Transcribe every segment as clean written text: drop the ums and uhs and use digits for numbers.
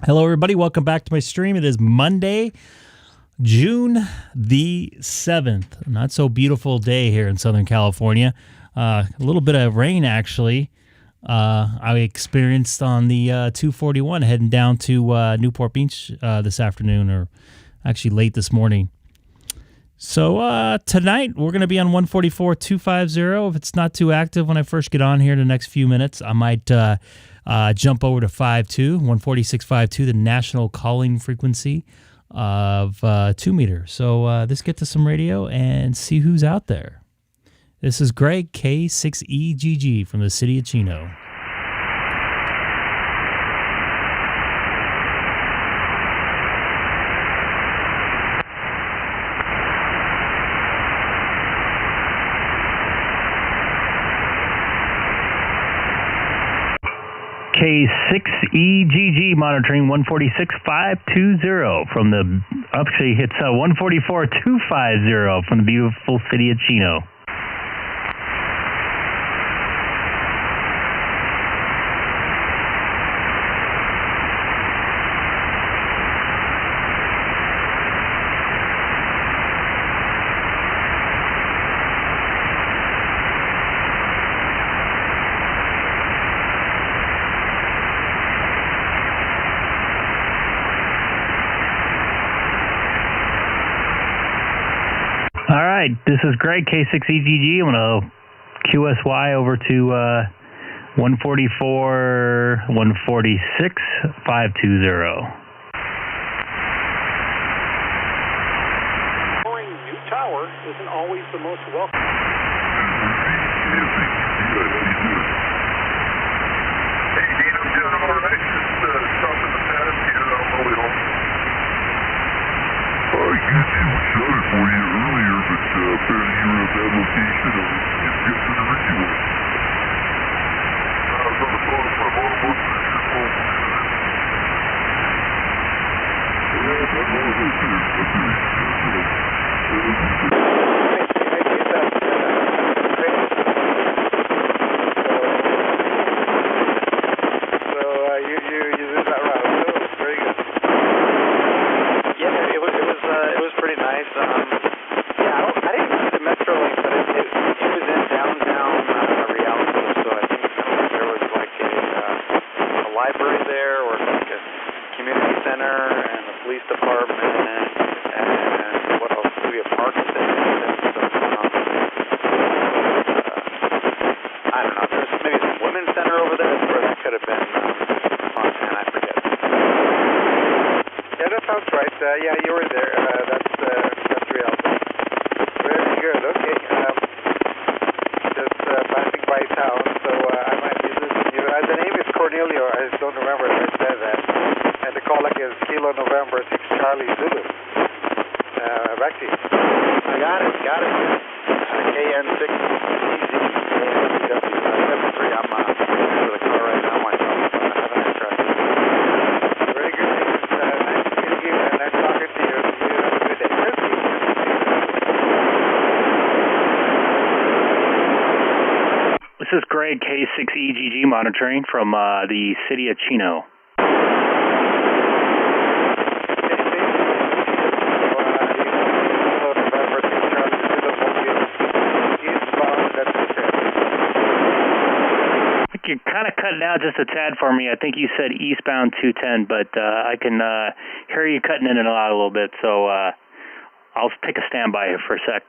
Hello, everybody. Welcome back to my stream. It is Monday, June the 7th. Not so beautiful day here in Southern California. A little bit of rain, actually. I experienced on the 241 heading down to Newport Beach this afternoon, or actually late this morning. So tonight we're going to be on 144.250. If it's not too active when I first get on here in the next few minutes, I might jump over to 146.52, the national calling frequency of 2 meter. So let's get to some radio and see who's out there. This is Greg, K6EGG from the city of Chino. K6EGG monitoring 146.520 from the, actually it's 144.250 from the beautiful city of Chino. All right, this is Greg, K6EGG. I'm going to QSY over to 146.520. Calling new tower isn't always the most welcome. Hey, Dean, I'm doing all right. Just stopping the pad here on my way home. I was shouted for you earlier, but apparently you were at that location and didn't get to the radio. I was on the phone with my mom, most of your phone. Yeah, that's all it is. So you did that route. That was very good. Yeah, it was pretty nice. Yeah, I didn't see the Metro link, but it was in downtown Rialto, so I think there was like a library there, or like a community center, and a police department, and what else? Maybe a park there. I don't know. There's maybe some women's center over there, or that could have been Montana. I forget. Yeah, that sounds right. Yeah, you were there. That's Rialto. Very good. Okay. Just passing by town, so I might use this. The name is Cornelio. I just don't remember if I said that. And the call is Kilo November 6 Charlie Zulu. Back to you. I got it. KN6EGG. I'm with the car right now myself. Very good. Nice meeting you and nice talking to you. You have a good day. This is Greg, K6EGG monitoring from the city of Chino. You're kind of cutting out just a tad for me. I think you said eastbound 210, but I can hear you cutting in and out a little bit, so I'll take a standby here for a sec.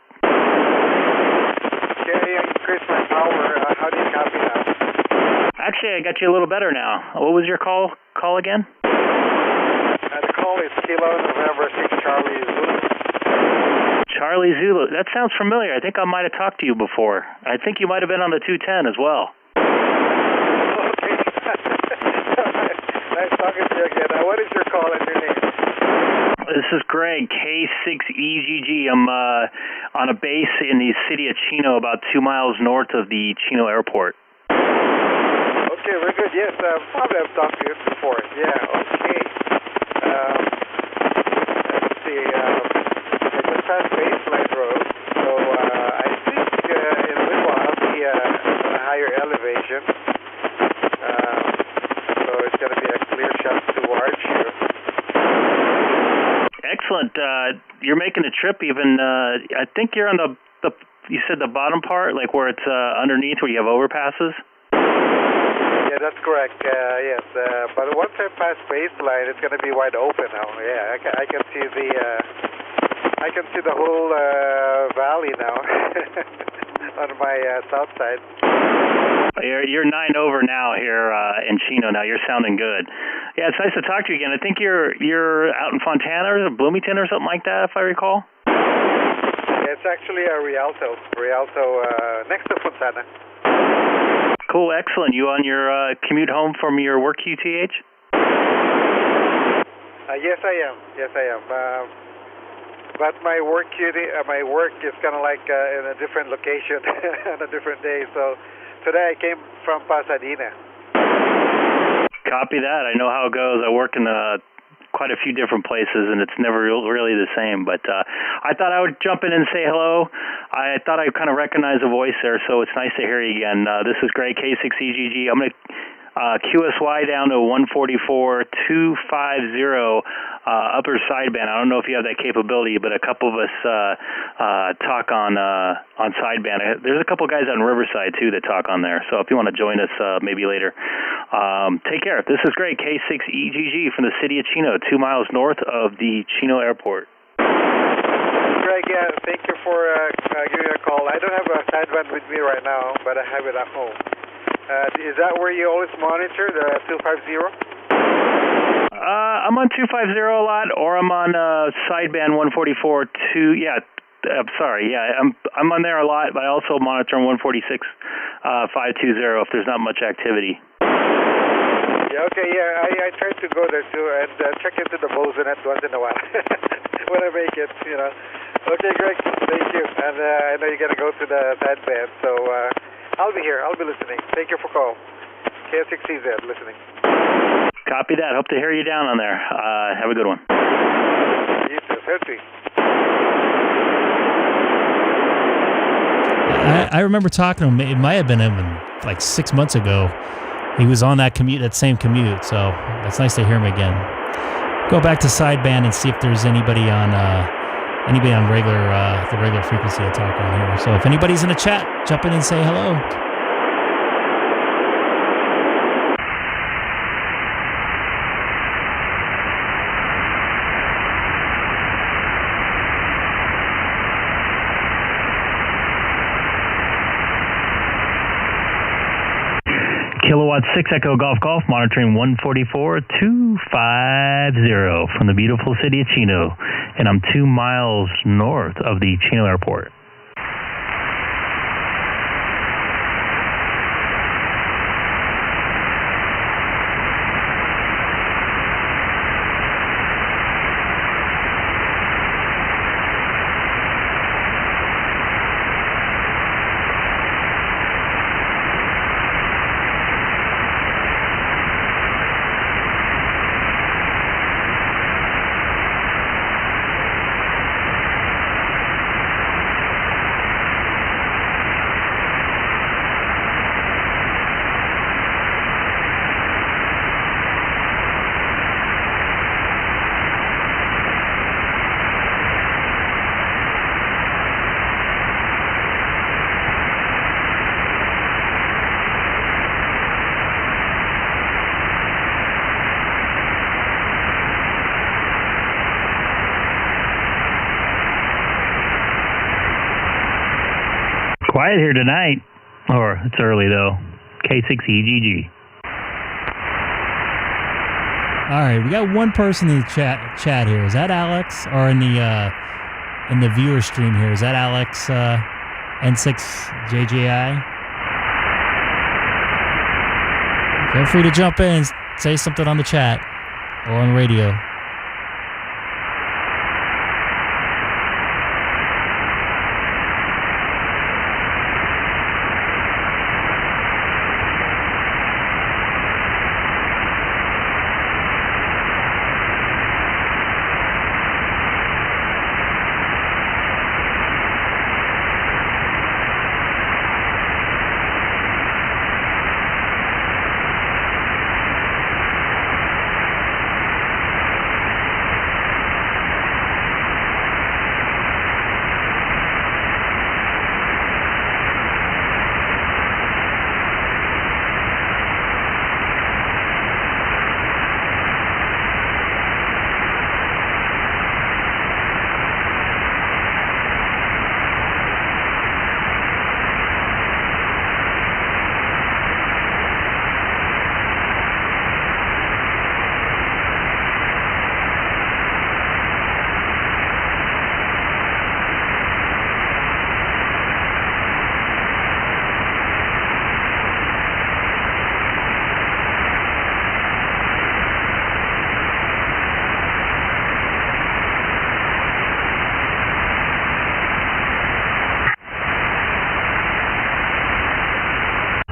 Okay, Chris, my power. How do you copy that? Actually, I got you a little better now. What was your call again? The call is Kilo November 6 Charlie Zulu. Charlie Zulu. That sounds familiar. I think I might have talked to you before. I think you might have been on the 210 as well. Nice talking to you again. What is your call and your name? This is Greg, K6EGG. I'm on a base in the city of Chino, about 2 miles north of the Chino airport. Okay, very good. Yes, probably I've talked to you before. Yeah, okay. Let's see. I just passed Baseline Road, so I think in a little while I'll be at a higher elevation. So it's going to be a clear shot towards you. excellent. You're making a trip even, I think you're on you said the bottom part, like where it's underneath where you have overpasses? Yeah, that's correct. Yes, but once I pass baseline, it's going to be wide open now. Yeah, I can see the whole valley now on my south side. You're 9 over now here in Chino. Now you're sounding good. Yeah, it's nice to talk to you again. I think you're out in Fontana or Bloomington or something like that, if I recall. Yeah, it's actually a Rialto next to Fontana. Cool, excellent. You on your commute home from your work QTH? Yes, I am. But my work is kind of like in a different location on a different day. So today I came from Pasadena. Copy that. I know how it goes. I work in quite a few different places, and it's never really the same. But I thought I would jump in and say hello. I thought I kind of recognized the voice there, so it's nice to hear you again. This is Greg, K6EGG. I'm going to QSY down to 144.250 upper sideband. I don't know if you have that capability, but a couple of us talk on sideband. There's a couple guys on Riverside too that talk on there. So if you want to join us, maybe later. Take care. This is Greg, K6EGG from the city of Chino, 2 miles north of the Chino Airport. Greg, yeah, thank you for giving me a call. I don't have a sideband with me right now, but I have it at home. Is that where you always monitor, the 250? I'm on 250 a lot, or I'm on sideband 144.2. Yeah, I'm sorry. Yeah, I'm on there a lot, but I also monitor on 146.520 if there's not much activity. Yeah, okay, yeah, I try to go there too and check into the bosonet once in a while when I make it, you know. Okay, Greg, thank you. And I know you're going to go to the sideband, so I'll be here. I'll be listening. Thank you for calling. K6EGG listening. Copy that. Hope to hear you down on there. Have a good one. You too. Healthy. I remember talking to him. It might have been even like 6 months ago. He was on that same commute. So it's nice to hear him again. Go back to sideband and see if there's anybody on the regular frequency I talk on here. So if anybody's in the chat, jump in and say hello. Kilowatt 6 Echo Golf Golf, monitoring 144.250 from the beautiful city of Chino, and I'm 2 miles north of the Chino Airport. Quiet here tonight, or it's early though. K6EGG. All right, we got one person in the chat here. Is that Alex, or in the viewer stream here? Is that Alex N6JJI? Feel free to jump in and say something on the chat or on radio.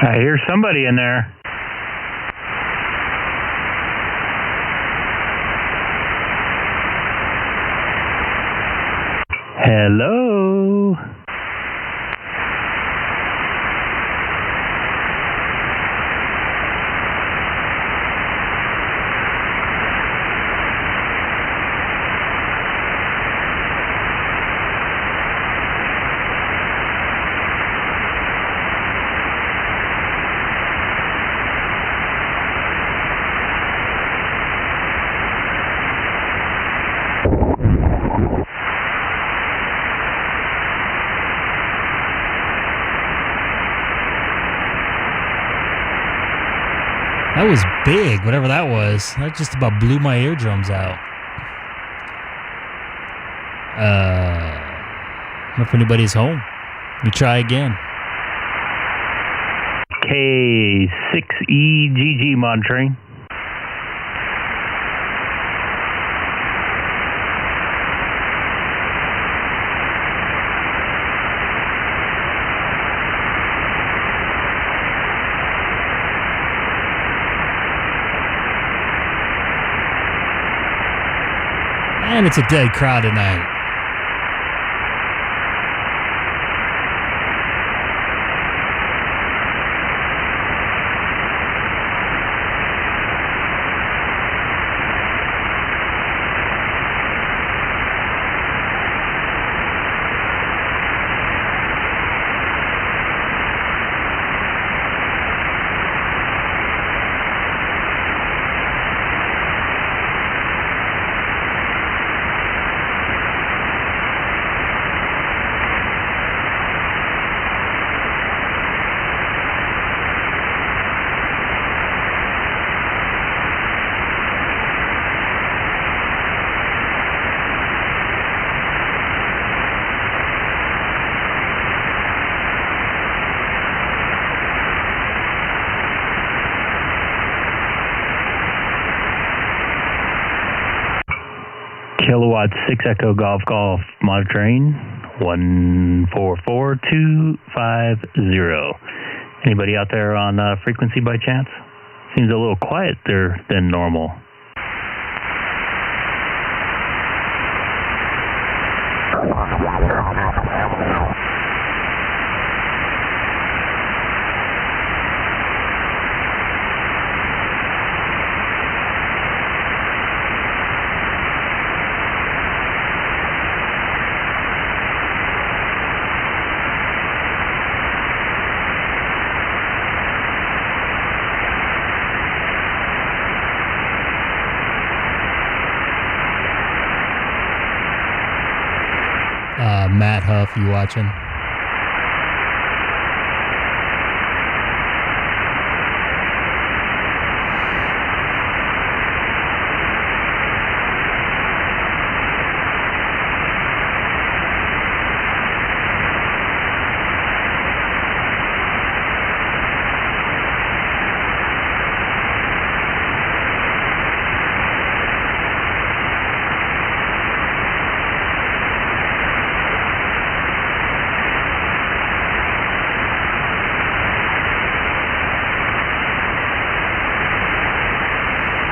I hear somebody in there. Hello? That was big, whatever that was. That just about blew my eardrums out. I wonder if anybody's home. Let me try again. K6EGG monitoring. And it's a dead crowd tonight. Kilowatt 6 Echo Golf Golf monitoring 144250. Anybody out there on frequency by chance? Seems a little quieter than normal. Matt Huff, you watching?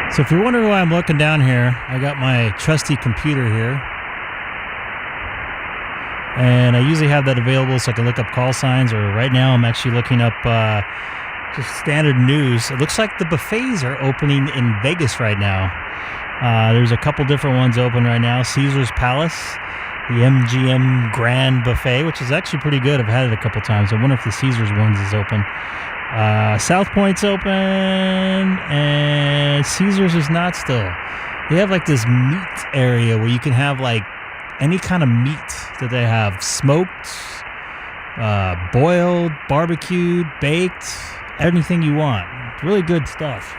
So if you're wondering why I'm looking down here, I got my trusty computer here. And I usually have that available so I can look up call signs, or right now I'm actually looking up just standard news. It looks like the buffets are opening in Vegas right now. There's a couple different ones open right now. Caesar's Palace, the MGM Grand Buffet, which is actually pretty good. I've had it a couple times. I wonder if the Caesar's ones is open. South Point's open, and Caesar's is not still. They have like this meat area where you can have like any kind of meat that they have. Smoked, boiled, barbecued, baked, anything you want. Really good stuff.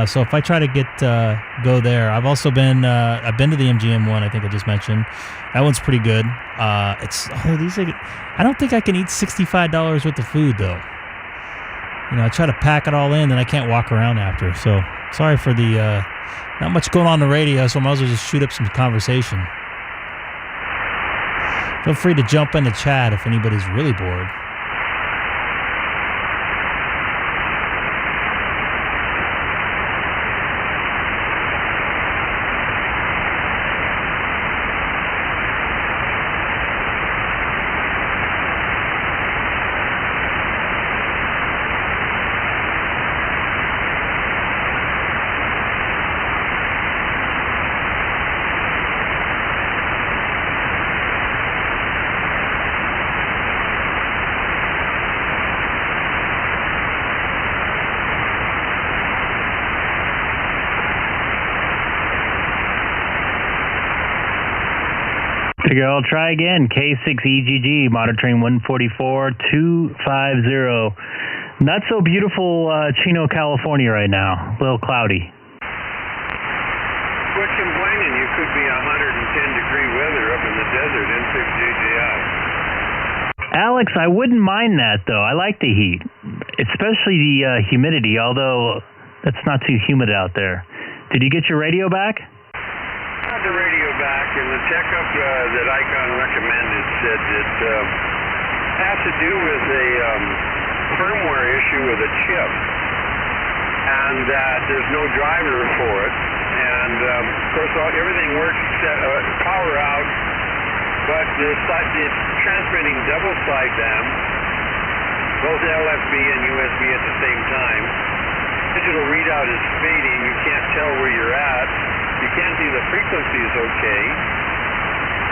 So if I try to go there, I've also been I've been to the MGM one. I think I just mentioned that one's pretty good. I don't think I can eat $65 worth of food though. You know, I try to pack it all in, and I can't walk around after. So sorry for the not much going on the radio, so I might as well just shoot up some conversation. Feel free to jump in the chat if anybody's really bored. Figure I'll try again. K6EGG, monitoring 144.250. Not so beautiful Chino, California right now. A little cloudy. Quit complaining. You could be 110-degree weather up in the desert in 6JJI. Alex, I wouldn't mind that, though. I like the heat, especially the humidity, although that's not too humid out there. Did you get your radio back? Got the radio back, and the checkup that Icom recommended said it has to do with a firmware issue with a chip, and that there's no driver for it. And of course, everything works, power out, but it's transmitting double sideband, both LFB and USB at the same time. Digital readout is fading. You can't tell where you're at. You can't see the frequency is okay,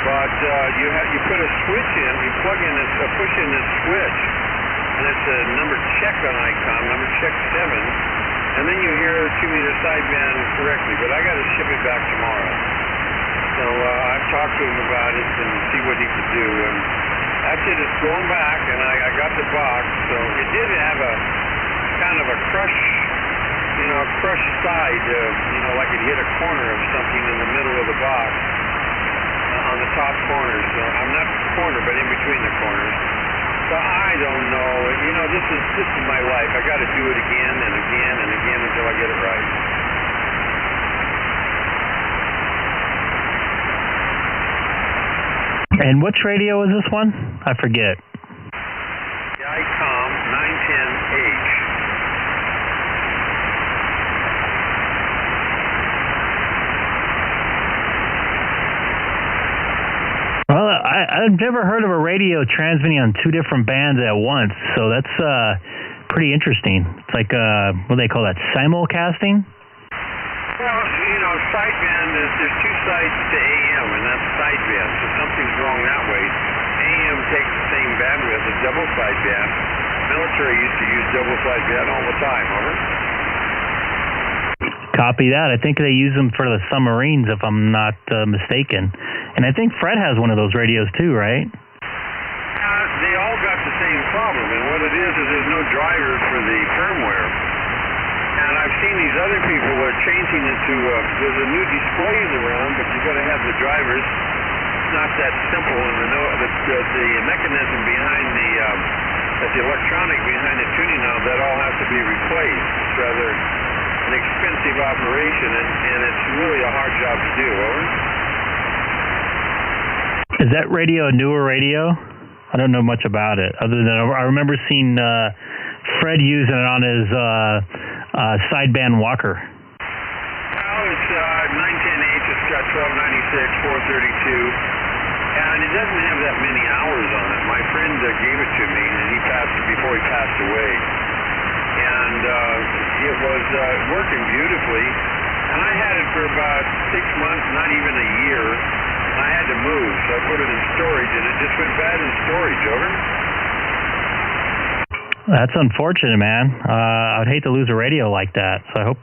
but you put a switch in. You plug in this, push in this switch, and it's a number check on Icom, number check 7, and then you hear 2-meter sideband correctly. But I got to ship it back tomorrow. So I've talked to him about it and see what he could do. And that's it. It's going back, and I got the box. So it did have a kind of a crush side, like it hit a corner of something in the middle of the box on the top corner. So I'm not the corner, but in between the corners. So I don't know. This is my life. I got to do it again and again and again until I get it right. And which radio is this one? I forget. The Icom 910H. Well, I've never heard of a radio transmitting on 2 different bands at once, so that's pretty interesting. It's like, what do they call that, simulcasting? Well, sideband, there's 2 sides to AM, and that's sideband, so something's wrong that way. AM takes the same bandwidth as double sideband. Military used to use double sideband all the time, over. Copy that. I think they use them for the submarines, if I'm not mistaken. And I think Fred has one of those radios too, right? They all got the same problem, and what it is there's no driver for the firmware. And I've seen these other people who are changing it to, there's a new displays around, but you've got to have the drivers. It's not that simple, and the mechanism behind the electronic behind the tuning knob, that all has to be replaced. It's rather an expensive operation, and it's really a hard job to do, over. Is that radio a newer radio? I don't know much about it, other than I remember seeing Fred using it on his sideband walker. Well, it's 910H, it's got 1296, 432, and it doesn't have that many hours on it. My friend gave it to me, and before he passed away. And it was working beautifully, and I had it for about 6 months, not even a year. I had to move, so I put it in storage, and it just went bad in storage, over. That's unfortunate, man. I'd hate to lose a radio like that, so I hope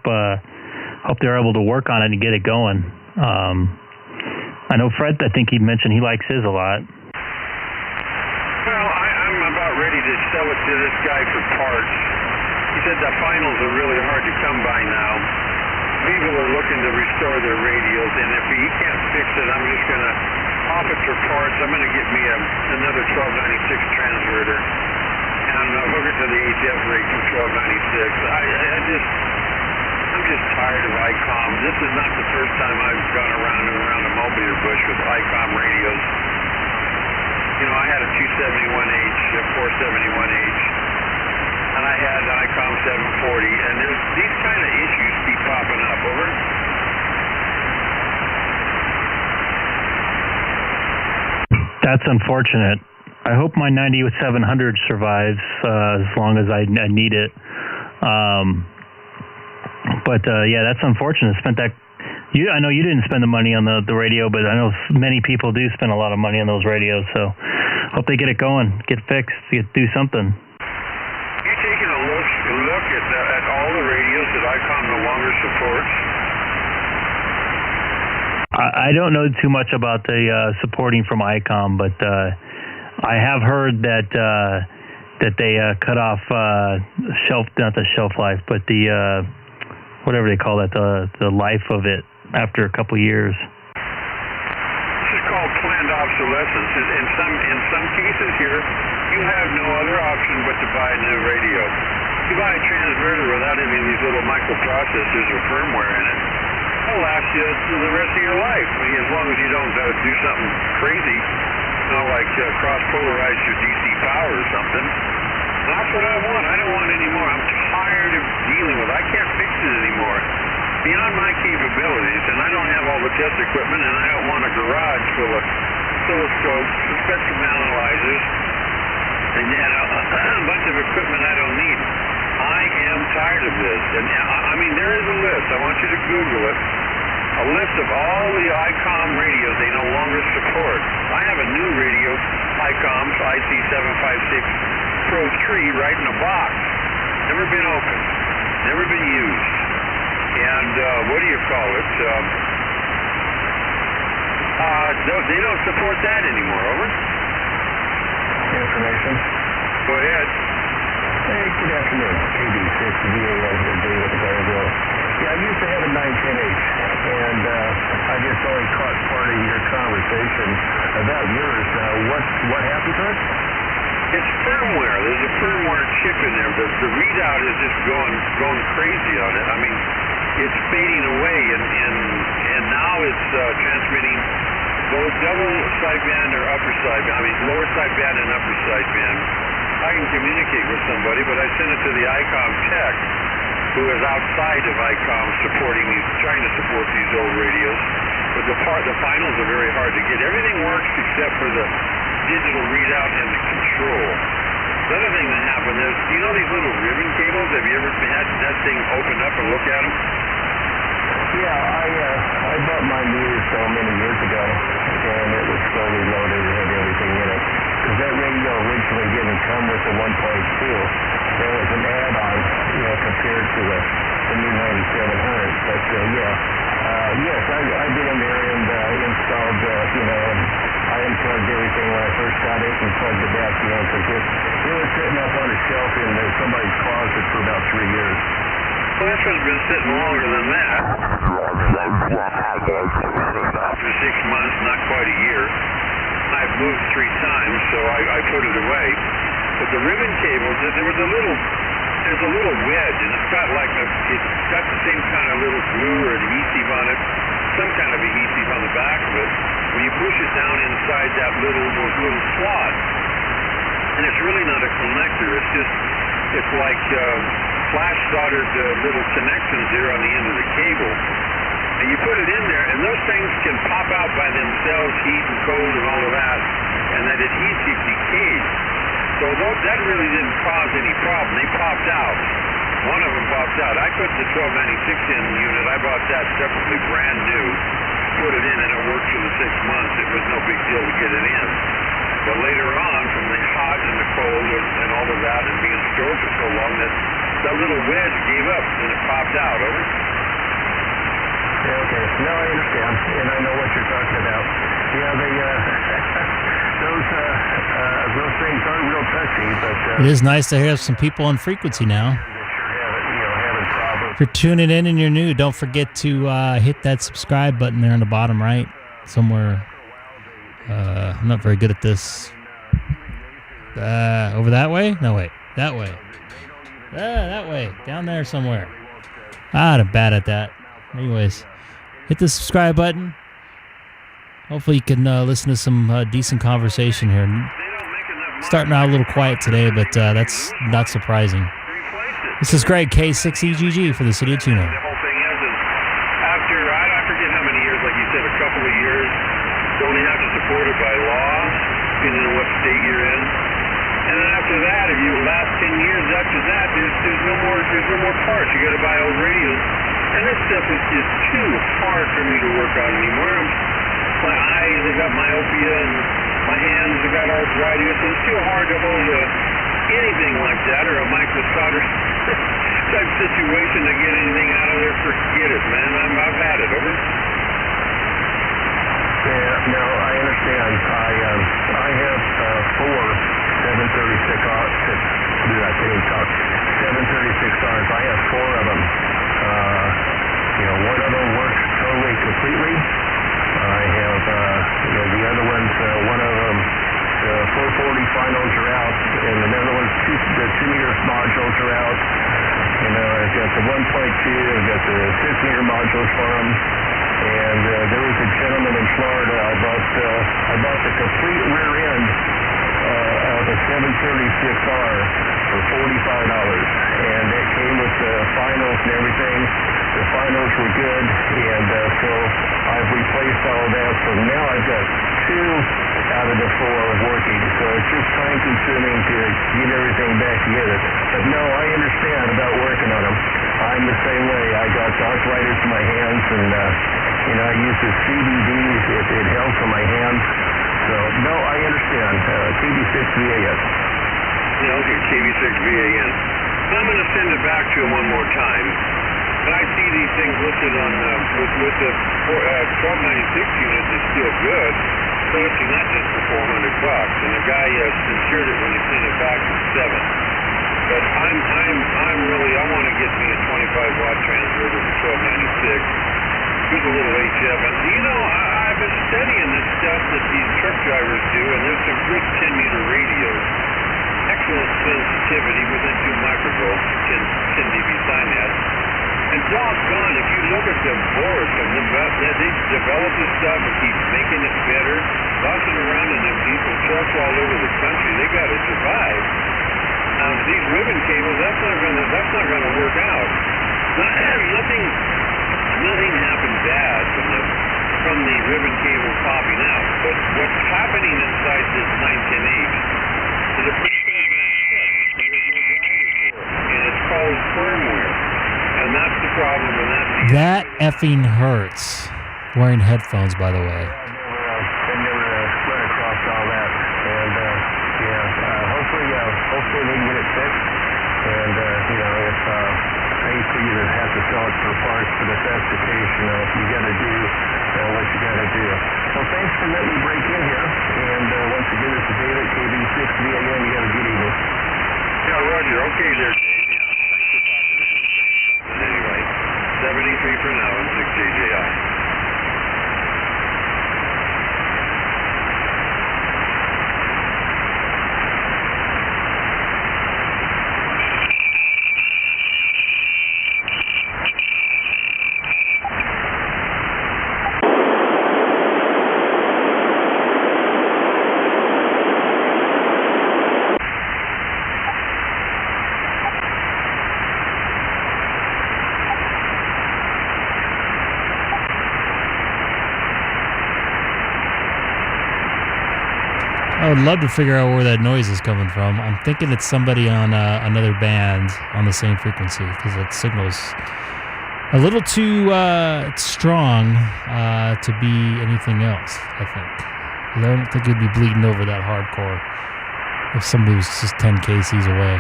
they're able to work on it and get it going. I know Fred, I think he mentioned he likes his a lot. Well, I'm about ready to sell it to this guy for parts. He said the finals are really hard to come by now. People are looking to restore their radios, and if he can't fix it, I'm just going to off it for parts. I'm going to get me another 1296 transverter, and I'm going to hook it to the HF rig from 1296. I'm just tired of Icom. This is not the first time I've gone around and around the mulberry bush with Icom radios. I had a 271H, a 471H, and I had an Icom 740, and these kind of issues keep popping up, over. That's unfortunate. I hope my 9700 survives as long as I need it. But yeah, that's unfortunate. I know you didn't spend the money on the radio, but I know many people do spend a lot of money on those radios. So hope they get it going, get fixed, do something. You taking a look at all the radios that Icom no longer supports? I don't know too much about the supporting from Icom, but I have heard that they cut off not the shelf life, but the whatever they call that, the life of it after a couple years. This is called planned obsolescence. In some cases here, you have no other option but to buy a new radio. You buy a transverter without any of these little microprocessors or firmware in it, it'll last you the rest of your life, as long as you don't do something crazy, like cross-polarize your DC power or something. That's what I want. I don't want any more. I'm tired of dealing with it. I can't fix it anymore. Beyond my capabilities, and I don't have all the test equipment, and I don't want a garage full of oscilloscopes, spectrum analyzers, and a bunch of equipment I don't need. I am tired of this. And I mean, there is a list. I want you to Google it. A list of all the Icom radios they no longer support. I have a new radio, Icom IC-9700 Pro 3, right in a box. Never been opened. Never been used. And what do you call it? They don't support that anymore. Over. Information. Go ahead. Hey, good afternoon. K6EGG with the Gardeville. Yeah, I used to have a 910H, and I just only caught part of your conversation about yours. What happened to it? It's firmware. There's a firmware chip in there. The readout is just going crazy on it. I mean, it's fading away, and now it's transmitting both double sideband or upper sideband. I mean, lower sideband and upper sideband. I can communicate with somebody, but I send it to the Icom tech, who is outside of Icom trying to support these old radios. But the finals are very hard to get. Everything works except for the digital readout and the control. The other thing that happened is, you know these little ribbon cables? Have you ever had that thing open up and look at them? Yeah, I bought mine new so many years ago, and it was slowly loaded and had everything in it. Because that radio originally didn't come with the 1.2. There was an add-on, compared to the new 9700. But yes, I've been in there and installed, I unplugged everything when I first got it and plugged it back in because it was sitting up on a shelf in somebody's closet for about 3 years. Well, this one's been sitting longer than that. For 6 months, not quite a year. I've moved 3 times, so I put it away. But the ribbon cables, there's a little wedge, and it's got the same kind of little glue or adhesive on it, some kind of adhesive on the back of it. When you push it down inside those little slots, and it's really not a connector. It's like flash soldered little connections there on the end of the cable. And you put it in there, and those things can pop out by themselves, heat and cold and all of that, and that adhesive decays. So that really didn't cause any problem. They popped out. One of them popped out. I put the 1296 in unit. I bought that separately, brand new. Put it in, and it worked for the 6 months. It was no big deal to get it in. But later on, from the hot and the cold and all of that, and being stored for so long, that little wedge gave up, and it popped out. Over. Okay. No, I understand, and I know what you're talking about. Those things are real touchy, but it is nice to hear some people on frequency now. If you're tuning in and you're new, don't forget to hit that subscribe button there on the bottom right somewhere. I'm not very good at this. Over that way? No, wait. That way. That way. Down there somewhere. I'm bad at that. Anyways, hit the subscribe button. Hopefully you can listen to some decent conversation here. Starting out a little quiet today, but that's not surprising. This is Greg, K6EGG for the City of Chino. The whole thing is after, I forget how many years, like you said, a couple of years, don't you have to support it by law, depending on what state you're in. And then after that, if you last 10 years after that, there's no more parts. You got to buy old radios. And this stuff is just too hard for me to work on anymore. My eyes have got myopia, and my hands have got arthritis, so it's too hard to hold anything like that, or a micro-solder type situation to get anything out of there. Forget it, man. I've had it. Over. Yeah, no, I understand. I have 4 736R. I can't even talk. 736Rs. I have 4 of them. One of them works totally completely. I have the other ones. One of them, the 440 finals are out, and another one's the 2-meter modules are out. I've got the 1.2. I've got the 6-meter modules for them. And there was a gentleman in Florida. I bought the complete rear end of a 736R for $45, and it came with the finals and everything. The finals were good, and so I've replaced all that. So now I've got 2 out of the 4 working. So it's just time consuming to get everything back together. But no, I understand about working on them. I'm the same way. I got arthritis in my hands, and I use the CBD. It helps on my hands. So no, I understand. KB6VAN. Yeah, okay, KB6VAN. I'm going to send it back to him one more time. But I see these things listed on with the 1296 unit is still good. So it's not just for $400, and the guy secured it when he sent it back for $7. But I want to get me a 25-watt transverter for 1296. With a little HF. And I've been studying this stuff that these truck drivers do, and there's some good 10-meter radios. Excellent sensitivity within 2 microvolts, 10 dB SINAT. And doggone, if you look at the boards from them, they develop this stuff and keep making it better, tossing around in them diesel trucks all over the country. They got to survive. These ribbon cables, that's not gonna work out. Nothing happened bad from the ribbon cable popping out. But what's happening inside this 910H is a pretty bad chip. And it's called firmware. And that's the problem, and that's the That effing hurts. Wearing headphones, by the way. I've never run across all that. And hopefully they can get it fixed. And if I hate for you to have to sell it for parts, but if that's the case, you got to do what you got to do. Well, thanks for letting me break in here. And once again, this is David, KB6VAN. You have a good evening. Yeah, Roger. Okay there, Dave. Yeah, thanks for talking to me. Anyway, 73 for now and 6JJI. I would love to figure out where that noise is coming from. I'm thinking it's somebody on another band on the same frequency, because that signal's a little too strong to be anything else, I think. 'Cause I don't think it'd be bleeding over that hardcore if somebody was just 10 kcs away.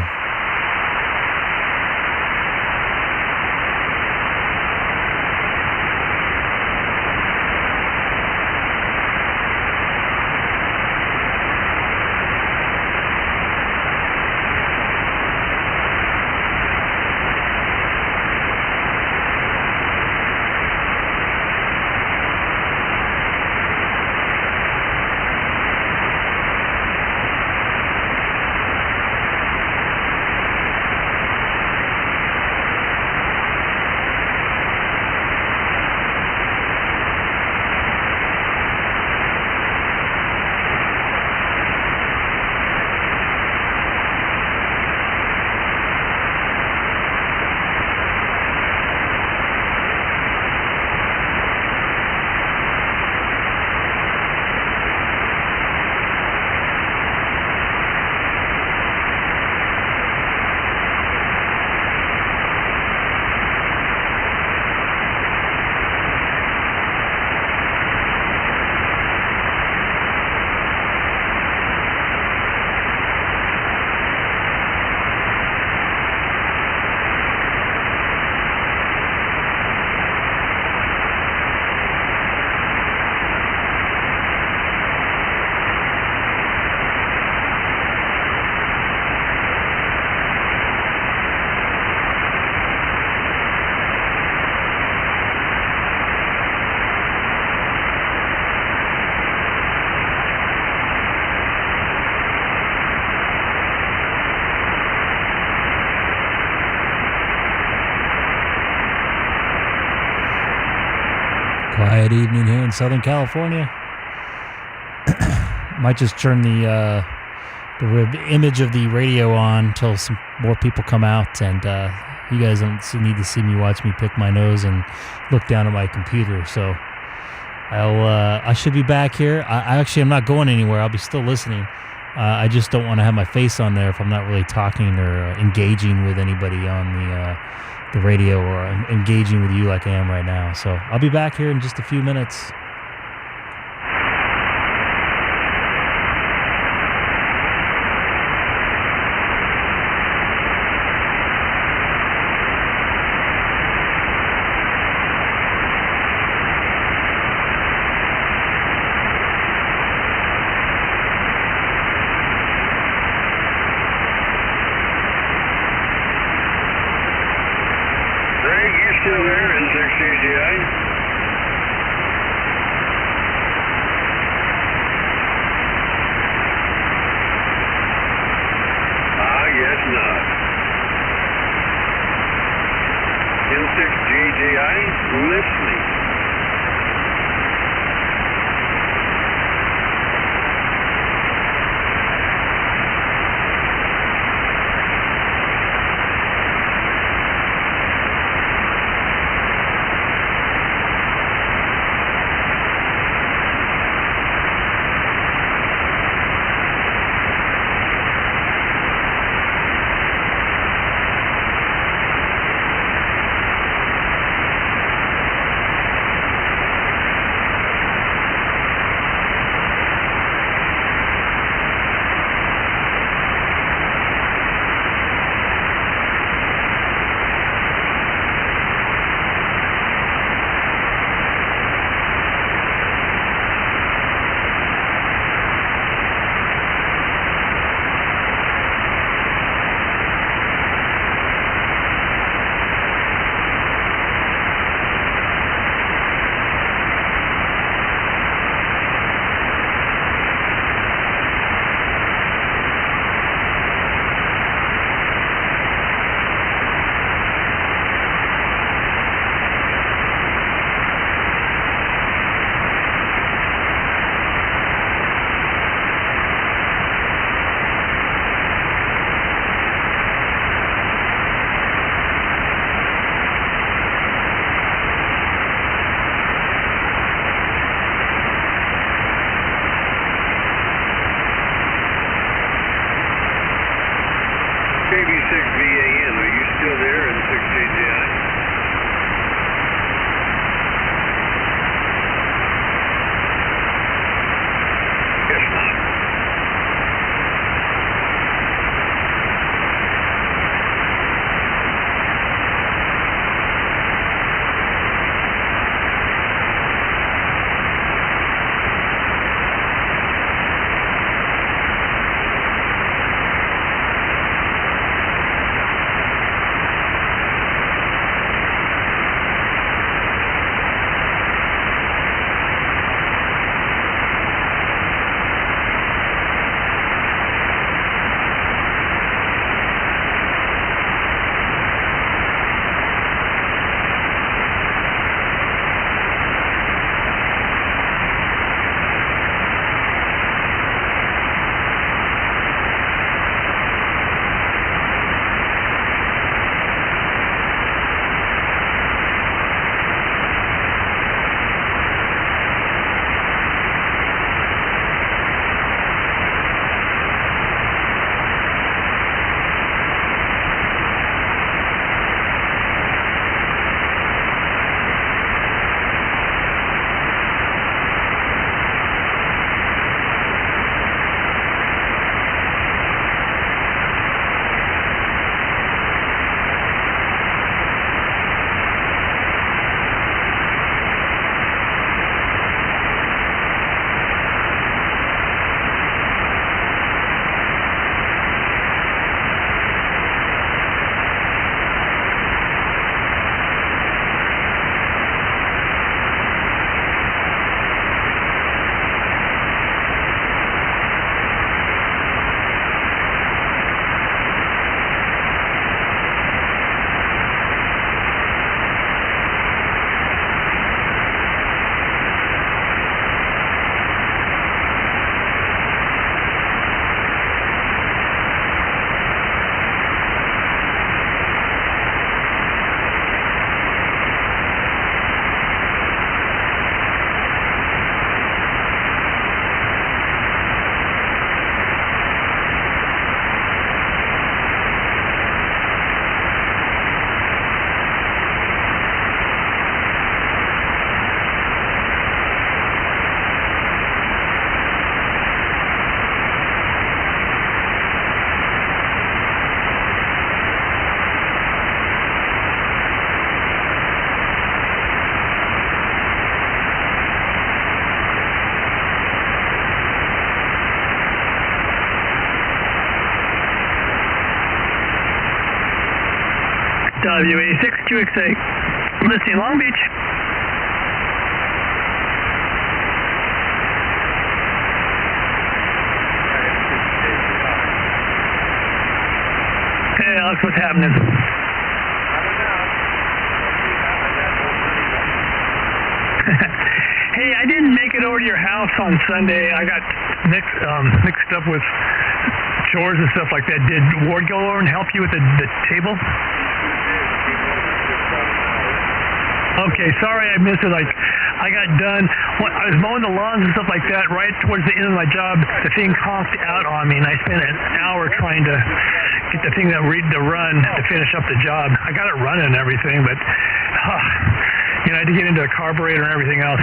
quiet evening here in Southern California. Might just turn the image of the radio on until some more people come out, and you guys don't need to see me watch me pick my nose and look down at my computer. So I should be back here. I'm not going anywhere. I'll be still listening. I just don't want to have my face on there if I'm not really talking or engaging with anybody on the radio or engaging with you like I am right now. So I'll be back here in just a few minutes. K6EGG, are you still there in 6GGI? Guess not. WA6QXA, listening Long Beach. Hey Alex, what's happening? Hey, I didn't make it over to your house on Sunday. I got mixed up with chores and stuff like that. Did Ward go over and help you with the table? Okay, sorry I missed it. Like, I got done. I was mowing the lawns and stuff like that. Right towards the end of my job, the thing conked out on me, and I spent an hour trying to get the thing to run to finish up the job. I got it running and everything, but I had to get into the carburetor and everything else.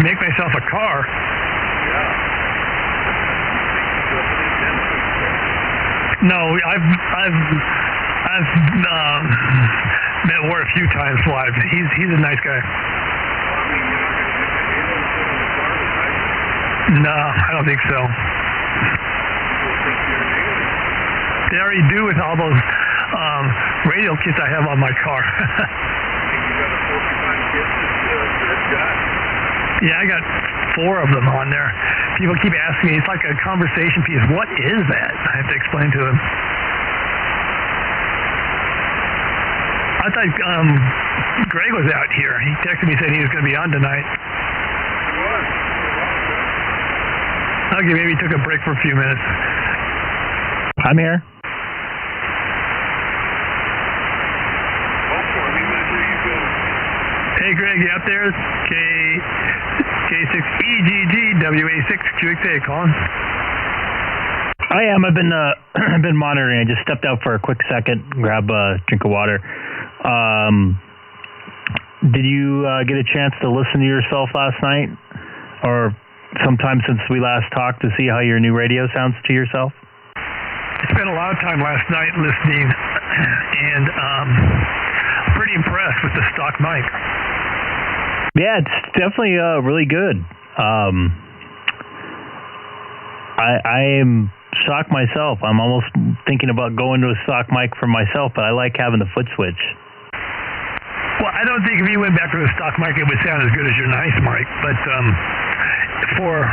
Make myself a car? No, I've met Ward a few times live. He's a nice guy. No, I don't think so. They already do with all those radio kits I have on my car. Yeah, I got 4 of them on there. People keep asking me, it's like a conversation piece. What is that? I have to explain to them. I thought Greg was out here. He texted me saying he was going to be on tonight. Okay, maybe he took a break for a few minutes. I'm here. Hey Greg, you out there? K6EGG, WA6QXA, calling. I am. I've been monitoring. I just stepped out for a quick second, grab a drink of water. Did you get a chance to listen to yourself last night, or sometime since we last talked, to see how your new radio sounds to yourself? I spent a lot of time last night listening, and pretty impressed with the stock mic. Yeah, it's definitely really good. I am shocked myself. I'm almost thinking about going to a stock mic for myself, but I like having the foot switch. Well, I don't think if you went back to a stock mic, it would sound as good as your nice mic. But for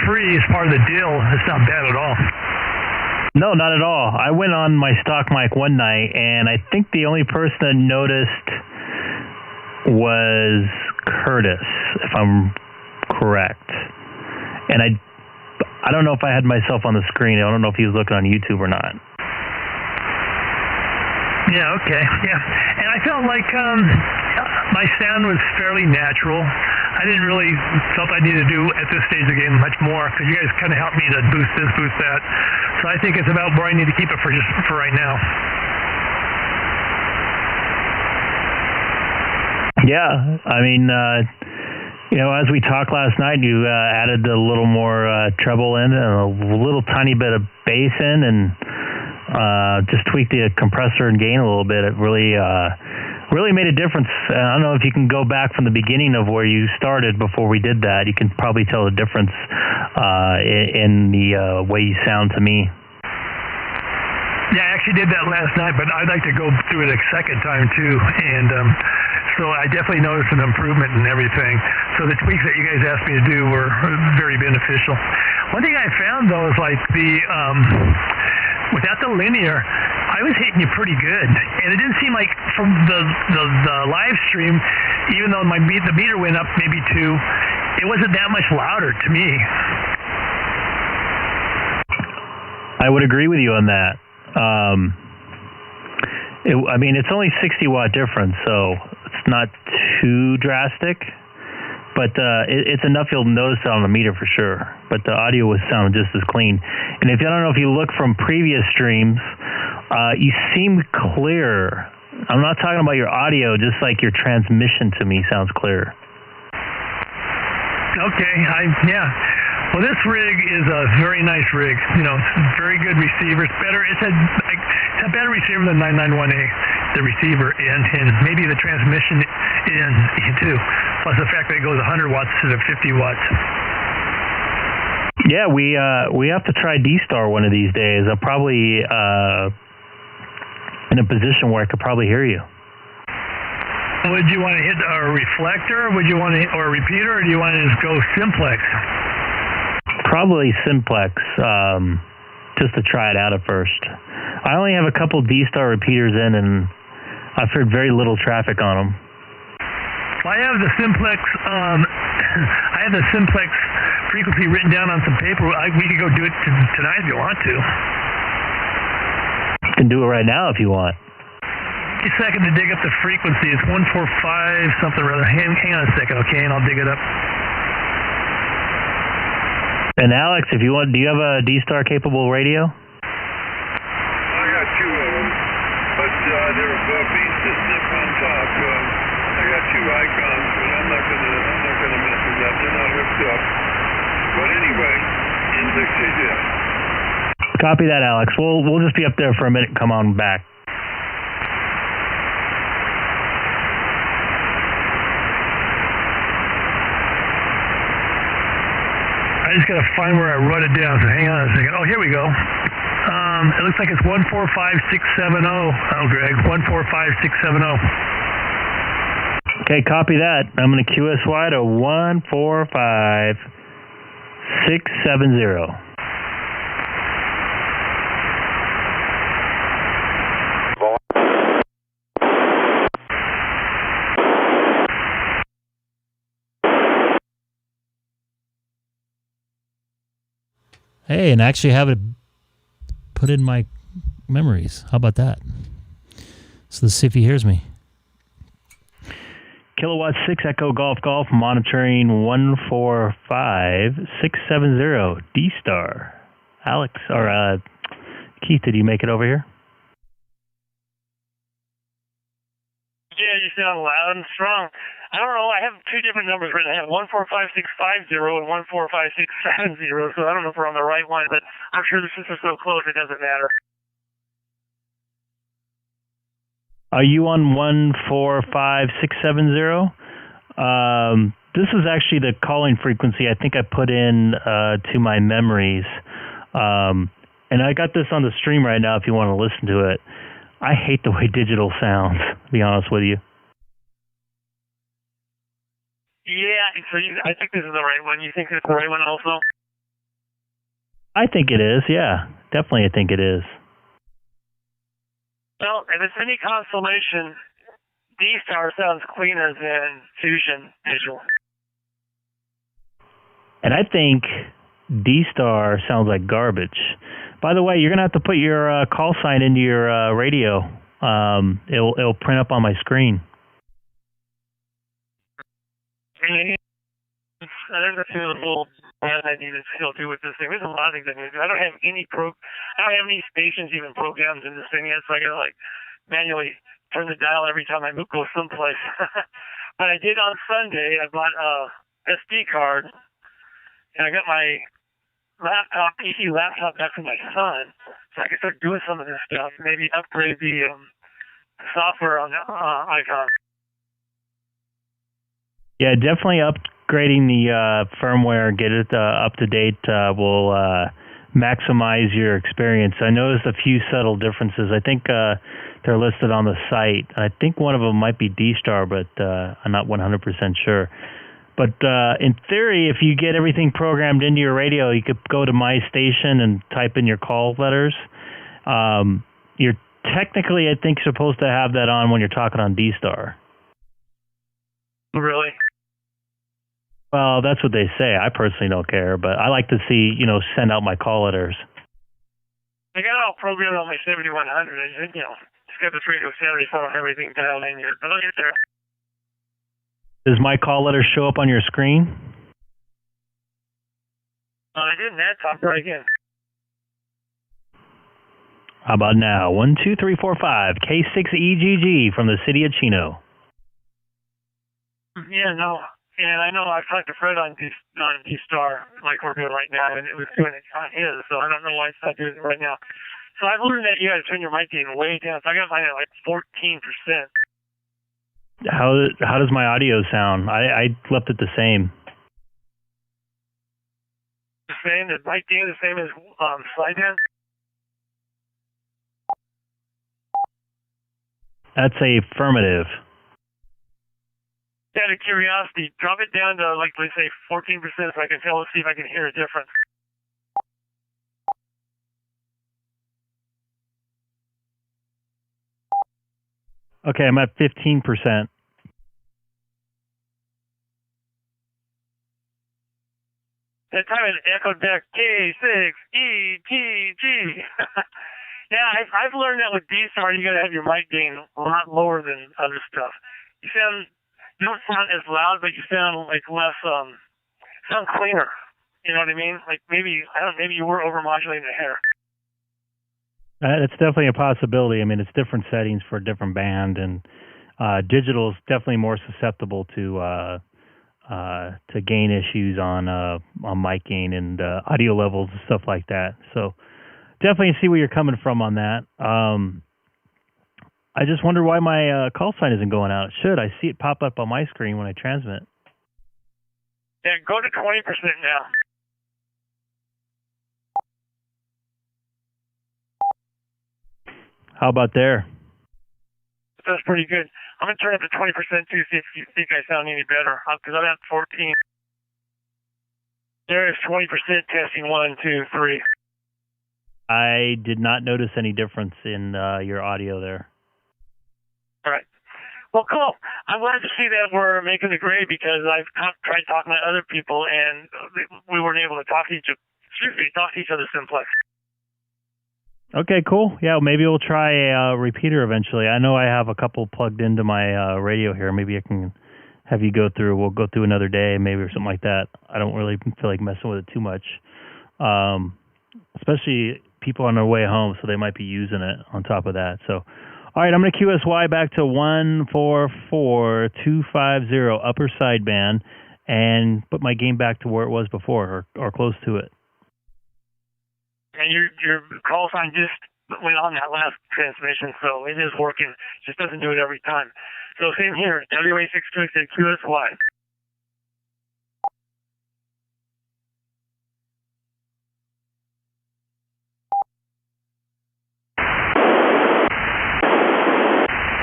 free, as part of the deal, it's not bad at all. No, not at all. I went on my stock mic one night, and I think the only person that noticed was Curtis, if I'm correct. And I don't know if I had myself on the screen. I don't know if he was looking on YouTube or not. Yeah, okay, yeah. And I felt like my sound was fairly natural. I didn't really felt I needed to do at this stage of the game much more, because you guys kind of helped me to boost this, boost that. So I think it's about where I need to keep it for right now. Yeah, I mean, as we talked last night, you added a little more treble in and a little tiny bit of bass in, and just tweaked the compressor and gain a little bit. It really made a difference. I don't know if you can go back from the beginning of where you started before we did that. You can probably tell the difference in the way you sound to me. Yeah, I actually did that last night, but I'd like to go through it a second time too, and so I definitely noticed an improvement in everything. So the tweaks that you guys asked me to do were very beneficial. One thing I found though is like without the linear, I was hitting you pretty good, and it didn't seem like from the live stream, even though the meter went up maybe 2, it wasn't that much louder to me. I would agree with you on that. It's only 60 watt difference, so it's not too drastic, but it's enough you'll notice it on the meter for sure. But the audio was sounding just as clean. And I don't know if you look from previous streams, you seem clear. I'm not talking about your audio, just like your transmission to me sounds clear. Okay, Well, this rig is a very nice rig. You know, it's very good receiver. It's better. It's a better receiver than 991A. The receiver and maybe the transmission in too. Plus the fact that it goes 100 watts instead of 50 watts. Yeah, we have to try D-Star one of these days. I'm probably in a position where I could probably hear you. Would you want to hit a reflector? Would you want to or a repeater, or do you want to just go simplex? Probably simplex, just to try it out at first. I only have a couple D-Star repeaters in, and I've heard very little traffic on them. I have the simplex. I have the simplex frequency written down on some paper. We could go do it tonight if you want to. You can do it right now if you want. A second to dig up the frequency. It's 145 something or other. Hang on a second, okay, and I'll dig it up. And Alex, if you want, do you have a D-Star capable radio? I got two of them, but they're above me, sitting up on top. I got two Icons, but I'm not gonna mess with that. They're not hooked up. But anyway, index is. Copy that, Alex. We'll just be up there for a minute and come on back. I just got to find where I wrote it down, so hang on a second. Oh, here we go. It looks like it's 145670. Oh, Greg, 145670. Okay, copy that. I'm going to QSY to 145670. Hey, and actually have it put in my memories. How about that? So let's see if he hears me. Kilowatt 6 Echo Golf Golf monitoring 145670 D-Star. Alex, or Keith, did you make it over here? Yeah, you sound loud and strong. I don't know. I have two different numbers written. I have 145650 and 145670, so I don't know if we're on the right one, but I'm sure the system's so close it doesn't matter. Are you on 145670? This is actually the calling frequency I think I put in to my memories. And I got this on the stream right now if you want to listen to it. I hate the way digital sounds, to be honest with you. Yeah, so I think this is the right one. You think it's the right one also? I think it is, yeah. Definitely I think it is. Well, if it's any consolation, D-Star sounds cleaner than Fusion Digital. And I think D-Star sounds like garbage. By the way, you're going to have to put your call sign into your radio. It'll print up on my screen. There's a few little things I need to still do with this thing. There's a lot of things I need to do. I don't have any stations even programmed in this thing yet, so I gotta manually turn the dial every time I go someplace. But I did on Sunday. I bought a SD card, and I got my PC laptop back from my son, so I can start doing some of this stuff. Maybe upgrade the software on Icon. Yeah, definitely upgrading the firmware, get it up to date will maximize your experience. I noticed a few subtle differences. I think they're listed on the site. I think one of them might be D-Star, but I'm not 100% sure. But in theory, if you get everything programmed into your radio, you could go to My Station and type in your call letters. You're technically, I think, supposed to have that on when you're talking on D-Star. Really? Well, that's what they say. I personally don't care, but I like to see, send out my call letters. I got it all programmed on my 7100. I just, just got the radio Saturday phone and everything dialed in here. But I'll get there. Does my call letter show up on your screen? I didn't. Talk right again. How about now? 1, 2, 3, 4, 5. K6EGG from the city of Chino. Yeah, no. And I know I've talked to Fred on D-Star, like we're doing right now, and it was doing it on his, so I don't know why it's not doing it right now. So I've learned that you got to turn your mic gain way down. So I got mine at like 14%. How does my audio sound? I left it the same. The same? The mic gain the same as slide down? That's a affirmative. Out of curiosity, drop it down to, like, let's say 14% so I can tell, see if I can hear a difference. Okay, I'm at 15%. That time it echoed back, K6EGG. Yeah, I've learned that with D-Star, you got to have your mic gain a lot lower than other stuff. You don't sound as loud, but you sound like less, sound cleaner. You know what I mean? Like maybe you were overmodulating the hair. It's definitely a possibility. I mean, it's different settings for a different band, and digital is definitely more susceptible to gain issues on mic gain and audio levels and stuff like that. So definitely see where you're coming from on that. I just wonder why my call sign isn't going out. It should. I see it pop up on my screen when I transmit. Yeah, go to 20% now. How about there? That's pretty good. I'm going to turn it up to 20% too, see if you think I sound any better. Because I'm at 14. There is 20% testing 1, 2, 3. I did not notice any difference in your audio there. All right. Well, cool. I'm glad to see that we're making the grade because I've tried talking to other people and we weren't able to talk to each other simplex. Okay, cool. Yeah, maybe we'll try a repeater eventually. I know I have a couple plugged into my radio here. Maybe I can have you go through. We'll go through another day, maybe, or something like that. I don't really feel like messing with it too much, especially people on their way home, so they might be using it on top of that. So, all right, I'm going to QSY back to 144250 upper sideband and put my gain back to where it was before or close to it. And your call sign just went on that last transmission, so it is working. Just doesn't do it every time. So same here, WA626 at QSY.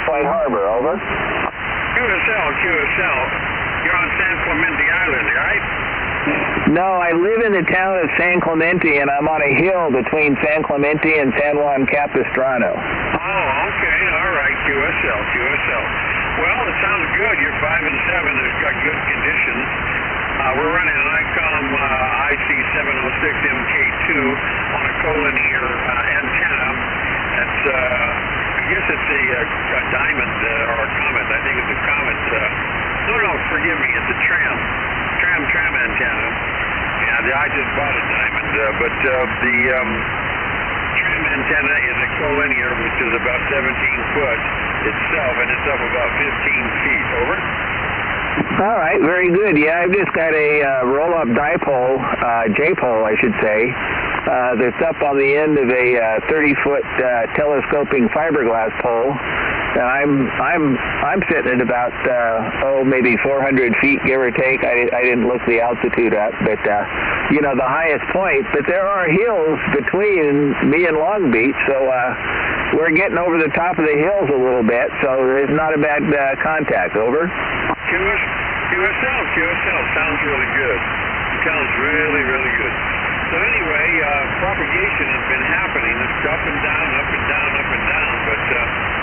White Harbor, over. QSL. You're on San Clemente Island, right? No, I live in the town of San Clemente, and I'm on a hill between San Clemente and San Juan Capistrano. Oh, okay. All right. QSL. Well, it sounds good. You're 5 and 7. It's got good conditions. We're running an Icom IC-9700 MK2 on a collinear antenna. That's, I guess it's a diamond or a comet. I think it's a comet. No, forgive me. It's a tram antenna. Yeah, I just bought a diamond, but the tram antenna is a collinear, which is about 17 foot itself, and it's up about 15 feet. Over. All right, very good. Yeah, I've just got a roll-up dipole, J-pole, I should say, that's up on the end of a 30-foot telescoping fiberglass pole. And I'm sitting at about maybe 400 feet, give or take. I didn't look the altitude up, but the highest point. But there are hills between me and Long Beach, so we're getting over the top of the hills a little bit. So it's not a bad contact. Over. QSL sounds really good. Sounds really, really good. So anyway, propagation has been happening. It's up and down, but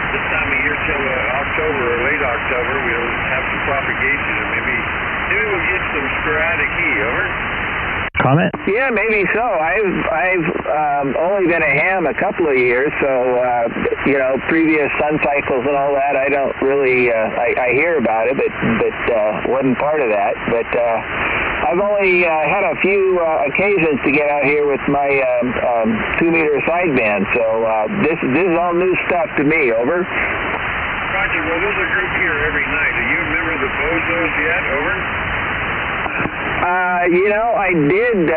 this time of year till October or late October, we'll have some propagation, and maybe we'll get some sporadic heat. Over. Comment? Yeah, maybe so. I've only been a ham a couple of years, so previous sun cycles and all that, I don't really. I hear about it, but wasn't part of that. But I've only had a few occasions to get out here with my 2-meter sideband, so this is all new stuff to me. Over. Roger. Well, there's a group here every night. Do you remember the Bozos yet? Over. I did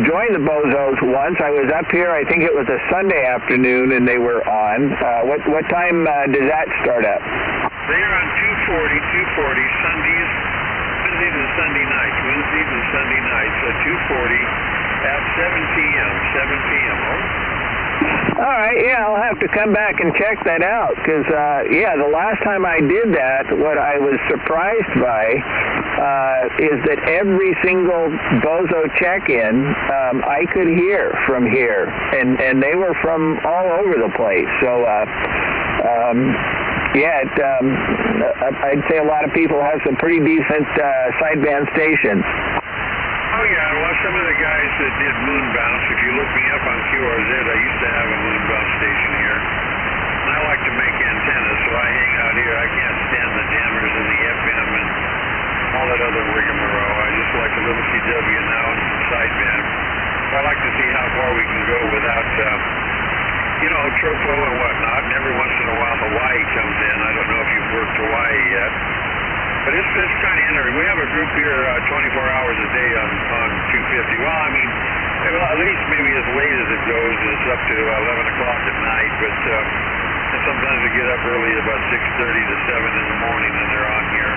join the Bozos once. I was up here. I think it was a Sunday afternoon, and they were on. What time does that start up? They're on 240 Sundays, Wednesdays and Sunday nights. Wednesdays and Sunday nights at 240 at 7 p.m. 7 p.m. All right, yeah, I'll have to come back and check that out because, the last time I did that, what I was surprised by is that every single Bozo check-in I could hear from here, and they were from all over the place. So, I'd say a lot of people have some pretty decent sideband stations. Oh, yeah, well, some of the guys that did moon bounce, if you look me up on QRZ, I used to have a moon bounce station here. And I like to make antennas, so I hang out here. I can't stand the jammers and the FM and all that other rigmarole. I just like a little CW now and some sideband. I like to see how far we can go without, tropo and whatnot. And every once in a while, Hawaii comes in. I don't know if you've worked Hawaii yet. But it's kind of interesting. We have a group here 24 hours a day on 250. Well, I mean, at least maybe as late as it goes is up to 11 o'clock at night. But and sometimes we get up early about 6:30 to 7 in the morning and they're on here.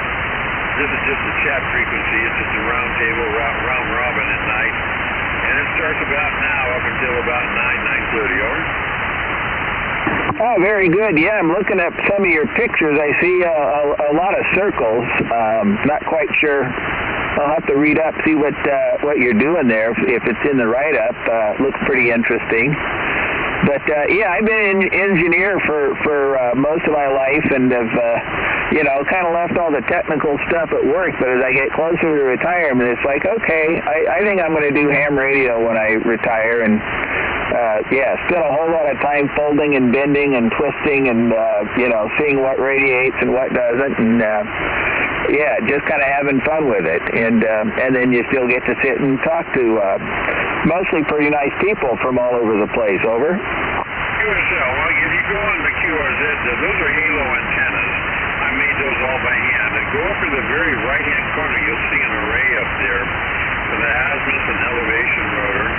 This is just a chat frequency. It's just a round table, round robin at night. And it starts about now up until about 9:30. Over. Oh, very good. Yeah, I'm looking at some of your pictures. I see a lot of circles. Not quite sure. I'll have to read up, see what you're doing there. If it's in the write-up, looks pretty interesting. But I've been an engineer for most of my life, and have kind of left all the technical stuff at work. But as I get closer to retirement, it's like, okay, I think I'm going to do ham radio when I retire, and spend a whole lot of time folding and bending and twisting and seeing what radiates and what doesn't, and just kind of having fun with it. And then you still get to sit and talk to mostly pretty nice people from all over the place. Over. QSL. Well, if you go on the QRZ, those are halo antennas. I made those all by hand. And go up to the very right-hand corner, you'll see an array up there for the azimuth and elevation rotor.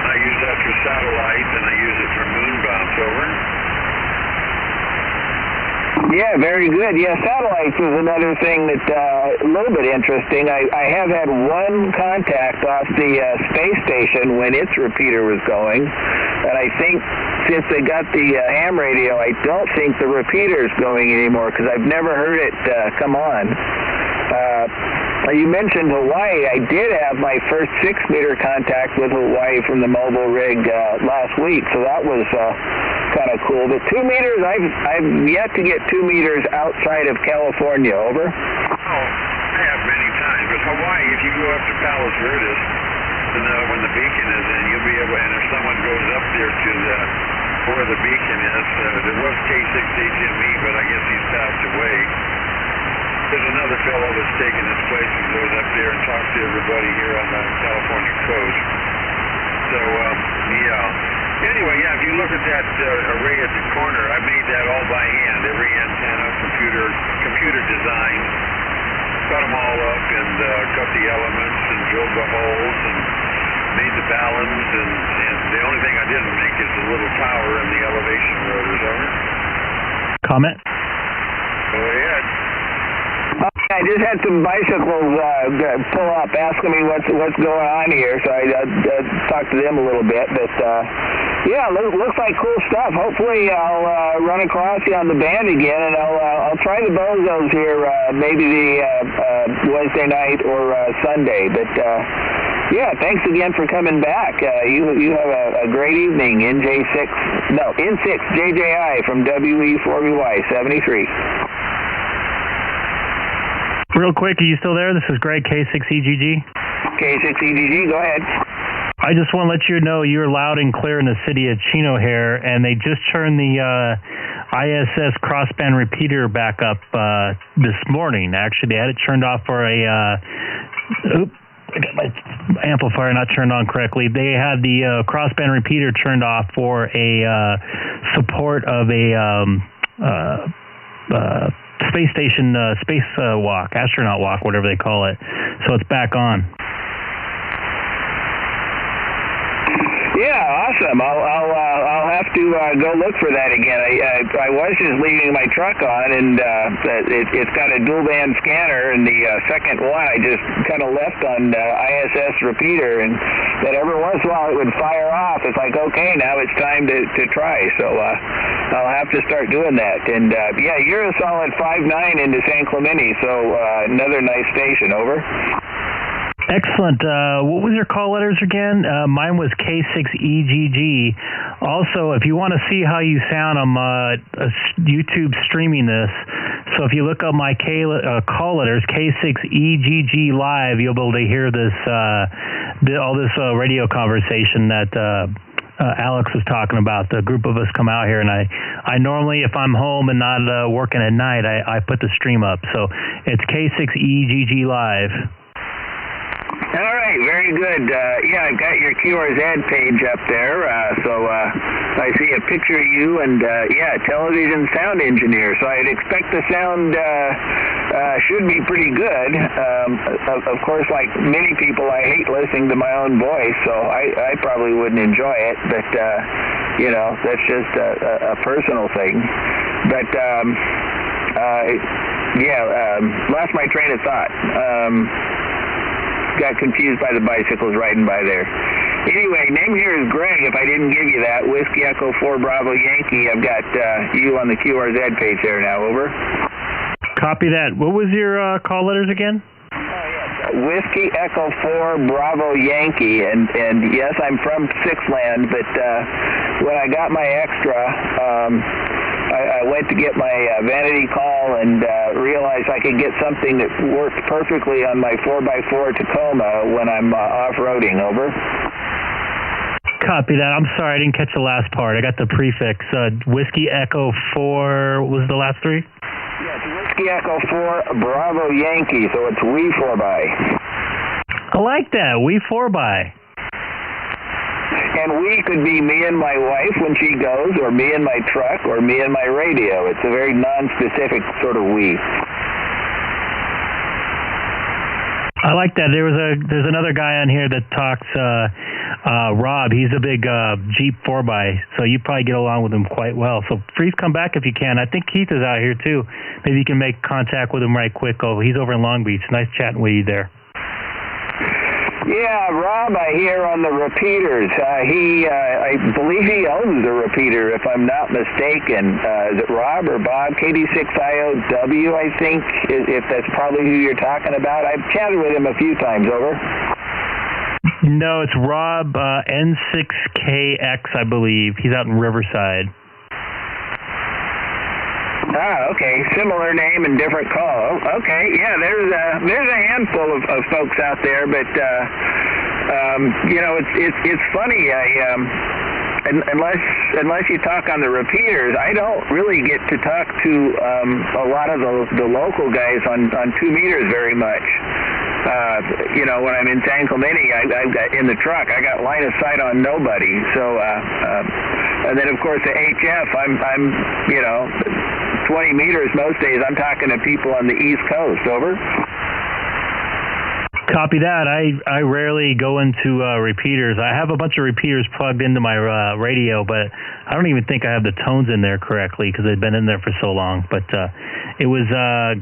I use that for satellite, and I use it for moon bounce. Over. Yeah, very good. Yeah, satellites is another thing that a little bit interesting. I have had one contact off the space station when its repeater was going, and I think since they got the ham radio, I don't think the repeater is going anymore because I've never heard it come on. You mentioned Hawaii. I did have my first 6-meter contact with Hawaii from the mobile rig last week, so that was kind of cool. But 2 meters, I've yet to get 2 meters outside of California. Over. Oh, I have many times. But Hawaii, if you go up to Palos Verdes, and when the beacon is in, you'll be able. And if someone goes up there to where the beacon is, there was K6EGG, but I guess he's passed away. There's another fellow that's taken his place who goes up there and talks to everybody here on the California coast. So, Anyway, if you look at that array at the corner, I made that all by hand. Every antenna, computer design. Cut them all up and cut the elements and drilled the holes and made the balance. And the only thing I didn't make is the little tower and the elevation rotors. Over. Comment? Go ahead. I just had some bicycles pull up asking me what's going on here, so I talked to them a little bit. But looks like cool stuff. Hopefully I'll run across you on the band again, and I'll try the Bozos here maybe the Wednesday night or Sunday. But thanks again for coming back. You have a great evening. N6 JJI from WE4BY 73. Real quick, are you still there? This is Greg, K6EGG. K6EGG, go ahead. I just want to let you know you're loud and clear in the city of Chino here, and they just turned the ISS crossband repeater back up this morning. Actually, they had it turned off for a... I got my amplifier not turned on correctly. They had the crossband repeater turned off for a support of a... space station, astronaut walk, whatever they call it. so it's back on. Yeah, awesome. I'll have to go look for that again. I was just leaving my truck on, and it's got a dual band scanner, and the second one I just kind of left on ISS repeater, and that every once in a while it would fire off. It's like, okay, now it's time to try. So I'll have to start doing that. And yeah, you're a solid 5'9" into San Clemente, so another nice station. Over. Excellent. What was your call letters again? Mine was K6EGG. Also, if you want to see how you sound, I'm YouTube streaming this. So if you look up my call letters, K6EGG live, you'll be able to hear this all this radio conversation that Alex was talking about. The group of us come out here, and I normally, if I'm home and not working at night, I put the stream up. So it's K6EGG live. All right, very good. Yeah, I've got your QRZ page up there, so I see a picture of you, and yeah, television sound engineer. So I'd expect the sound should be pretty good. Of course, like many people, I hate listening to my own voice, so I probably wouldn't enjoy it, but you know, that's just a personal thing. But yeah, lost my train of thought. Got confused by the bicycles riding by there. Anyway, name here is Greg. If I didn't give you that, Whiskey Echo 4 Bravo Yankee. I've got you on the QRZ page there now. Over. Copy that. What was your call letters again? Whiskey Echo 4 Bravo Yankee, and yes, I'm from Sixland, but when I got my extra, I went to get my vanity call and realized I could get something that worked perfectly on my 4x4 Tacoma when I'm off-roading. Over. Copy that. I'm sorry, I didn't catch the last part. I got the prefix. Whiskey Echo 4, what was the last three? Yeah, it's Whiskey Echo 4 Bravo Yankee, so it's we 4x. I like that. We 4x. And we could be me and my wife when she goes, or me and my truck, or me and my radio. It's a very non-specific sort of we. I like that. There's another guy on here that talks, Rob. He's a big Jeep 4x, so you probably get along with him quite well. So please come back if you can. I think Keith is out here too. Maybe you can make contact with him right quick. Oh, he's over in Long Beach. Nice chatting with you there. Yeah, Rob, I hear on the repeaters. I believe he owns the repeater, if I'm not mistaken. Is it Rob or Bob? KD6IOW, I think, if that's probably who you're talking about. I've chatted with him a few times. Over. No, it's Rob, N6KX, I believe. He's out in Riverside. Ah, okay. Similar name and different call. Okay, yeah. There's a handful of folks out there, but you know, it's funny. Unless you talk on the repeaters, I don't really get to talk to a lot of the local guys on 2 meters very much. You know, when I'm in San Clemente, I've got in the truck, I got line of sight on nobody. So, and then of course the HF, I'm you know, 20 meters most days. I'm talking to people on the East Coast. Over. Copy that. I rarely go into repeaters. I have a bunch of repeaters plugged into my radio, but I don't even think I have the tones in there correctly because they've been in there for so long. But it was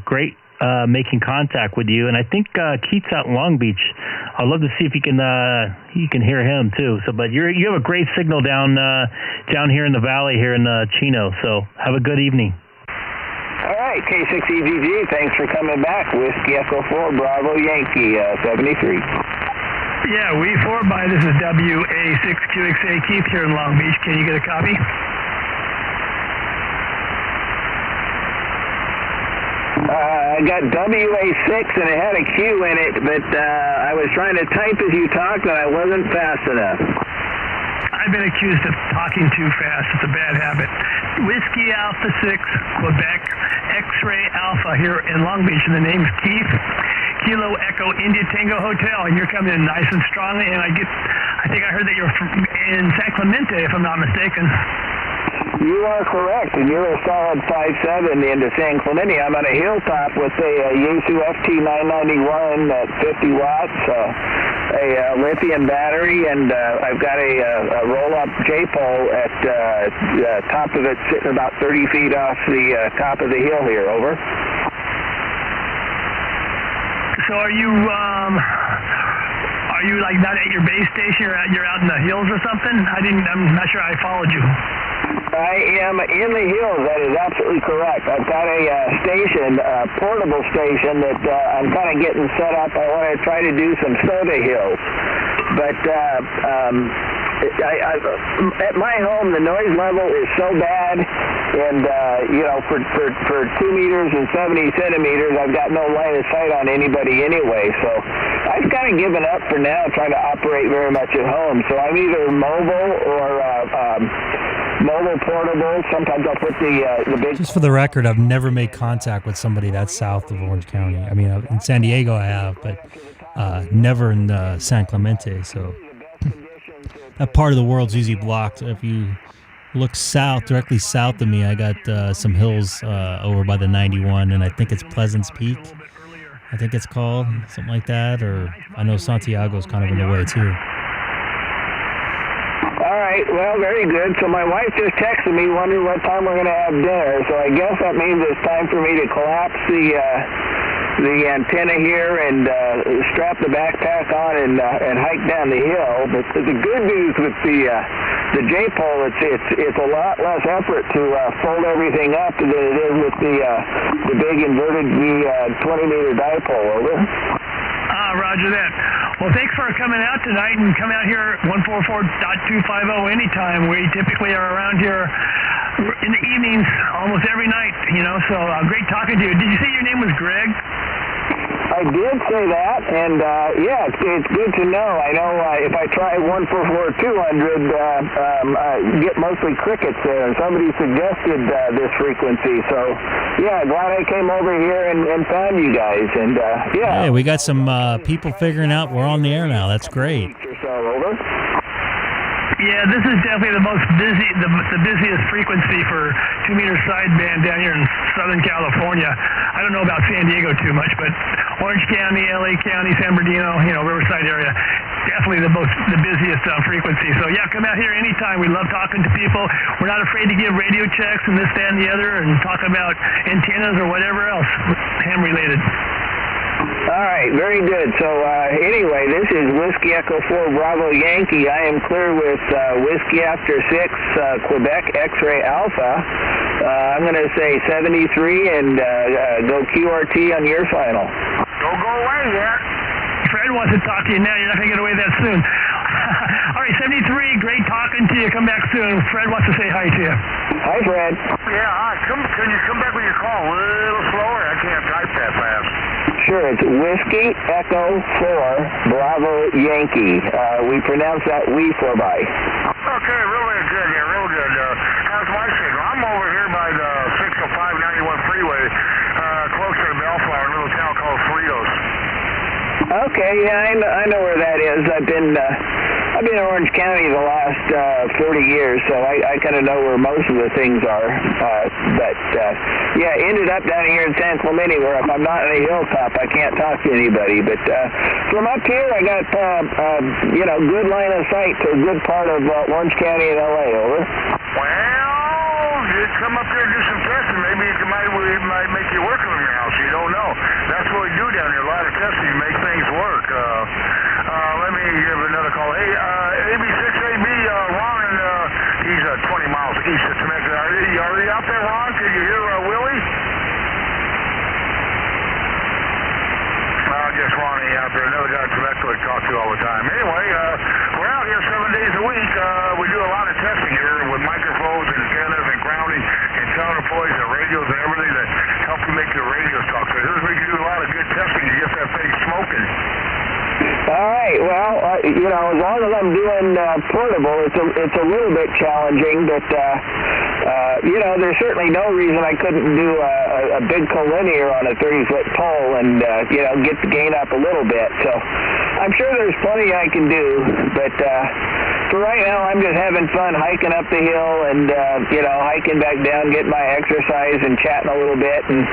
great making contact with you, and I think Keith's out in Long Beach. I'd love to see if you can hear him too. So, but you have a great signal down here in the valley here in Chino. So have a good evening. All right, K6EGG, thanks for coming back. Whiskey Echo 4 Bravo Yankee 73. Yeah, we 4x. This is WA6QXA Keith here in Long Beach. Can you get a copy? I got WA6 and it had a Q in it, but I was trying to type as you talked and I wasn't fast enough. I've been accused of talking too fast. It's a bad habit. Whiskey Alpha 6, Quebec, X-Ray Alpha here in Long Beach, and the name's Keith. Kilo Echo India Tango Hotel, and you're coming in nice and strong. And I think I heard that you're in San Clemente, if I'm not mistaken. You are correct, and you're a solid 5.7 into San Clemente. I'm on a hilltop with a Yaesu FT991 at 50 watts, a lithium battery, and I've got a roll-up J-pole at the top of it, sitting about 30 feet off the top of the hill here. Over. So are you like not at your base station? You're out in the hills or something? I'm not sure I followed you. I am in the hills. That is absolutely correct. I've got a station, a portable station that I'm kind of getting set up. I want to try to do some soda hills, but at my home the noise level is so bad, and for 2 meters and 70 centimeters, I've got no line of sight on anybody anyway. So I've kind of given up for now trying to operate very much at home. So I'm either mobile or mobile portable. Sometimes I'll put the big... Just for the record, I've never made contact with somebody that's south of Orange County. I mean, in San Diego I have, but never in San Clemente. So that part of the world's usually blocked. If you look south, directly south of me, I got some hills over by the 91, and I think it's Pleasance Peak. I think it's called, something like that. Or I know Santiago's kind of in the way too. All right, well, very good. So my wife just texted me wondering what time we're going to have dinner. So I guess that means it's time for me to collapse the antenna here and strap the backpack on and hike down the hill. But the good news with the J-pole, it's a lot less effort to fold everything up than it is with the big inverted V 20-meter dipole. Over. Roger that. Well, thanks for coming out tonight, and come out here 144.250 anytime. We typically are around here in the evenings almost every night, so great talking to you. Did you say your name was Greg? I did say that, and yeah, it's good to know. I know if I try 144-200, get mostly crickets there, and somebody suggested this frequency. So yeah, glad I came over here and found you guys. And yeah, hey, we got some people figuring out we're on the air now. That's great. Over. Yeah, this is definitely the most the busiest frequency for 2-meter sideband down here in Southern California. I don't know about San Diego too much, but Orange County, LA County, San Bernardino, Riverside area, definitely the busiest frequency. So yeah, come out here anytime. We love talking to people. We're not afraid to give radio checks and this, that, and the other, and talk about antennas or whatever else ham related. All right, very good. So anyway, this is Whiskey Echo 4 Bravo Yankee. I am clear with Whiskey After 6 Quebec X-Ray Alpha. I'm going to say 73 and go QRT on your final. Don't go away yet. Fred wants to talk to you now. You're not going to get away that soon. All right, 73, great talking to you. Come back soon. Fred wants to say hi to you. Hi, Fred. Yeah, hi. Can you come back with your call a little slower? I can't type that fast. Sure, it's Whiskey Echo 4 Bravo Yankee. We pronounce that we for by. Okay, really good. Yeah, real good. How's my signal? I'm over here by the 605-91 freeway, close to the Bellflower, a little town called Cerritos. Okay, yeah, I know where that is. I've been in Orange County the last 40 years, so I kind of know where most of the things are. But yeah, ended up down here in San Clemente, where if I'm not on a hilltop, I can't talk to anybody. But from up here, I got good line of sight to a good part of Orange County and LA. Over. Well, you come up here and do some testing. Maybe we might make you work on your house. You don't know. That's what we do down here. A lot of testing to make things work. Let me give another call. Hey, AB6AB, Ron, he's 20 miles east of Temecula. Are you out there, Ron? Can you hear Willie? I guess Ron ain't out there. Another guy in Temecula I talk to all the time. Anyway, we're out here 7 days a week. We do a lot of testing here with microphones and antennas and grounding and counterpoise and radios and everything that help you make your radios talk. So here's where you do a lot of good testing to get that thing smoking. All right. Well, as long as I'm doing portable, it's a little bit challenging, but there's certainly no reason I couldn't do a big collinear on a 30-foot pole and get the gain up a little bit. So I'm sure there's plenty I can do, but for right now, I'm just having fun hiking up the hill and, hiking back down, getting my exercise and chatting a little bit, and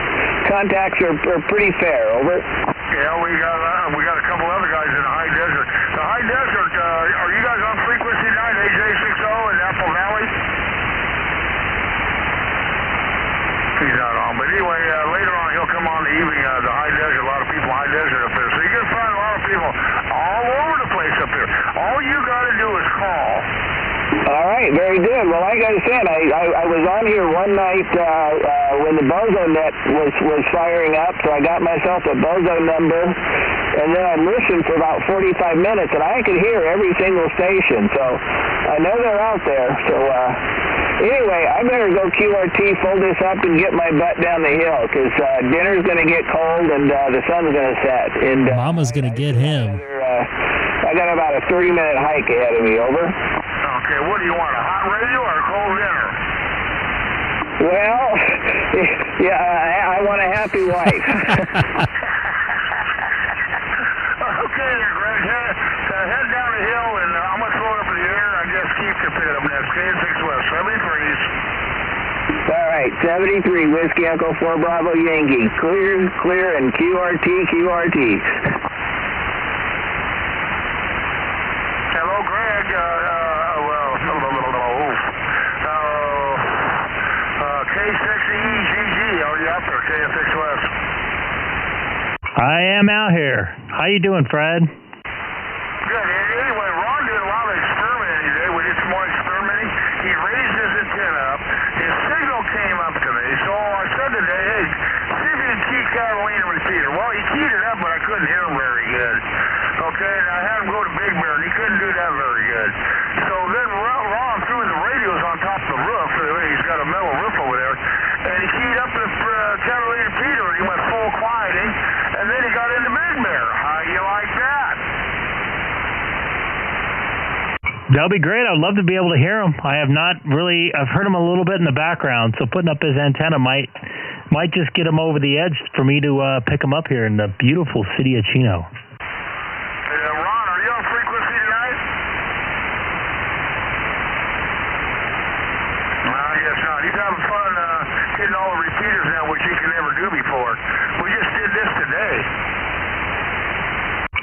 contacts are pretty fair, over. Yeah, we got a couple other guys in the high desert. The high desert, are you guys on frequency 9, AJ60 in Apple Valley? He's not on, but anyway, later on he'll come on the evening, the high desert, a lot of people high desert up there. So you can find a lot of people all over the place up there. All you got to do is call. All right, very good. Well, like I said, I was on here one night when the bozo net was firing up, so I got myself a bozo number, and then I listened for about 45 minutes, and I could hear every single station, so I know they're out there. So anyway, I better go QRT, fold this up, and get my butt down the hill, because dinner's going to get cold, and the sun's going to set. And Mama's going to get him. I got about a 30-minute hike ahead of me, over. Okay, what do you want, a hot radio or a cold dinner? Well, yeah, I want a happy wife. Okay, Greg, head down the hill, and I'm going to throw it up in the air. I guess Keith can pick it up next. K6 West, 73s. All right, 73, Whiskey Echo 4 Bravo Yankee. Clear, and QRT. Hello, Greg. K6EGG, are you out there, KFX West? I am out here. How you doing, Fred? Good. Anyway, Ron did a lot of experimenting today. We did some more experimenting. He raised his antenna up. His signal came up to me. So I said today, hey, see if you can key Catalina repeater. Well, he keyed it up, but I couldn't hear him very good. Okay, and I had him go to Big Bear, and he couldn't do that very good. So then Ron threw the radios on top of the roof. He's got a metal roof over there. And he keyed up the Catalina repeater, and he went full quieting. And then he got into Big Bear. How you like that? That'll be great. I'd love to be able to hear him. I've heard him a little bit in the background, so putting up his antenna might just get him over the edge for me to pick him up here in the beautiful city of Chino. Ron, are you on frequency tonight? No, I guess not. He's having fun hitting all the repeaters now, which he can never do before. We just did this today.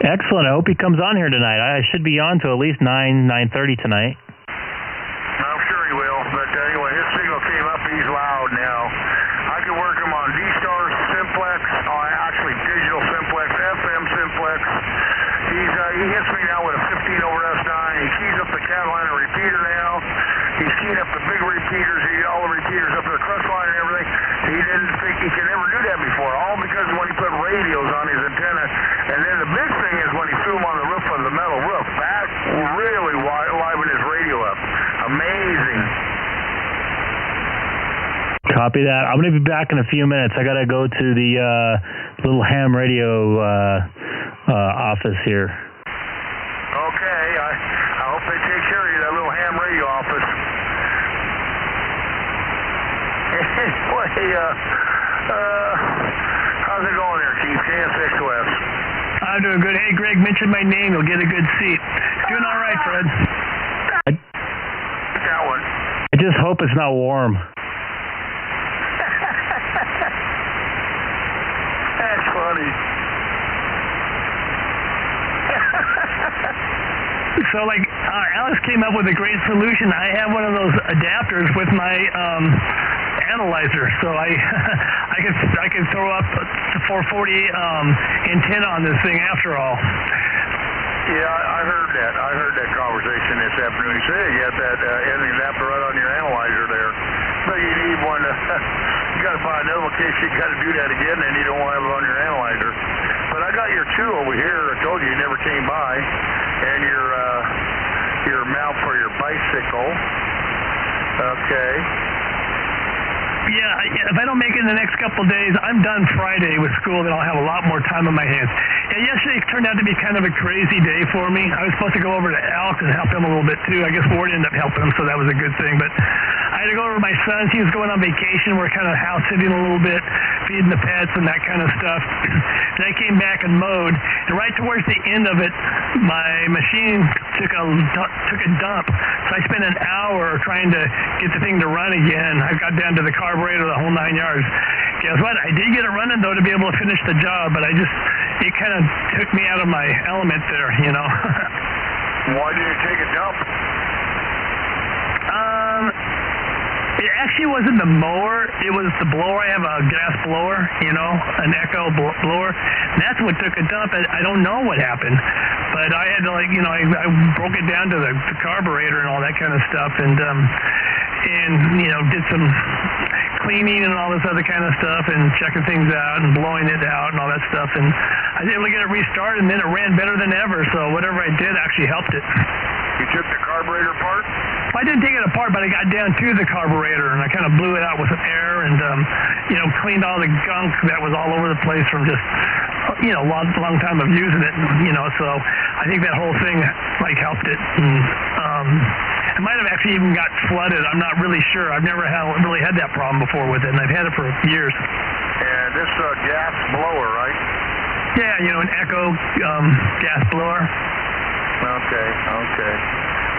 Excellent. I hope he comes on here tonight. I should be on to at least 9:30 tonight. I'm sure he will, but anyway, his signal came up. He's loud now. I can work him on D-Star Simplex, actually digital Simplex, FM Simplex. He hits me now with a 15 over S9. He keys up the Catalina repeater now. He's keying up the big repeaters, all the repeaters up to the crust line and everything. He didn't think he could ever do that before, all because when he put radios on his antenna. And then the big thing is when he threw them on the roof of the metal roof. That really livened his radio up. Amazing. Copy that. I'm going to be back in a few minutes. I got to go to the little ham radio office here. Okay. I hope they take care of you, that little ham radio office. Anyway, how's it going there, Chief? KSX West. I'm doing good. Hey, Greg, mention my name. You'll get a good seat. Doing all right, Fred. That one. I just hope it's not warm. That's funny. So, Alex came up with a great solution. I have one of those adapters with my analyzer, so I can throw up the 440 antenna on this thing after all. Yeah, I heard that conversation this afternoon. He said you got that adapter right on your analyzer there. So you need one. You got to buy another one in case you got to do that again, and you don't want to have it on your analyzer. But I got your two over here. I told you never came by, and your mount for your bicycle. Okay. Yeah, if I don't make it in the next couple of days, I'm done Friday with school, then I'll have a lot more time on my hands. Yeah, yesterday turned out to be kind of a crazy day for me. I was supposed to go over to Alex and help him a little bit too. I guess Ward ended up helping him, so that was a good thing. But I had to go over to my son's. He was going on vacation. We're kind of house sitting a little bit, feeding the pets and that kind of stuff. Then I came back and mowed. And right towards the end of it, my machine took a dump. So I spent an hour trying to get the thing to run again. I got down to the carburetor, the whole 9 yards. Guess what? I did get it running though to be able to finish the job, but it kind of took me out of my element there, you know. Why did you take a dump? It actually wasn't the mower, it was the blower. I have a gas blower, you know, an Echo blower. That's what took a dump. I don't know what happened, but I had to, like, you know, I broke it down to the carburetor and all that kind of stuff, and you know, did some cleaning and all this other kind of stuff, and checking things out and blowing it out and all that stuff, and I was able to get it restarted, and then it ran better than ever. So whatever I did actually helped it. You took the carburetor apart? I didn't take it apart, but I got down to the carburetor and I kind of blew it out with some air and, you know, cleaned all the gunk that was all over the place from just, you know, long time of using it, you know, so I think that whole thing, like, helped it. And, it might have actually even got flooded. I'm not really sure. I've never really had that problem before with it, and I've had it for years. And this gas blower, right? Yeah, you know, an Echo gas blower. Okay.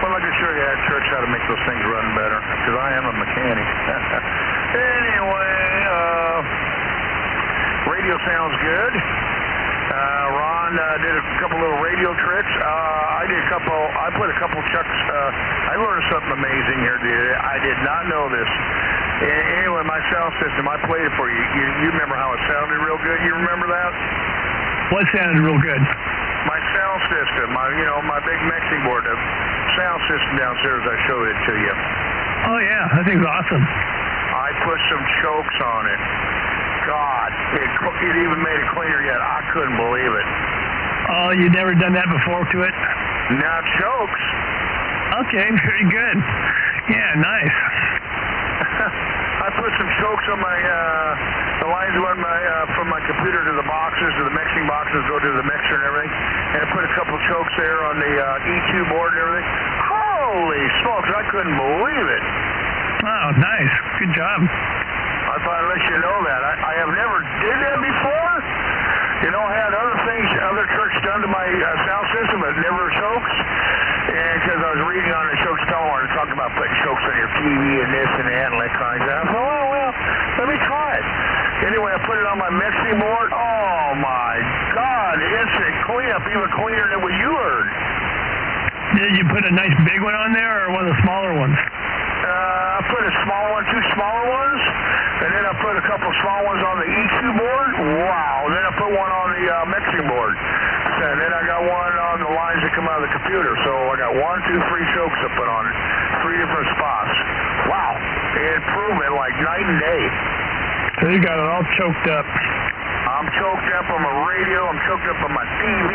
Well, I can show you at church how to make those things run better, because I am a mechanic. Anyway, radio sounds good. Ron did a couple little radio tricks. I put a couple chucks. I learned something amazing here today. I did not know this. Anyway, my sound system, I played it for you. You remember how it sounded real good? You remember that? What sounded real good? My sound system, my big mixing board, the sound system downstairs, I showed it to you. Oh, yeah, that thing's awesome. I put some chokes on it. God, it even made it cleaner yet. I couldn't believe it. Oh, you'd never done that before to it? Now, chokes. Okay, very good. Yeah, nice. I put some chokes on my, the lines run from my computer to the boxes, to the mixing boxes, go to the mixer and everything. And I put a couple chokes there on the E2 board and everything. Holy smokes, I couldn't believe it. Oh, nice. Good job. I thought I'd let you know that. I have never did that before. You know, I had other things, other tricks done to my sound system, but never chokes. And because I was reading on the Chokes Telemark, talking about putting chokes on your TV and this and that and electronics. And I thought, oh, well, let me try it. Anyway, I put it on my mixing board. Oh, my God. Instant cleanup, even cleaner than what you heard. Did you put a nice big one on there or one of the smaller ones? I put a small one, two smaller ones, and then I put a couple small ones on the E2 board. Wow. Then I put one on the mixing board. And then I got one on the lines that come out of the computer. So I got 1, 2, 3 chokes I put on it. 3 different spots. Wow. Improvement like night and day. So you got it all choked up. I'm choked up on my radio. I'm choked up on my TV.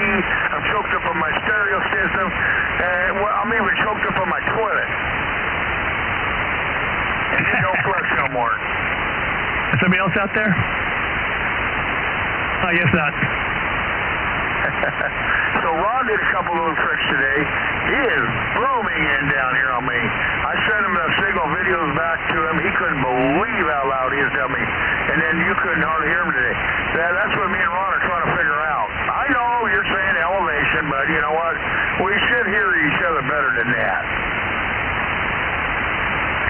I'm choked up on my stereo system. And I'm even choked up on my toilet. And you don't flush no more. Is somebody else out there? I guess not. So Ron did a couple little tricks today. He is booming in down here on me. I sent him the signal videos back to him. He couldn't believe how loud he is to me. And then you couldn't hardly hear him today. That's what me and Ron are trying to figure out. I know you're saying elevation, but you know what? We should hear each other better than that.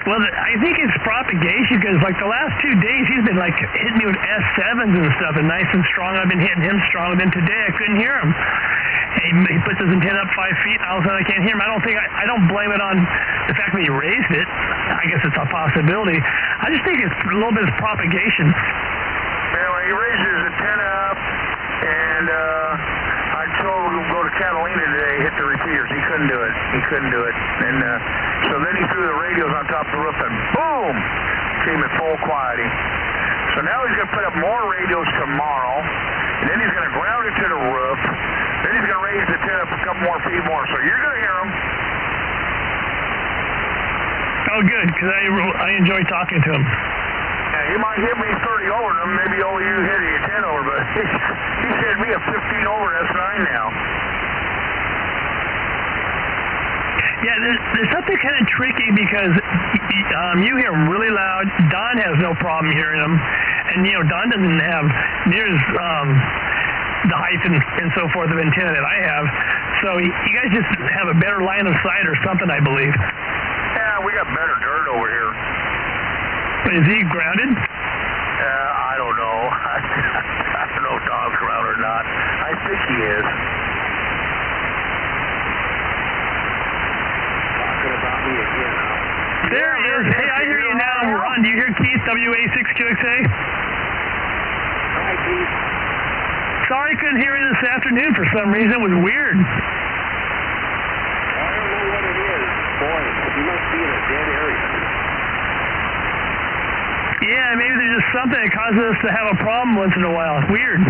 Well, I think it's propagation because, like, the last 2 days he's been, like, hitting me with S7s and stuff and nice and strong. I've been hitting him strong. And then today I couldn't hear him. He puts his antenna up 5 feet and all of a sudden I can't hear him. I don't blame it on the fact that he raised it. I guess it's a possibility. I just think it's a little bit of propagation. Anyway, he raised his antenna up and I told him to go to Catalina today, hit the repeaters. He couldn't do it. And so then he threw the radios on top of the roof and boom! Came in full quality. So now he's going to put up more radios tomorrow. And then he's going to ground it to the roof. Then he's going to raise the antenna up a couple more feet more. So you're going to hear him. Oh, good, because I enjoy talking to him. And He might hit me 30 over, and maybe only you hit you 10 over, but he's hit me a 15 over. That's 9 now. Yeah, there's something kind of tricky because you hear them really loud. Don has no problem hearing them, and Don doesn't have near as the height and so forth of antenna that I have. So you guys just have a better line of sight or something, I believe. Yeah, we got better dirt over here. But is he grounded? I don't know. I don't know if Don's grounded or not. I think he is. Talking about me again, huh? There he is. Hey, I hear you now. Ron, do you hear Keith, WA6QXA? Hi, Keith. Sorry I couldn't hear you this afternoon for some reason. It was weird. I don't know what it is. Boy, you must be in a dead area. Yeah, maybe there's just something that causes us to have a problem once in a while. It's weird. If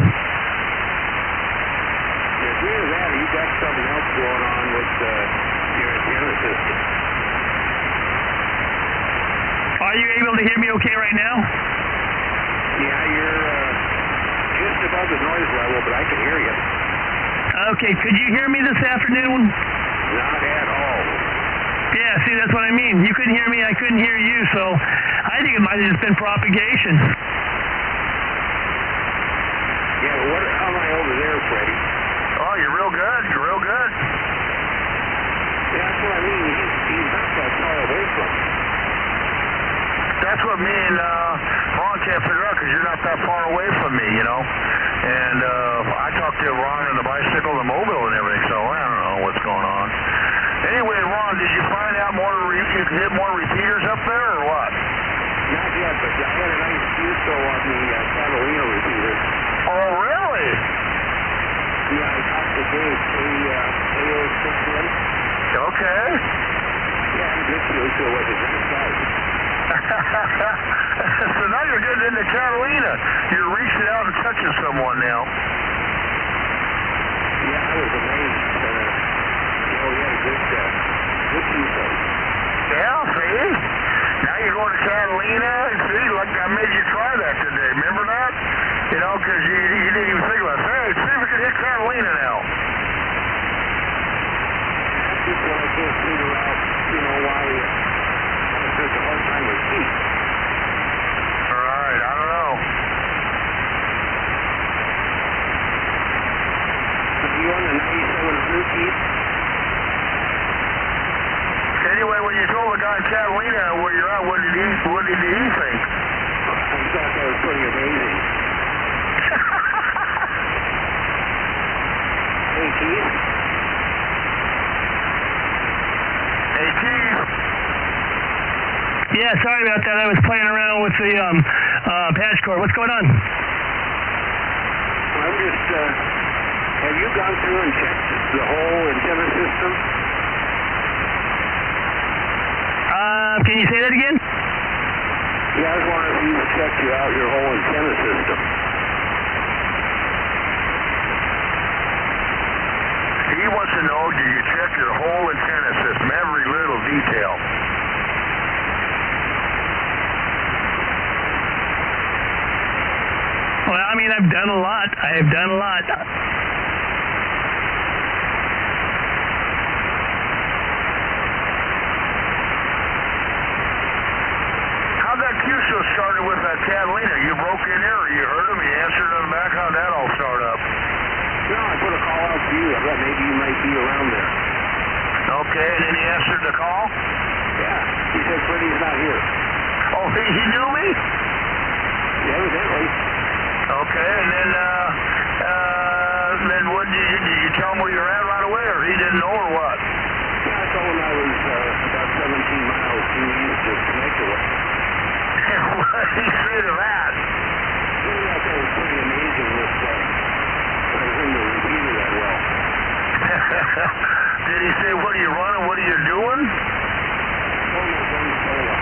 you're that, you got something else going on with your antenna system. Are you able to hear me okay right now? Yeah, you're just above the noise level, but I can hear you. Okay, could you hear me this afternoon? Not at all. Yeah, see, that's what I mean. You couldn't hear me, I couldn't hear you, so I think it might have just been propagation. Yeah, but how am I over there, Freddie? Oh, you're real good. You're real good. Yeah, that's what I mean. He's not that far away from me. That's what me and Ron can't figure out, because you're not that far away from me, And I talked to Ron on the bicycle, the mobile, and everything, so I don't know what's going on. Anyway, Ron, did you find out you could hit more repeaters up there, or what? Not yet, but I had a nice QSO on the Catalina repeater. Oh, really? Yeah, I talked to Dave, K6EGG. Okay. Yeah, I'm good QSO with it. Nice guy. So now you're getting into Catalina. You're reaching out and touching someone now. Yeah, I was amazed. We had a good QSO. Yeah, see? Now you're going to Catalina. See, like I made you try that today. Remember that? Because you didn't even think about it. Hey, see if we can hit Catalina now. That's just what I can't figure out, why I'm such a hard time with Keith. All right, I don't know. Are you on the 9700, Keith? Anyway, when you told the guy in Catalina where you're at, what did he think? I thought that was pretty amazing. Hey, Keith. Hey, Keith. Yeah, sorry about that. I was playing around with the patch cord. What's going on? I'm just, have you gone through and checked the whole antenna system? Can you say that again? Yeah, I was wondering if you checked your whole antenna system. He wants to know, do you check your whole antenna system, every little detail? Well, I mean, I've done a lot. I have done a lot. How'd that QSO started with that Catalina? You broke in there, or you heard him, you answered him back? How'd that all start up? No, I put a call out to you. I thought maybe you might be around there. Okay, and then he answered the call? Yeah, he said Freddie's not here. Oh, he knew me? Evidently. Okay, and then what did you tell him where you're at right away, or he didn't know, or what? Yeah, I told him I was about 17 miles due east of Temecula. What did he say to that? Yeah, I thought it was pretty amazing that I was in the repeater that well. Did he say, what are you running, what are you doing? Oh, my friend Sola.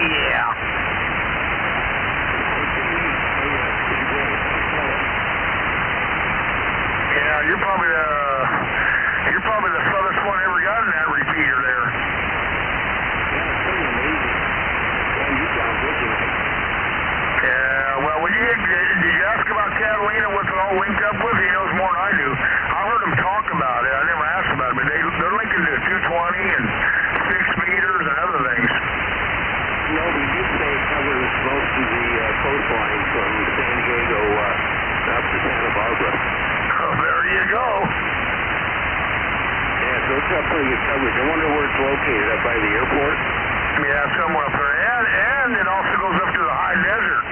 Yeah. Yeah, you're probably the furthest one ever got in that repeater there. Yeah, it's pretty amazing. And you sound good, all linked up with? He knows more than I do. I heard him talk about it. I never asked about it, but they're linking to 220 and 6 meters and other things. No, we did say it covers most of the coastline from San Diego up to Santa Barbara. Oh, there you go. Yeah, so it's got pretty good coverage. I wonder where it's located, up by the airport? Yeah, somewhere up there. And it also goes up to the high desert.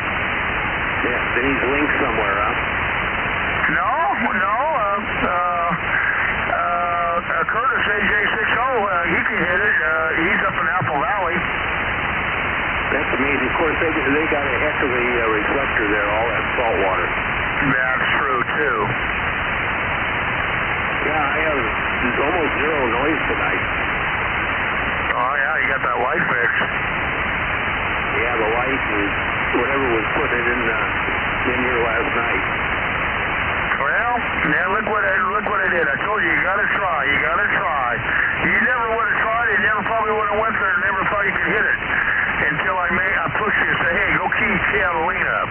Yeah, then he's linked somewhere, huh? No. Curtis AJ60, he can hit it. He's up in Apple Valley. That's amazing. Of course, they got a heck of a reflector there, all that salt water. That's true, too. Yeah, I have almost zero noise tonight. Oh, yeah, you got that light fixed. Yeah, the light and whatever was putting it in here last night. Well, yeah, look what I did. I told you, you gotta try. You never would have tried it, never probably would have went there, and never thought you could hit it. Until I pushed you and say, hey, go key Catalina up.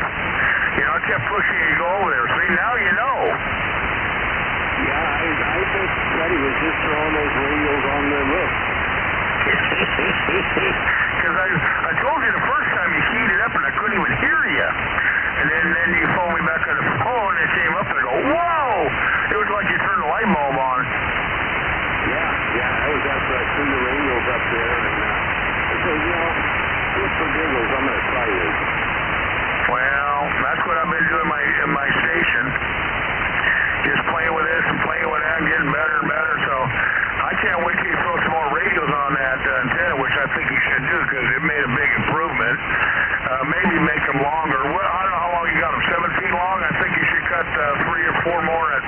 You know, I kept pushing you to go over there. See, now you know. Yeah, I think Freddie was just throwing those radios on the roof. Because I told you the first time you keyed it up and I couldn't even hear you. And then you phoned me back on the phone and it came up and I go, whoa! It was like you turned the light bulb on. Yeah, that was after I threw the radios up there and I said, you know, just for giggles, I'm going to try this. Well, that's what I've been doing in my station. Just playing with this and playing with that and getting better and better. So I can't wait till you throw some more radios on that antenna, which I think you should do because it made a big improvement. Maybe make them longer. Well, I don't know how long you got them, 7 feet long? I think you should cut 3 or 4 more at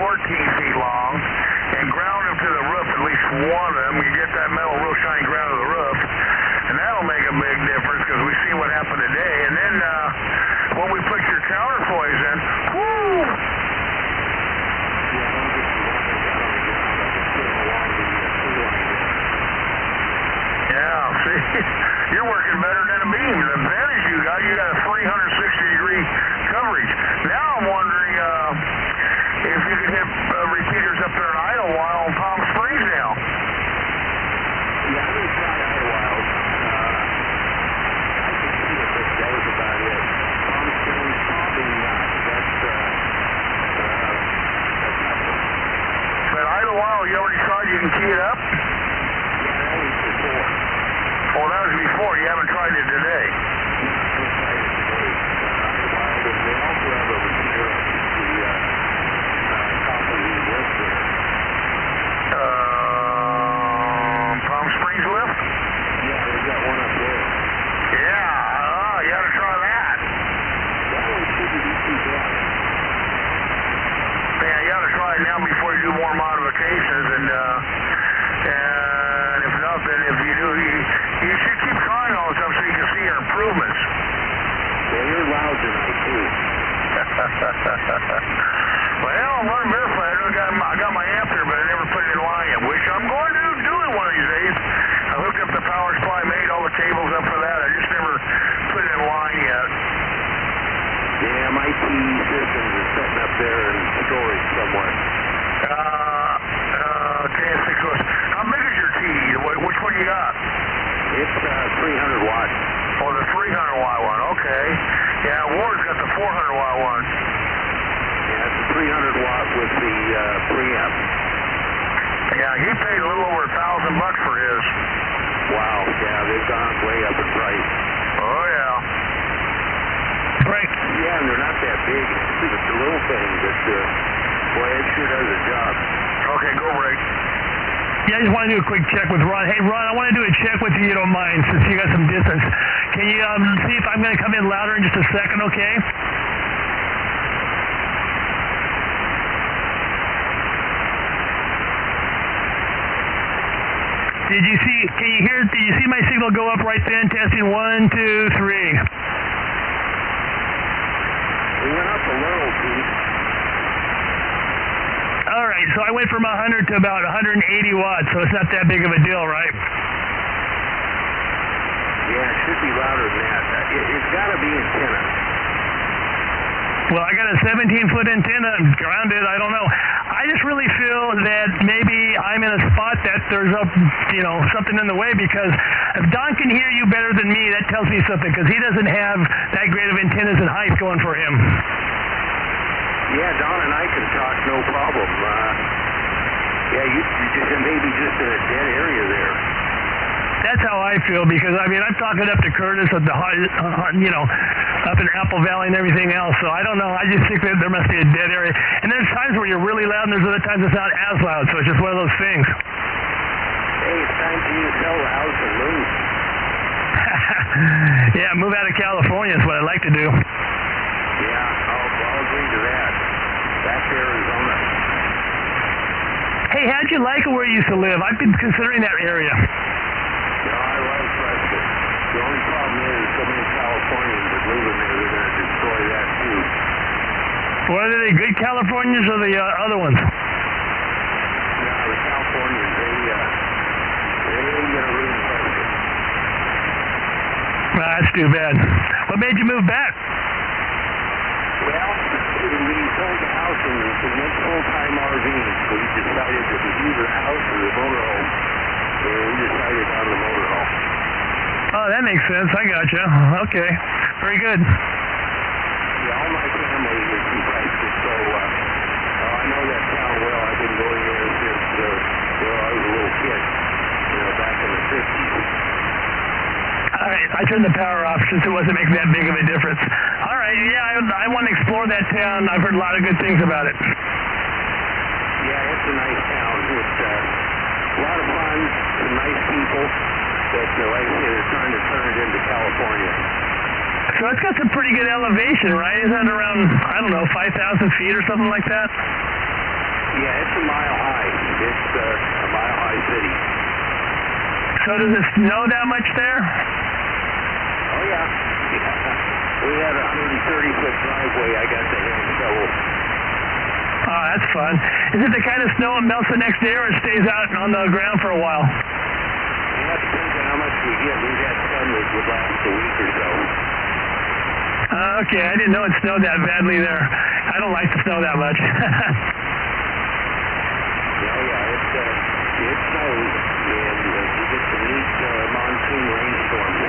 14 feet long and ground them to the roof, at least one of them. You get that metal real shiny ground to the roof, and that'll make a big difference because we see what happened today. And then when we put your counterpoise in, whoo! Yeah, see, you're working better than a beam. The advantage you got a 360-degree coverage. Now I'm wondering if you could hit repeaters up there in Idlewild and Palm Springs now. Yeah, I'm going to try Idlewild. I can see it, but that was about it. Palm Springs, probably not. That's nothing. But Idlewild, you already tried, you can key it up? Yeah, that was before. Oh, that was before. You haven't tried it today. No, I haven't tried it today. Idlewild, and they also have a repeater up at the top of the lift there. Palm Springs lift? Yeah, they've got one up there. Yeah, you ought to try that. That one shouldn't be too bad. Yeah, you ought to try it now before you do more modifications, and if not, then if you do, you should keep trying all the time so you can see your improvements. Yeah, you're loud tonight, too. Well, I'm running barefoot. I got my amp here, but I never put it in line yet, which I'm going to do it one of these days. I hooked up the power supply, made all the cables up for that. I just never put it in line yet. Yeah, my TV systems are setting up there in storage somewhere. K6EGG. How big is your TV? Which one you got? It's 300 watts. Oh, the 300 watt one. Okay. Yeah, Ward's got the 400 watt one. Yeah, it's a 300 watt with the preamp. Yeah, he paid a little over $1,000 for his. Wow. Yeah, they've gone way up in price. Oh yeah. Frank. Yeah, and they're not that big. It's a little thing, but boy, it sure does a job. Okay, go break. Yeah, I just want to do a quick check with Ron. Hey, Ron, I want to do a check with you, you don't mind, since you got some distance. Can you see if I'm going to come in louder in just a second, okay? Did you see my signal go up right then? Testing 1, 2, 3. We went up a little, Pete. All right, so I went from 100 to about 180 watts, so it's not that big of a deal, right? Yeah, it should be louder than that. It's got to be antenna. Well, I got a 17-foot antenna. I'm grounded. I don't know. I just really feel that maybe I'm in a spot that there's something in the way, because if Don can hear you better than me, that tells me something, because he doesn't have that great of antennas and height going for him. Yeah, Don and I can talk, no problem. You just maybe just in a dead area there. That's how I feel, because I'm talking up to Curtis at the up in Apple Valley and everything else. So I don't know. I just think that there must be a dead area. And there's times where you're really loud, and there's other times it's not as loud. So it's just one of those things. Hey, it's time for you to sell the house and move. Yeah, move out of California is what I'd like to do. Yeah, I'll agree to that. Back to Arizona. Hey, how'd you like it where you used to live? I've been considering that area. No, I love Prescott. The only problem is so many Californians that live in there, they're going to destroy that too. What are they, good Californians or the other ones? No, the Californians, they ain't going to ruin Prescott. That's too bad. What made you move back? Well, we sold the house and we went full-time RVing. So we decided to either the house or the motorhome. So we decided on the motorhome. Oh, that makes sense. I gotcha. Okay. Very good. Yeah, all my family is from Prescott, so I know that town well. I've been going there since I was a little kid, back in the 50s. All right, I turned the power off since it wasn't making that big of a difference. All right, yeah, I want to explore that town. I've heard a lot of good things about it. Yeah, it's a nice town. It's a lot of fun, some nice people, but like I say, they're trying to turn it into California. So it's got some pretty good elevation, right? Isn't that around, 5,000 feet or something like that? Yeah, it's a mile high. It's a mile high city. So does it snow that much there? Oh, yeah. We had a 130-foot driveway. I got the hand shovel. Oh, that's fun. Is it the kind of snow that melts the next day, or it stays out on the ground for a while? Yeah, it depends on how much we get. We've had some that would last a week or so. Okay, I didn't know it snowed that badly there. I don't like the snow that much. Yeah, it snows, and you get some neat monsoon rainstorms.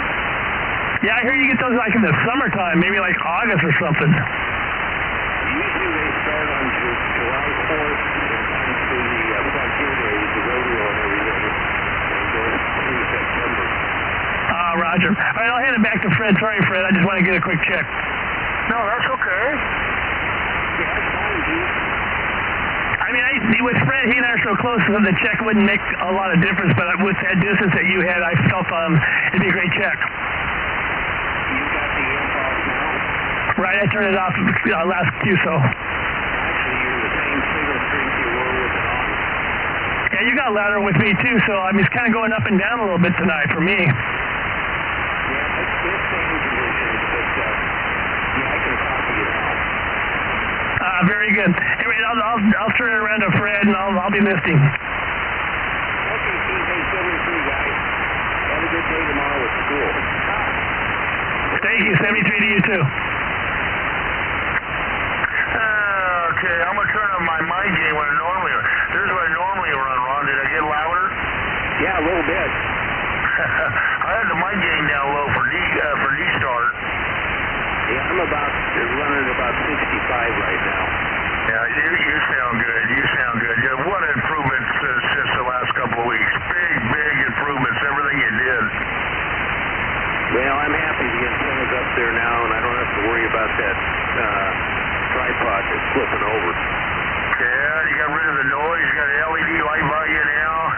Yeah, I hear you get those like in the summertime, maybe like August or something. Usually they start on July 4th and come through the Frontier Days, the rodeo and everything, and go through September. Roger. All right, I'll hand it back to Fred. Sorry, Fred, I just want to get a quick check. No, that's okay. Yeah, that's fine, Keith. With Fred, he and I are so close that the check wouldn't make a lot of difference, but with that distance that you had, I felt it'd be a great check. You got the amp off now? Right, I turned it off last QSO. Actually, you're the same signal strength you were with it on. Yeah, you got louder with me too, so it's kind of going up and down a little bit tonight for me. Yeah, it's same conditions, but I can copy you now. Very good. Anyway, I'll turn it around to Fred, and I'll be listening. Okay, Keith, hey, 73 guys. Have a good day tomorrow at school. Thank you. 73 to you too. Okay, I'm gonna turn on my mic gain when I normally. This is what I normally run, Ron. Did I get louder? Yeah, a little bit. I had the mic gain down low for D-start. Yeah, I'm running about 65 right now. Yeah, you sound good. You sound good. Yeah, what improvements since the last couple of weeks. Big improvements, everything you did. Well, I'm happy the antenna's up there now, and I don't have to worry about that tripod that's flipping over. Yeah, you got rid of the noise. You got an LED light by you now.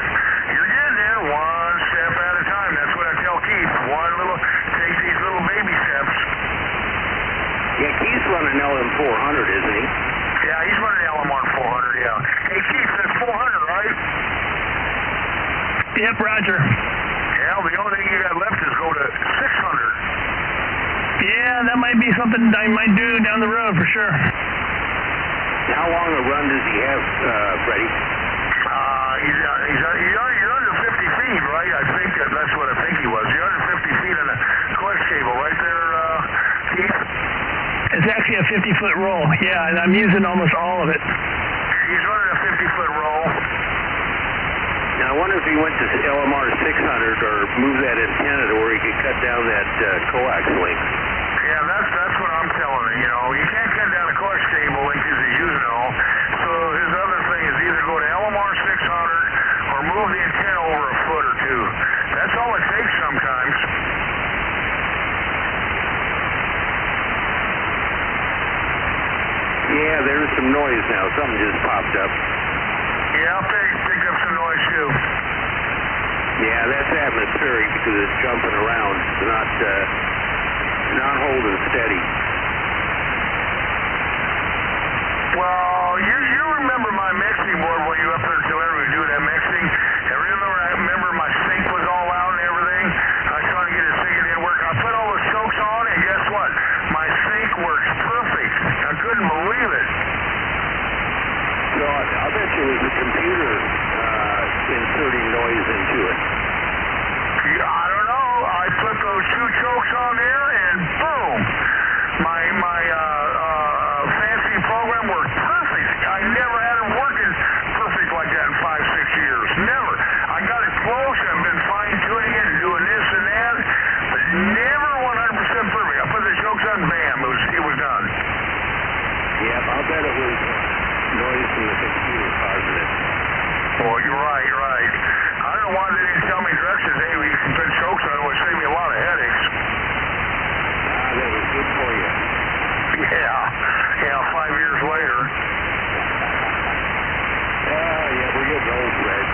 You're getting there one step at a time. That's what I tell Keith. Take these little baby steps. Yeah, Keith's running LM400, isn't he? Yeah, he's running LMR 400, yeah. Hey, Keith, that's 400, right? Yep, Roger. Yeah, the only thing you got left is go to 600. Yeah, that might be something I might do down the road for sure. How long a run does he have, Freddie? You're under 50 feet, right? I think that's what I think he was. You're under 50 feet on the clutch cable right there, Keith? It's actually a 50-foot roll. Yeah, and I'm using almost all of it. He's running a 50-foot roll. Now, I wonder if he went to LMR 600 or moved that antenna to where he could cut down that coax link. Yeah, that's what I'm telling you. You know, you can't cut down a coax cable link because he's using it all. So his other thing is either go to LMR 600 or move the antenna over a foot or two. That's all it takes sometimes. Yeah, there's some noise now. Something just popped up. Yeah, I'll pick up some noise too. Yeah, that's atmospheric because it's jumping around. It's not holding steady. Well, you remember my mixing board when you were up there to whenever we do that mixing? And I remember my sync was all out and everything. I was trying to get it sync, it didn't work. I put all the chokes on, and guess what? My sync works perfect. I couldn't believe it. So I'll bet you it was the computer inserting noise into it. I don't know. I put those two chokes on there, and boom! My fancy program worked perfect. I never had it working perfect like that in 5-6 years. Never. I got it close. I've been fine-tuning it and doing this and that, but never 100% perfect. I put the chokes on, bam, it was done. Yeah, I'll bet it was noise from the computer causing it. Well, you're right. I don't know why they didn't tell me directions. Hey, we can put chokes on it. It would save me a lot of headaches. That was good for you. Yeah, 5 years later. Yeah, we're getting old, Red.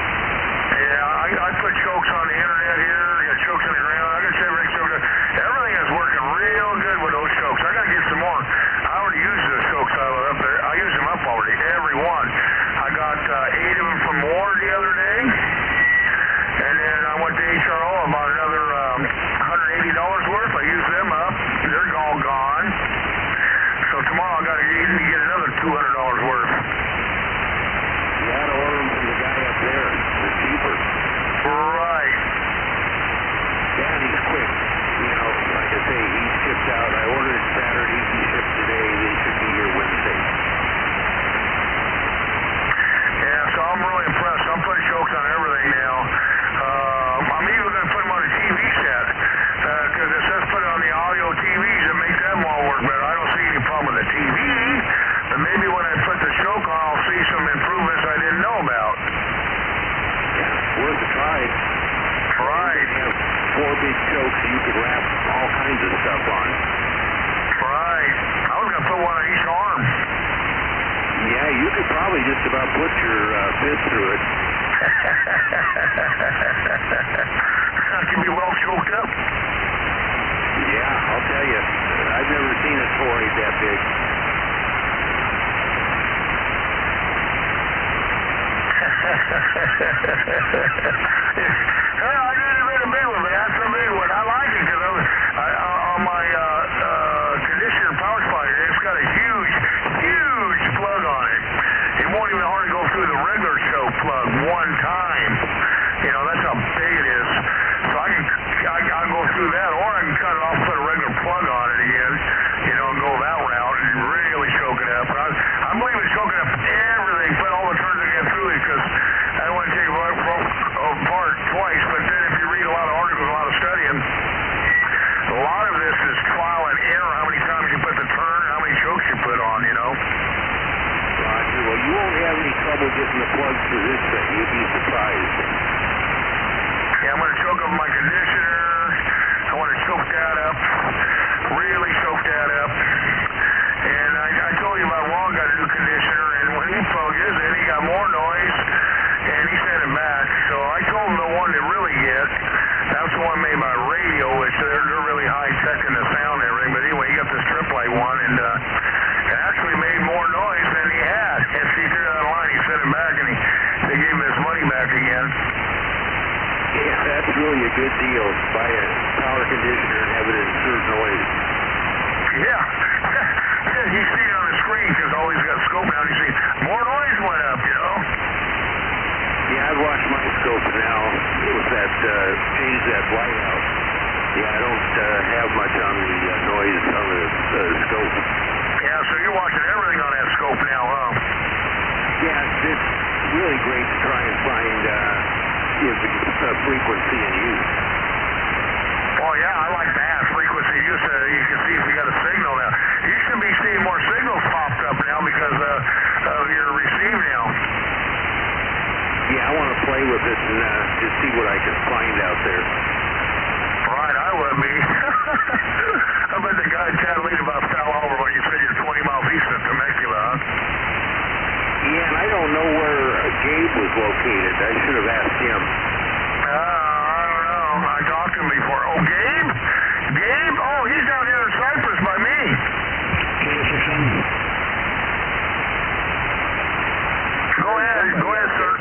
Yeah, I put chokes on the internet here. I got chokes on the ground. I got everything chokes. Everything is working real good with those chokes. I got to get some more. I already used the chokes up there. I used them up already, every one. I got 8 of them from Ward the other day. And then I went to HRO and bought another $180 worth. I used them up. They're all gone. So tomorrow I got to get another $200 worth. You had to order them from the guy up there. They're cheaper. Right. Yeah, and he's quick. You know, like I say, he shipped out. I ordered it Saturday. He shipped today. They should be here Wednesday. Yeah, so I'm really impressed. I'm putting chokes on everything now. I'm even going to put them on a TV set because it says put it on the audio TVs and make them all work better. I don't see any problem with the TV, but maybe when I put the choke on, I'll see some improvements I didn't know about. Yeah, worth a try. Right. You have 4 big chokes you could wrap all kinds of stuff on. Right. I was going to put one on each arm. Yeah, you could probably just about put your fist through it. I can be well choked up. Yeah, I'll tell you. I've never seen a toy that big. Well, I didn't even a big one, but that's a big one. I like it because on my conditioner power supply, it's got a huge plug on it. It won't even hardly go through the regular choke plug one time. You know, that's how big it is. So I'll go through that, or I can cut it off, put a regular plug on it again, you know, and go that route and really choke it up. I believe in choking up everything, put all the turns I get through it, because I don't want to take it apart twice, but then if you read a lot of articles, a lot of studying, a lot of this is trial and error, how many times you put the turn, how many chokes you put on, you know. Roger. Well, you won't have any trouble getting the plugs for this thing. You'd be surprised. Yeah, I'm going to choke up my conditioner. I want to choke that up. Really choke that up. And I told you about Ron got a new conditioner, and when he plugged his in, he got more noise, and he sent it back. So I told him the one to really get, that's the one made by Radio, which they're really high-tech in the sound and everything. But anyway, he got this trip light one, and it actually made more noise than he had. And so he threw it online, he sent it back, and they gave him his money back again. Yeah, that's really a good deal. Buy a power conditioner and have it insert noise. Yeah. You see it on the screen because all he's got scope now. You see more noise went up, you know. Yeah, I've watched my scope now with that, change that light out. Yeah, I don't have much on the noise on the scope. Yeah, so you're watching everything on that scope now, huh? Yeah, it's really great to try and find the frequency in use. Oh, yeah, I like that. Frequency use, you can see if you got a signal now. You should be seeing more signals popped up now because of your receive now. Yeah, I want to play with it and just see what I can find out there. Right, I would be. I bet the guy in Catalina about fell over when you said you're 20 miles east of Temecula, huh? Yeah, and I don't know where Gabe was located. I should have asked him. I don't know. I talked to him before. Oh, Gabe? Gabe? Oh, he's down here in Cyprus by me. K6EGG. Go ahead, sir.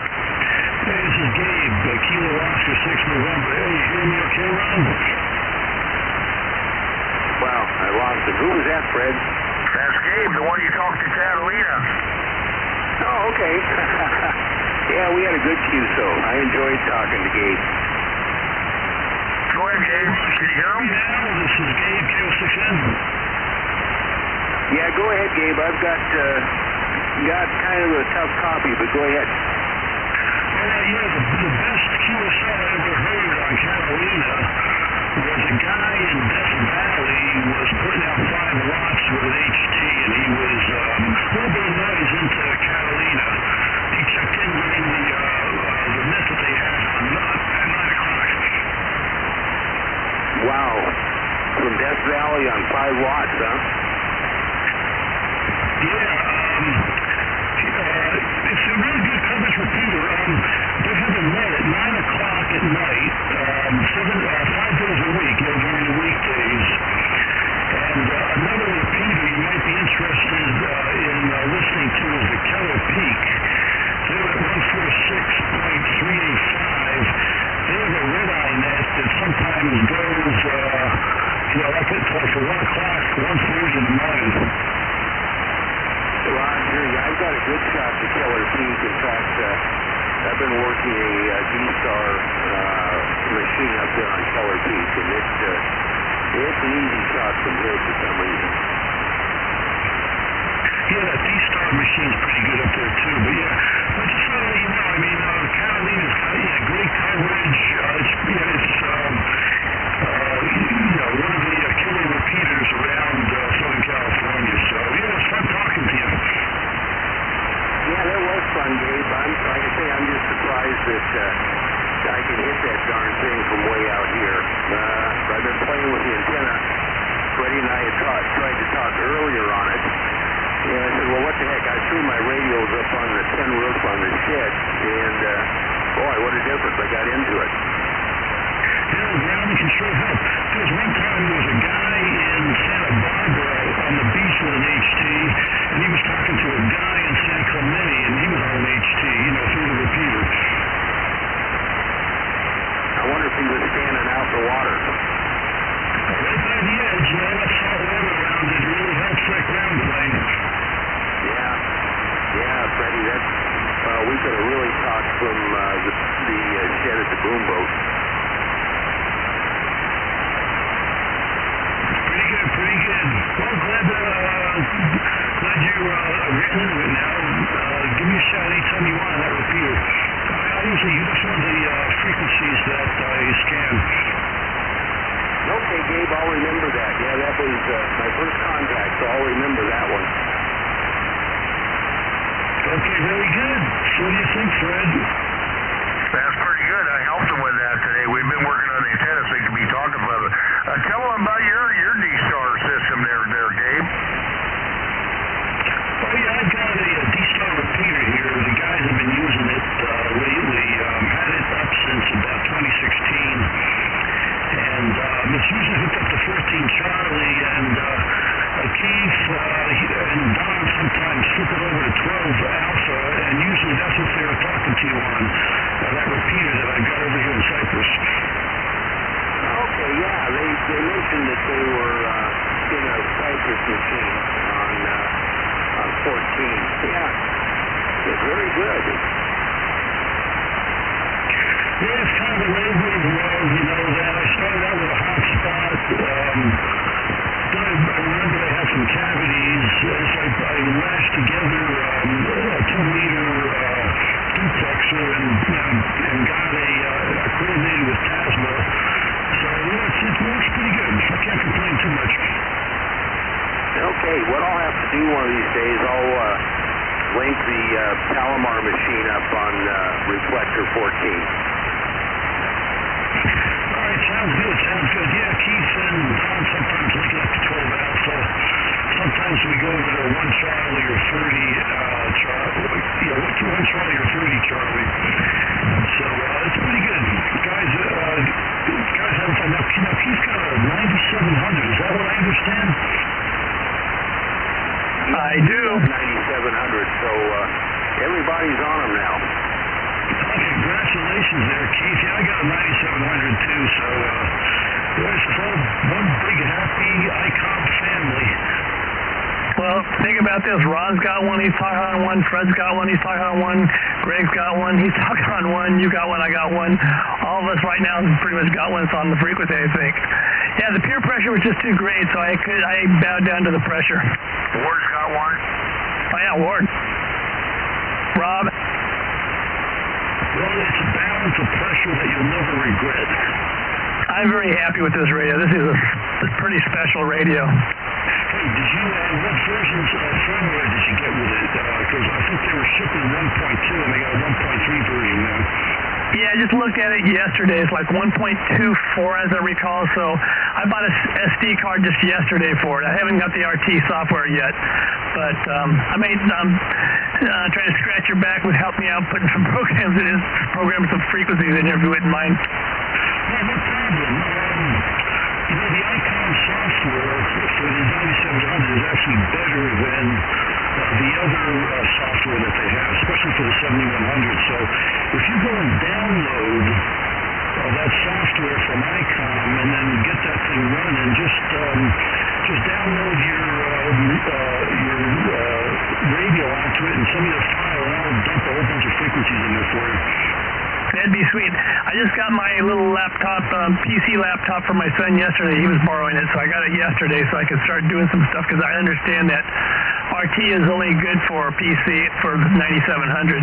Hey, this is Gabe, Kilo Oscar 6 November. Hey, you hear me okay, Ron? Wow, I lost it. Who was that, Fred? That's Gabe, the one you talked to Catalina. Oh, okay. Yeah, we had a good QSO. I enjoyed talking to Gabe. Go ahead, Gabe. Can you hear him? Yeah, this is Gabe, K6EGG. Yeah, go ahead, Gabe. I've got kind of a tough copy, but go ahead. The best QSO I ever heard on Catalina was a guy in Death Valley was putting out 5 watts with an HT, and he was a little bit of noise into Catalina. He checked in during the net that they had at 9 o'clock. Wow. From Death Valley on 5 watts, huh? Yeah, it's a really good coverage repeater. They have a net at 9 o'clock at night, 5 days a week, during the weekdays. And another repeater you might be interested in listening to is the Keller Peak. They're at 146.385. They have a red-eye net that sometimes goes, like for 1 o'clock, 1:30 in the morning. Roger, yeah, I've got a good shot to Keller Peak. In fact, I've been working a D-Star machine up there on Keller Peak, and it's an easy shot from here for some reason. Yeah, that D-Star machine's pretty good up there too, but yeah, I just want to let you know, I mean, Catalina's got great coverage. It's one of the killer repeaters around Southern California, so yeah, it's fun talking to you. Yeah, that was fun, Gabe. Like I say, I'm just surprised that I can hit that darn thing from way out here. I've been playing with the antenna. Freddie and I had tried to talk earlier on it. And I said, well, what the heck? I threw my radios up on the tin roof on the shed, and boy, what a difference. I got into it. Yeah, grounding can sure help. There was one time there was a guy in Santa Barbara on the beach with an HT, and he was talking to a guy in San Clemente, and he was on an HT, through the repeater. I wonder if he was standing out the water. Right by the edge, that salt water around it really helps that ground plane. Yeah, Freddie, we could have really talked from the shed at the boom boat. Pretty good. Well, glad you're getting into it now. Give me a shout anytime you want on that repeater. I usually use one of the frequencies that I scan. Okay, Gabe, I'll remember that. Yeah, that was my first contact, so I'll remember that one. Okay, very good. So what do you think, Fred? That's pretty good. I helped him with that today. We've been working on the antenna so he can be talking about it. Tell him about your D-Star system there, Gabe. Oh, yeah, I've got a D-Star repeater here. The guys have been using it lately. Had it up since about 2016. And it's usually hooked up to 14 Charlie, and Keith and Don sometimes flip it over to 12 Alpha, and usually that's what they're talking to you on, that repeater that I've got over here in Cyprus. Okay, yeah, they mentioned that they were in a Cypress machine on 14. Yeah, it's very good. Yeah, it's kind of a labor of love, that I started out with a hot spot. Then I remember I had some cavities. It's like machine up on reflector 14. All right, sounds good, sounds good. Yeah, Keith and Don sometimes link up to 12 Alpha. Sometimes we go over to 1 Charlie or 30 Charlie. Yeah, 1 Charlie or 30 Charlie. So it's pretty good. Guys having fun. Now Keith's got a 9700. Is that what I understand? I do. 9700, so everybody's on them now. Congratulations there, Keith. Yeah, I got a 9700 too, so it's one big happy Icom family. Well, think about this. Ron's got one, he's talking on one. Fred's got one, he's talking on one. Greg's got one, he's talking on one. You got one, I got one. All of us right now pretty much got one. It's on the frequency, I think. Yeah, the peer pressure was just too great, so I bowed down to the pressure. Ward's got one. Oh, yeah, Ward. Rob. Well, it's a balance of pressure that you'll never regret. I'm very happy with this radio. This is a pretty special radio. Hey, did you, what versions of firmware did you get with it? Because I think they were shipping 1.2 and they got a 1.3 version now. Yeah, I just looked at it yesterday. It's like 1.24 as I recall, so I bought a SD card just yesterday for it. I haven't got the RT software yet, but I may try to scratch your back with help me out putting some programs in, some frequencies in here if you wouldn't mind. Yeah, no problem. The Icom software for the 9700 is actually better than the other software that they have, especially for the 7100. So if you go and download that software from Icom and then get that thing running, just download your radio onto it and send me the file, and I'll dump a whole bunch of frequencies in there for you. That'd be sweet. I just got my little laptop, PC laptop from my son yesterday. He was borrowing it, so I got it yesterday so I could start doing some stuff because I understand that RT is only good for PC for 9700.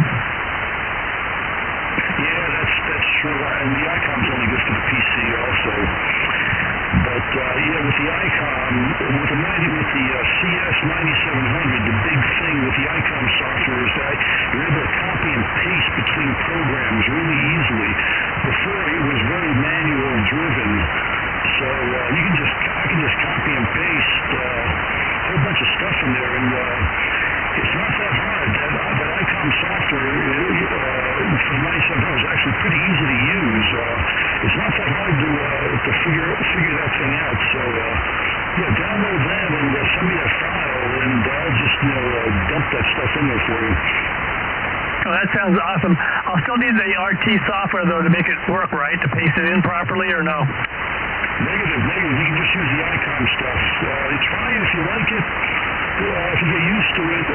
Yeah, that's true. And the Icom's only good for the PC also. But yeah, with the Icom, with the CS9700, the big thing with the Icom software is that you're able to copy and paste between programs really easily. Before it was very manual driven, so I can just copy and paste a whole bunch of stuff in there, and it's not that hard. That Icom software for 9700 is actually pretty easy to use. It's not that hard to figure that thing out. So yeah, download that and send me that file, and I'll just dump that stuff in there for you. Oh, that sounds awesome. I'll still need the RT software though to make it work right, to paste it in properly, or no? Negative. You can just use the Icom stuff. Try it if you like it. If you get used to it,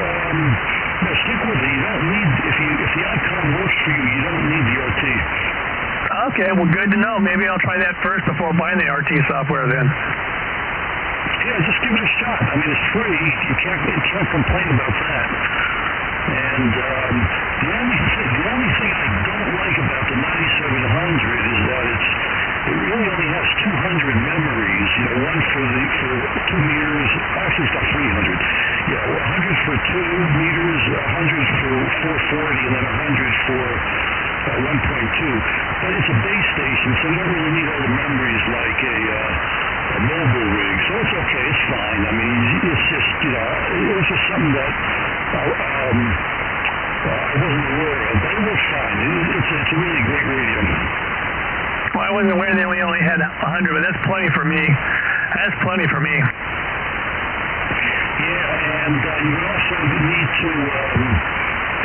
stick with it. You don't need, if the Icom works for you, you don't need the RT. Okay, well, good to know. Maybe I'll try that first before buying the RT software then. Yeah, just give it a shot. I mean, it's free. You can't complain about that. And the only thing I don't like about the 9700 is that it really only has 200 memories. One for 2 meters. Actually, it's got 300. Yeah, 100 for 2 meters, 100 for 440, and then 100 for 1.2. But it's a base station, so you don't really need all the memories like a mobile rig. So it's okay. It's fine. I mean, it's just it was just something that I wasn't aware of, but it works fine. It's a really great radio. Well, I wasn't aware they only had 100, but that's plenty for me. That's plenty for me. Yeah, and you also need to.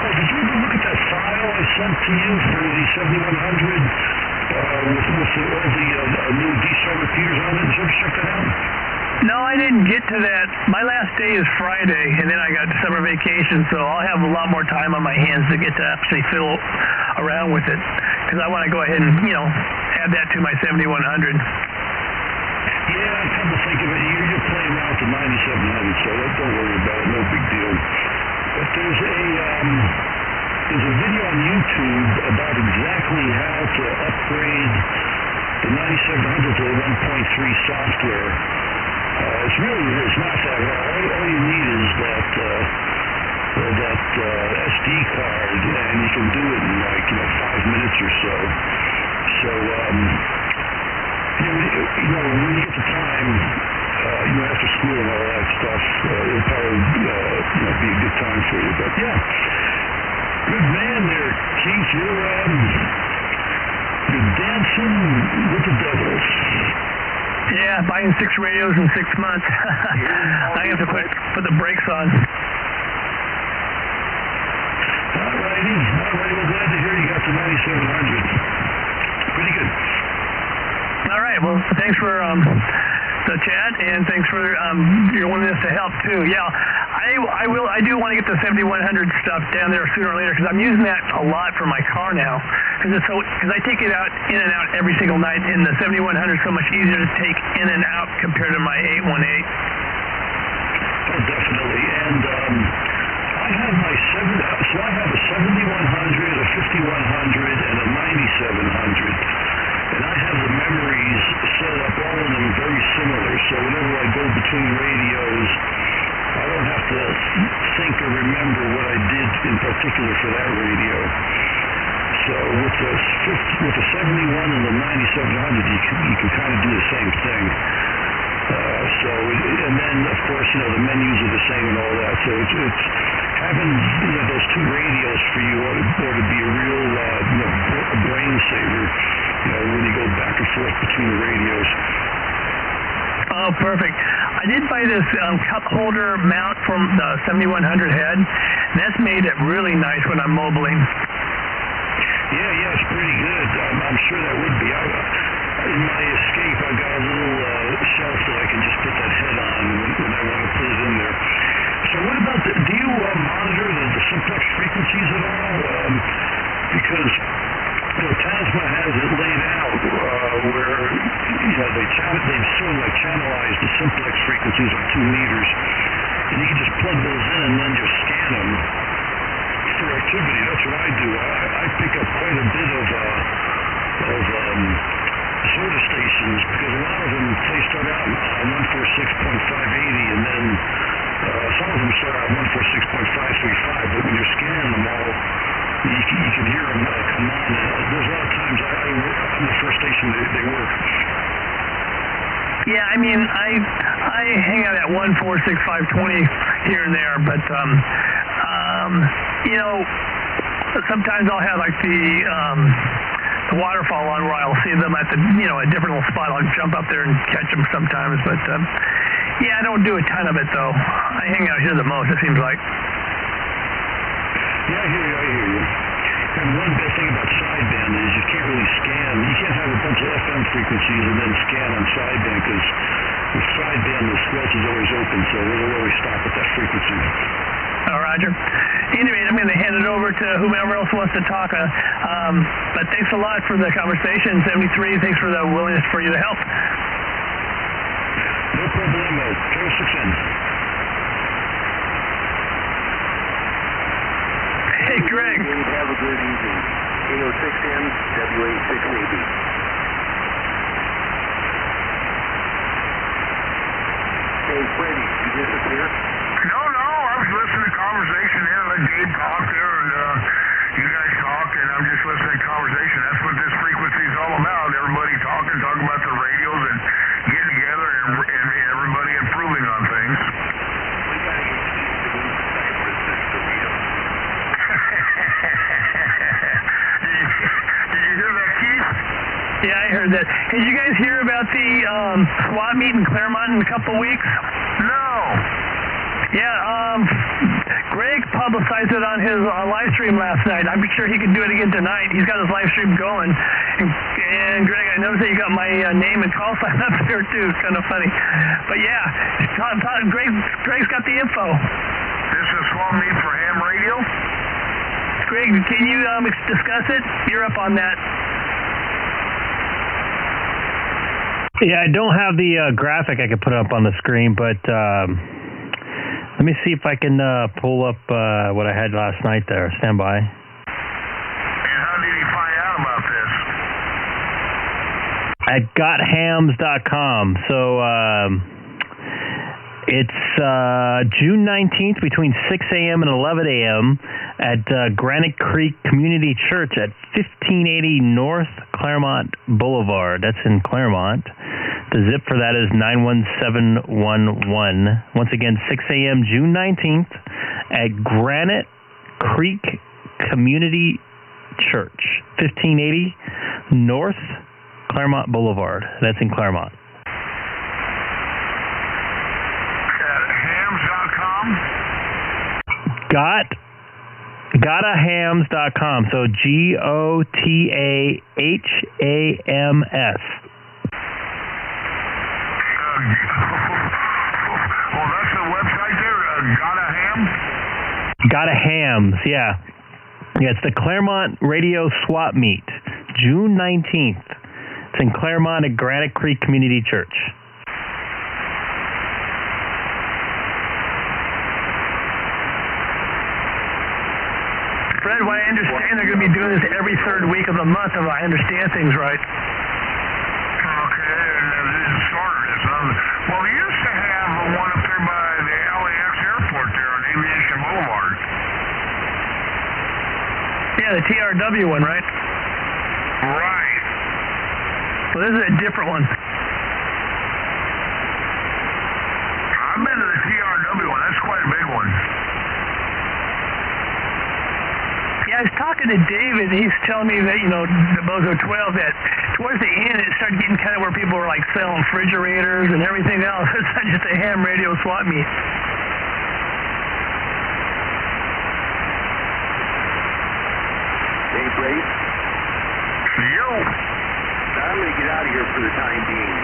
Did you ever look at that file I sent to you for the 7100 with all the new D-cell repeaters on it? Did you ever check that out? No, I didn't get to that. My last day is Friday, and then I got summer vacation, so I'll have a lot more time on my hands to get to actually fiddle around with it, because I want to go ahead and, add that to my 7100. Yeah, come to think of it, you're playing around with the 9700, so don't worry about it, no big deal. But there's a video on YouTube about exactly how to upgrade the 9700 to the 1.3 software. It's not that hard. All you need is that SD card, and you can do it in like 5 minutes or so. So when you get the time, after school and all that stuff, it'll probably be a good time for you. But yeah, good man there, Keith. You're dancing with the devils. Yeah, buying 6 radios in 6 months. I have to put the brakes on. All righty. Well, glad to hear you got the 9700. Pretty good. All right. Well, thanks for the chat, and thanks for your willingness to help too. Yeah, I do want to get the 7100 stuff down there sooner or later because I'm using that a lot for my car now. Because I take it out in and out every single night, and the 7100 is so much easier to take in and out compared to my 818. Oh, definitely. And I have a 7100, a 5100, and a 9700. And I have the memories set up, all of them very similar. So whenever I go between radios, I don't have to think or remember what I did in particular for that radio. So with the 71 and the 9700, you can kind of do the same thing. And then of course the menus are the same and all that. So it's having those 2 radios for you ought to be a real a brain saver. When you go back and forth between the radios. Oh, perfect. I did buy this cup holder mount from the 7100 head. That's made it really nice when I'm mobiling. Yeah, it's pretty good. I'm sure that would be. In my Escape, I've got a little shelf that I can just put that head on when I want to put it in there. So what about do you monitor the simplex frequencies at all? Because Tasma has it laid out where they've sort of like channelized the simplex frequencies on 2 meters, and you can just plug those in and then just scan them for activity. That's what I do. I pick up quite a bit of sorter stations because a lot of them start out on 146.580, and then some of them start out 146.535. But when you're scanning them all, you can hear them come on. There's a lot of times I'm the first station they work. Yeah, I mean, I hang out at 146.520 here and there, but sometimes I'll have like the waterfall on where I'll see them at a different little spot. I'll jump up there and catch them sometimes, but yeah, I don't do a ton of it though. I hang out here the most, it seems like. Yeah, I hear you. And one bad thing about sideband is you can't really scan. You can't have a bunch of FM frequencies and then scan on sideband because with sideband the squelch is always open, so it'll always stop at that frequency. Oh, Roger. Anyway, I'm going to hand it over to whomever else wants to talk. But thanks a lot for the conversation. 73, thanks for the willingness for you to help. No problemo. K6N. Hey, Greg. Have a good evening. K6N, W86AB. Hey, Freddie, you disappear? No, I was listening to the conversation here. Let Dave talk there, and you guys talk, and I'm just listening to conversation. That's what this frequency is all about. Everybody talking about the radios and getting together and everybody improving on things. We got to get used to these Cypress for real. Did you hear that, Keith? Yeah, I heard that. Did you guys hear about the SWAT meet in Claremont in a couple weeks? No. Yeah, Greg publicized it on his live stream last night. I'm sure he could do it again tonight. He's got his live stream going. And Greg, I noticed that you got my name and call sign up there too. It's kind of funny. But yeah, Greg's got the info. This is SWAT meet for ham radio? Greg, can you discuss it? You're up on that. Yeah, I don't have the graphic I could put up on the screen, but let me see if I can pull up what I had last night there. Stand by. And how did he find out about this? At gothams.com. So It's June 19th between 6 a.m. and 11 a.m. at Granite Creek Community Church at 1580 North Claremont Boulevard. That's in Claremont. The zip for that is 91711. Once again, 6 a.m. June 19th at Granite Creek Community Church, 1580 North Claremont Boulevard. That's in Claremont. Gotahams.com. So GOTAHAMS. Well, that's the website there, Gotahams? Gotahams, yeah. Yeah, it's the Claremont Radio Swap Meet, June 19th. It's in Claremont at Granite Creek Community Church. Fred, what I understand, they're going to be doing this every third week of the month, if I understand things right. Okay, and this started this. Well, we used to have one up there by the LAX airport there on Aviation Boulevard. Yeah, the TRW one, right? Right. Well, this is a different one. I've been to the TRW one. That's quite a big one. Yeah, I was talking to David, and he's telling me that, the Bozo 12, that towards the end, it started getting kind of where people were, like, selling refrigerators and everything else. It's not just a ham radio swap meet. Hey, Brace. Yo. I'm going to get out of here for the time being.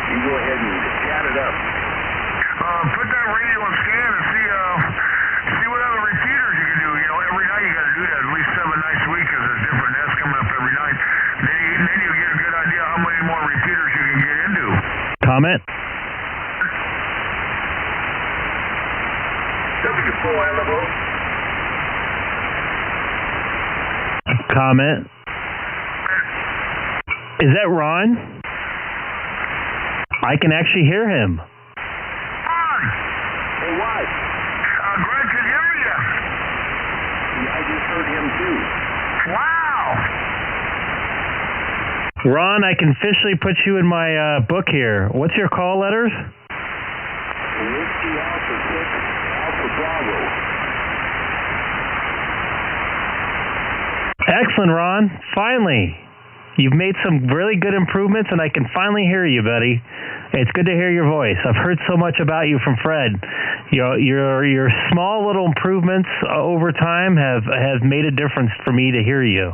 You go ahead and chat it up. Put that radio on scan and see what other repeaters you can do. Every night you got to do that, at least 7 nights a week, because there's different nests coming up every night. Then you get a good idea how many more repeaters you can get into. Comment? Comment? Is that Ron? I can actually hear him. Ron! Hey, what? Greg can hear you. Yeah, I just heard him, too. Wow! Ron, I can officially put you in my book here. What's your call letters? Whiskey Alpha 6, Alpha Bravo. Excellent, Ron. Finally. You've made some really good improvements, and I can finally hear you, buddy. It's good to hear your voice. I've heard so much about you from Fred. Your small little improvements over time have made a difference for me to hear you.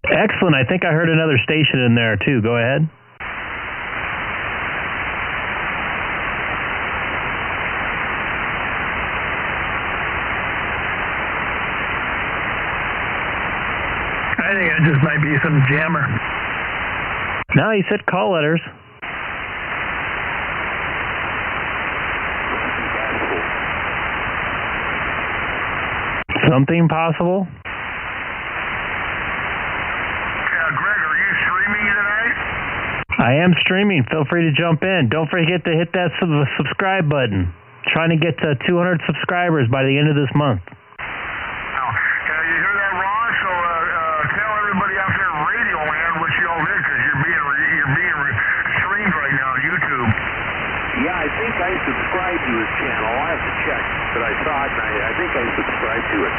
Excellent. I think I heard another station in there, too. Go ahead. I think it just might be some jammer. No, you said call letters. Something possible? Greg, are you streaming tonight? I am streaming. Feel free to jump in. Don't forget to hit that subscribe button. Trying to get to 200 subscribers by the end of this month. You hear that, Ron? So tell everybody out there in Radio Land what you all did, because you're being streamed right now on YouTube. Yeah, I think I subscribed to his channel. I'll have to check, but I saw it, and I think I subscribed to it.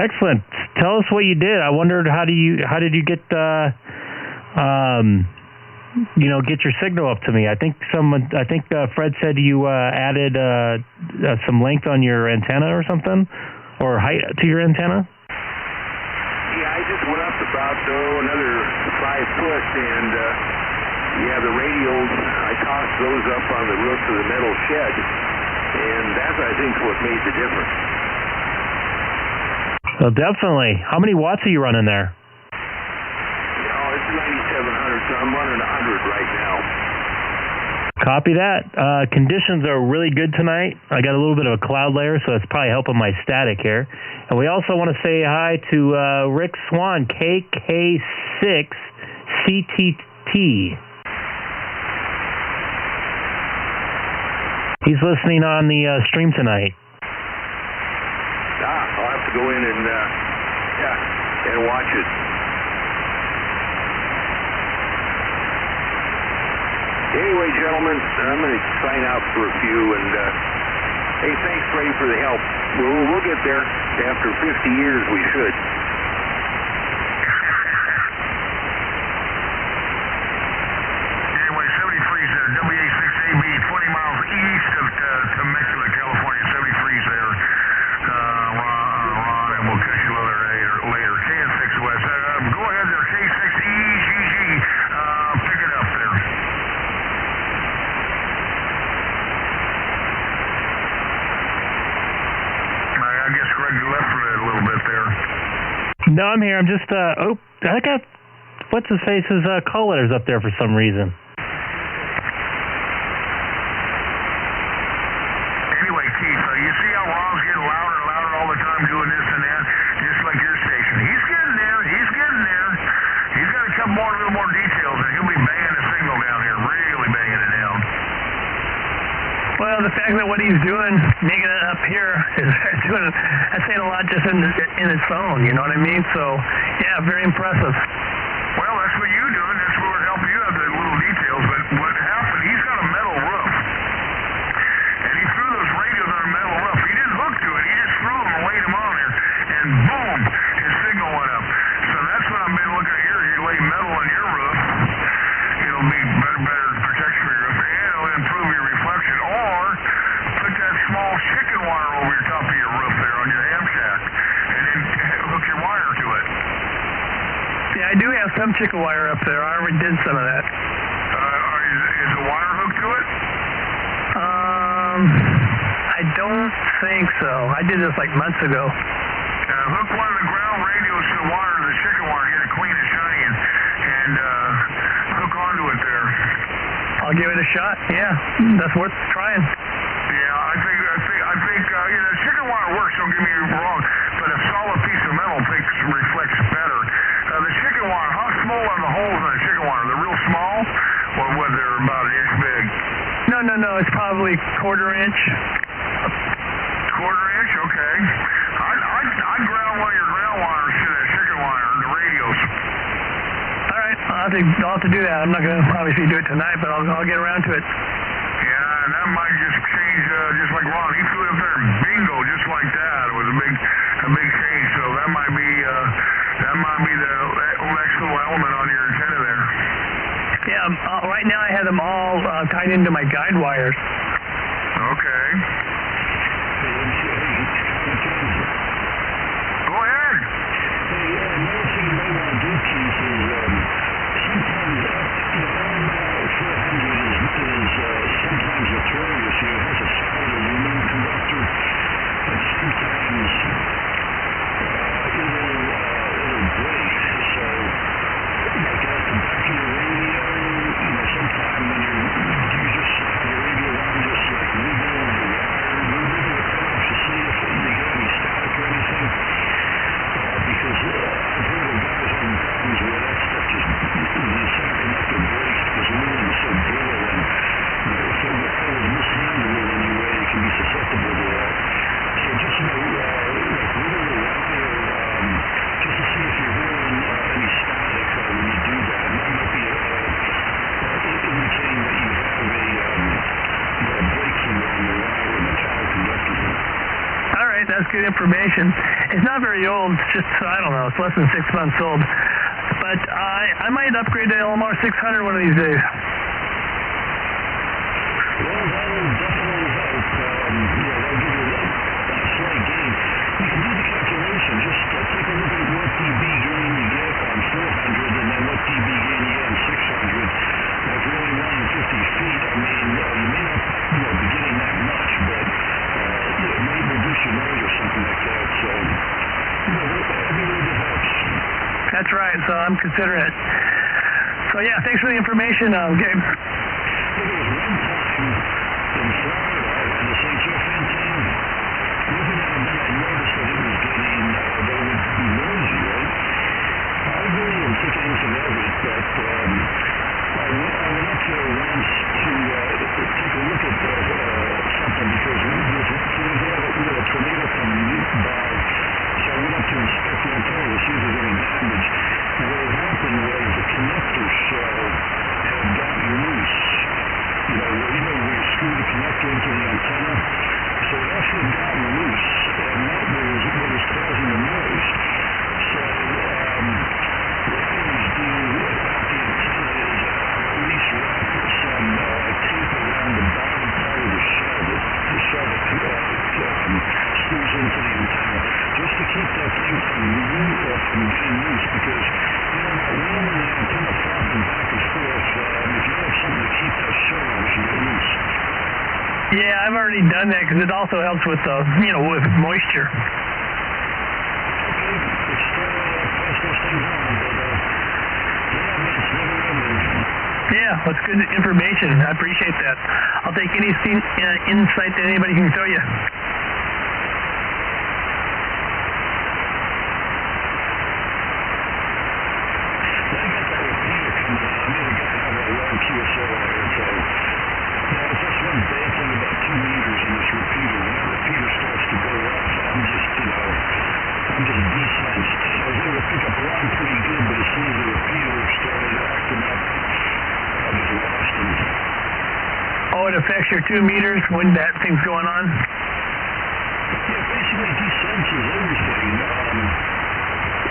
Excellent. Tell us what you did. I wondered how did you get get your signal up to me. I think Fred said you added some length on your antenna or something, or height to your antenna. Yeah, I just went up about another 5 foot, and the radios, I tossed those up on the roof of the metal shed, and that's, I think, what made the difference. Well, definitely. How many watts are you running there? It's 9700, so I'm running 100 right now. Copy that. Conditions are really good tonight. I got a little bit of a cloud layer, so that's probably helping my static here. And we also want to say hi to Rick Swan, K6EGG. He's listening on the stream tonight. I'll have to go in and watch it. Anyway, gentlemen, I'm going to sign out for a few, and hey, thanks, Ray, for the help. We'll get there. After 50 years, we should. Anyway, 73's there, WA6AB, 20 miles east of Temecula, California. 73's there, Ron, and we'll catch you later. KN6 West. Go ahead there, K6EGG. Pick it up there. I guess Greg left for a little bit there. No, I'm here. I'm just, I got, what's his face's call letters up there for some reason. Anyway, Keith, you see how Ron's getting louder and louder all the time doing this and that, just like your station. He's getting there. He's getting there. He's got a couple more, little more details, and he'll be banging the signal down here, really banging it down. Well, the fact that what he's doing, making it up here, is doing, that's saying a lot just in his phone, you know what I mean? So, yeah, very impressive. Well, that's what you do, and that's what would help you out, the little details. But what happened, he's got a metal roof. And he threw those radios on a metal roof. He didn't hook to it. He just threw them and laid them on there. And boom, his signal went up. So that's what I've been looking at here. You lay metal on your roof, it'll be better protection for your roof, and it'll improve your reflection. Or put that small chicken wire over your top of your roof there on your ham shack, and then hook your wire to it. Yeah, I do have some chicken wire up there. I already did some of that. Is the wire hooked to it? I don't think so. I did this like months ago. Hook one of the ground radios to the wire, the chicken wire, get it clean and shiny, and hook onto it there. I'll give it a shot. Yeah, that's worth trying. Yeah, I think chicken wire works. Don't get me wrong, but a solid piece of metal reflects better. The chicken wire, how small are the holes in the chicken wire? They're real small, or what? They're about an inch big. No. It's probably quarter inch. Quarter inch, okay. I'd ground one of your ground wires to that chicken wire, the radios. All right, I'll have to do that. I'm not going to obviously do it tonight, but I'll get around to it. Yeah, and that might just change, just like Ron. He threw it up there, bingo, just like that. It was a big change. So that might be the next little element on your antenna there. Yeah, right now I have them all tied into my guide wires. Okay. Go ahead. Another thing you might want to do, Keith, is sometimes up 400 is sometimes notorious. It has a solid aluminum conductor, and sometimes it'll break. So, like at the back of your radio, sometime when you just have the radio on, just like wiggle the wire, wiggle the cutoff to see if you get any static or anything. Because I've heard of guys having problems where that stuff just, the semiconductor breaks because aluminum is so brittle, and if the wire was mishandled in any way, it can be susceptible to that. So just like wiggle the wire, just to see if you're hearing any static when you do that. And that might be indicating that you have a breakthrough on the wire with metallic conductors in it. All right, that's good information. It's not very old. It's just, I don't know, it's less than 6 months old. But I might upgrade to LMR 600 one of these days. Well, that will definitely help. That'll give you a slight gain. You can do the calculation. Just take a look at what dB gain you get on 400 and then what dB gain you get on 600. If you're only running 50 feet, I mean, you may not be getting that much, but it may reduce your noise or something like that. So, every little bit helps. That's right, so I'm considering it. So, yeah, thanks for the information, Gabe. There was one time I've already done that because it also helps with with moisture. Yeah, that's good information. I appreciate that. I'll take any insight that anybody can throw you. Oh, it affects your 2 meters when that thing's going on? Yeah, basically desenses everything.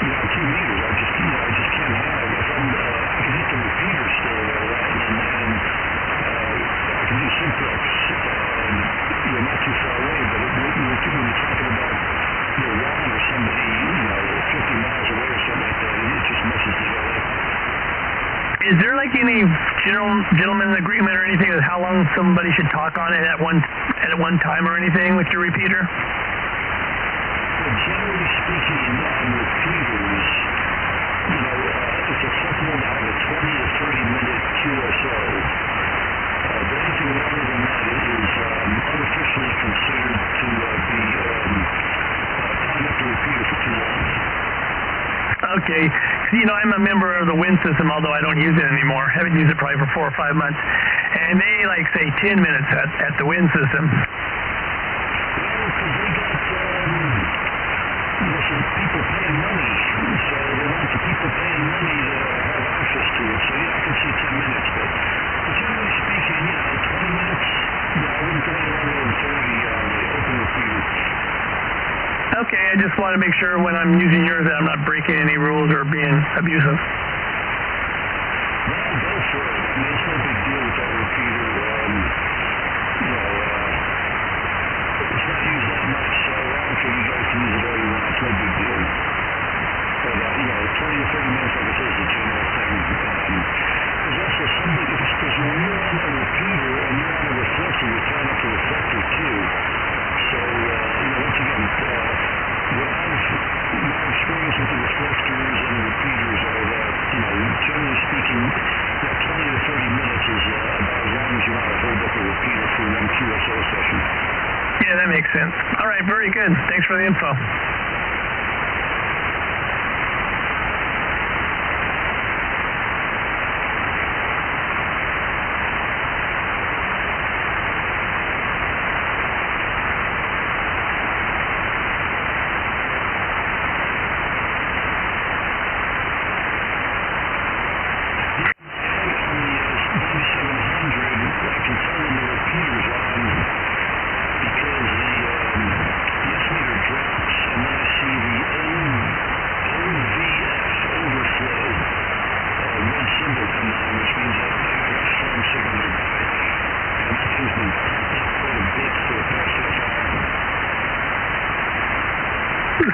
2 meters, I just can't have. If I can hit the repeater still, right, and I can do simplex. You're not too far away, but when you're talking about Ron or somebody, 50 miles away or something like that, it just messes it all up. Is there like any gentleman's agreement or anything with how long somebody should talk on it at one time or anything with your repeater? Well, generally speaking, on repeaters, it's acceptable to have a 20 to 30 minute QSO. But anything longer than that is unofficially considered to be tying up the repeater for too long. Okay. I'm a member of the WIN system, although I don't use it anymore. Haven't used it probably for 4 or 5 months. And they say 10 minutes at the WIN system. Well, because they got some people paying money, so they want the people paying money to have access to it. So yeah, I can see 10 minutes, but generally speaking, 20 minutes, I wouldn't go any longer than 30 on the open repeater. Okay, I just want to make sure when I'm using yours that I'm not breaking any rules or being abusive. Well, go for it. I mean, it's no big deal with that repeater. It's not used that much, so I'm sure you guys can use it all you want. It's no big deal. But, 20 to 30 minutes, like I say, is a general thing. There's also somebody, because when you're on a repeater and you're on a reflector, you're tying up the reflector too. So, once again, my experience with the reflectors and the repeaters are that, generally speaking, 20 to 30 minutes is about as long as you want to hold up a repeater for one QSO session. Yeah, that makes sense. All right, very good. Thanks for the info.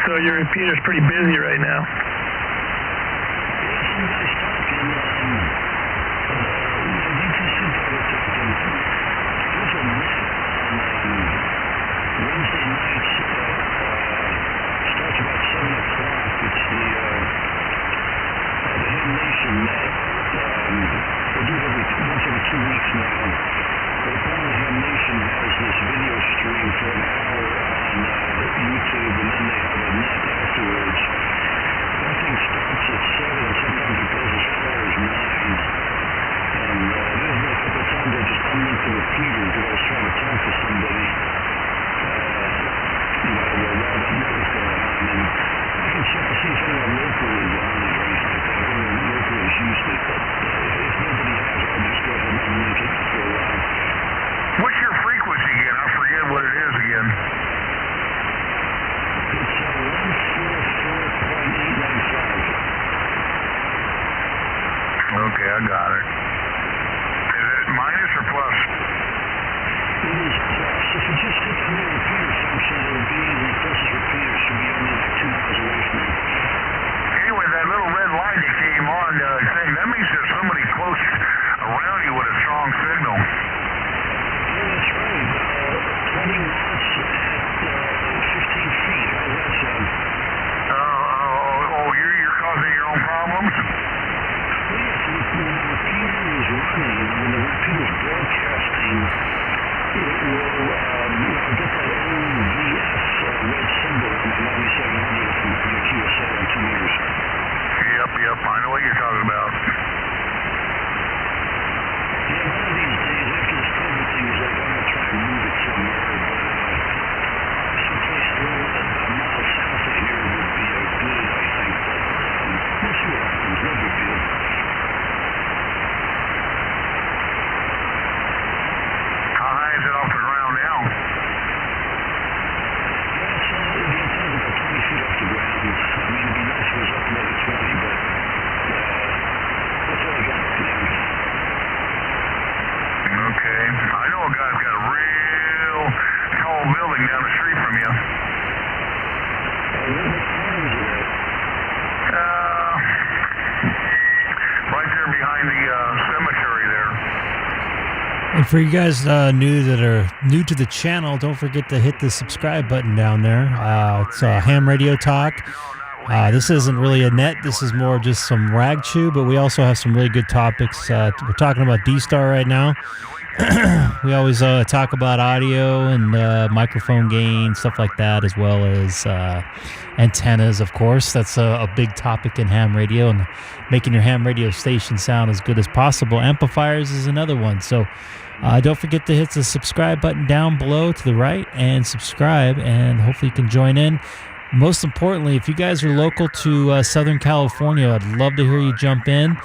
So your repeater's pretty busy right now. What's your frequency again? I forget what it is again. It's 144.895. Okay, I got it. Is it minus or plus? It is plus. If you just hit the repeater function, it will be the closest repeater should be only like 2 miles away from you. Anyway, that little red light that came on thing, that means there's somebody close around you with a strong signal. Yeah, that's right. guy's got a real tall building down the street from you. Right there behind the cemetery there. And for you guys new that are new to the channel, don't forget to hit the subscribe button down there. It's Ham Radio Talk. This isn't really a net. This is more just some rag chew, but we also have some really good topics. We're talking about D-Star right now. We always talk about audio and microphone gain, stuff like that, as well as antennas, of course. That's a big topic in ham radio, and making your ham radio station sound as good as possible. Amplifiers is another one. So don't forget to hit the subscribe button down below to the right and subscribe, and hopefully you can join in. Most importantly, if you guys are local to Southern California, I'd love to hear you jump in.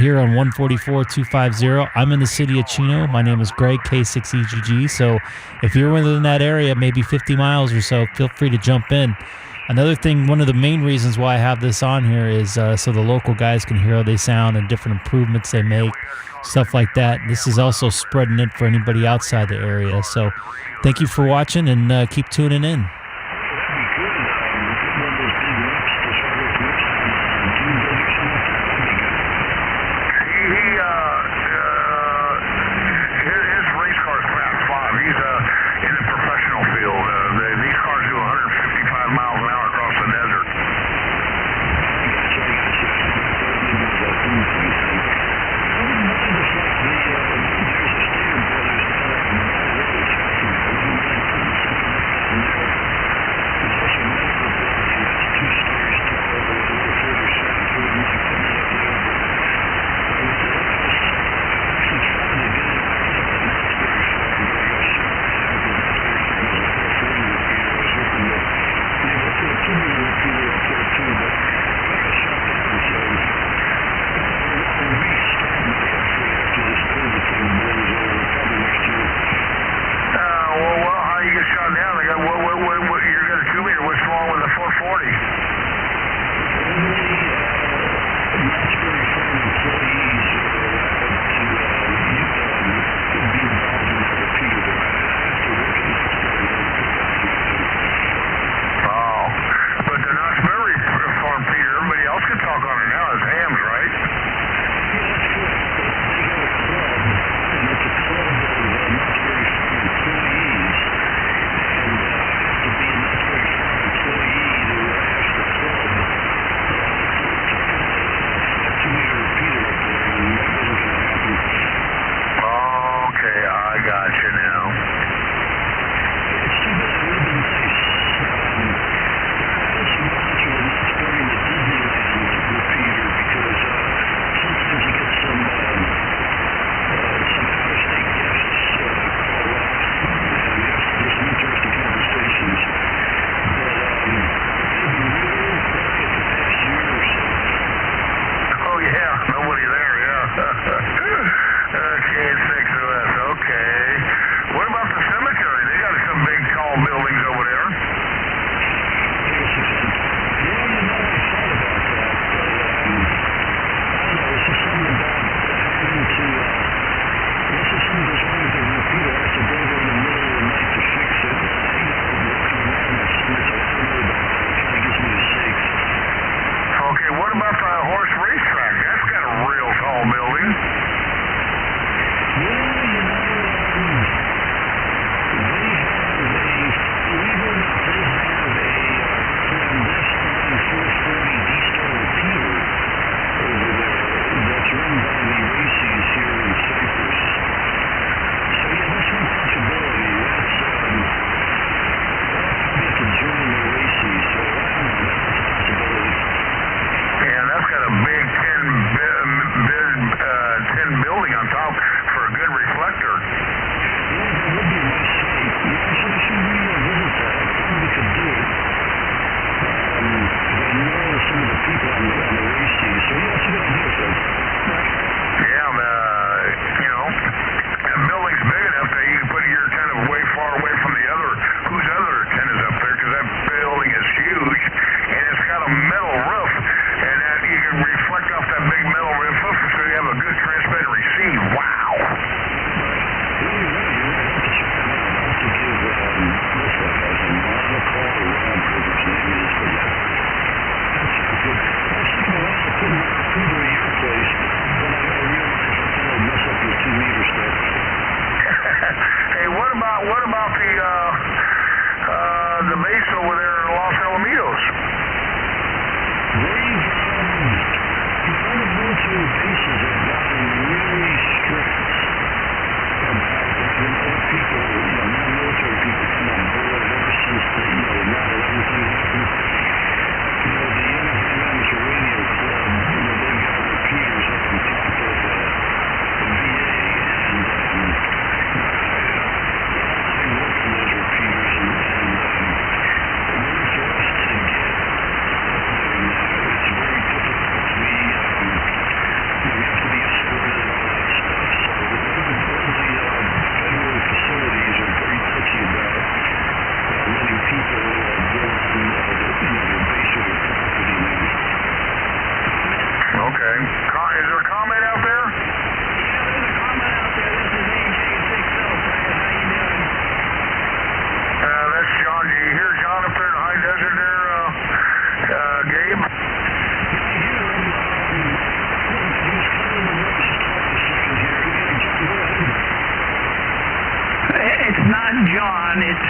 Here on 144-250. I'm in the city of Chino. My name is Greg, K6EGG. So if you're within that area, maybe 50 miles or so, feel free to jump in. Another thing, one of the main reasons why I have this on here is so the local guys can hear how they sound and different improvements they make, stuff like that. This is also spreading it for anybody outside the area. So thank you for watching, and keep tuning in.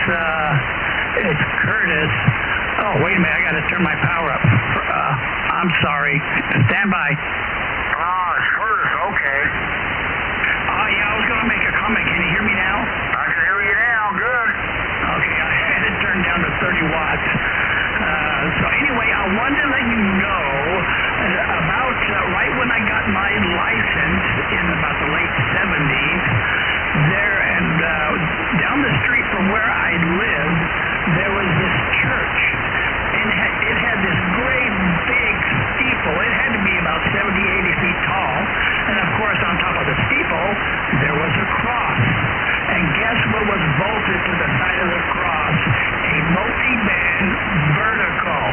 it's Curtis. Oh, wait a minute, I got to turn my power up. I'm sorry. Stand by. It's Curtis, okay. Yeah, I was going to make a comment. Can you hear me now? I can hear you now, good. Okay, I had it turned down to 30 watts. So anyway, I wanted to let you know about right when I got my license in about the late 70s, there and down the street from where I lived, there was this church. And it had this great big steeple. It had to be about 70, 80 feet tall. And of course, on top of the steeple, there was a cross. And guess what was bolted to the side of the cross? A multi-band vertical.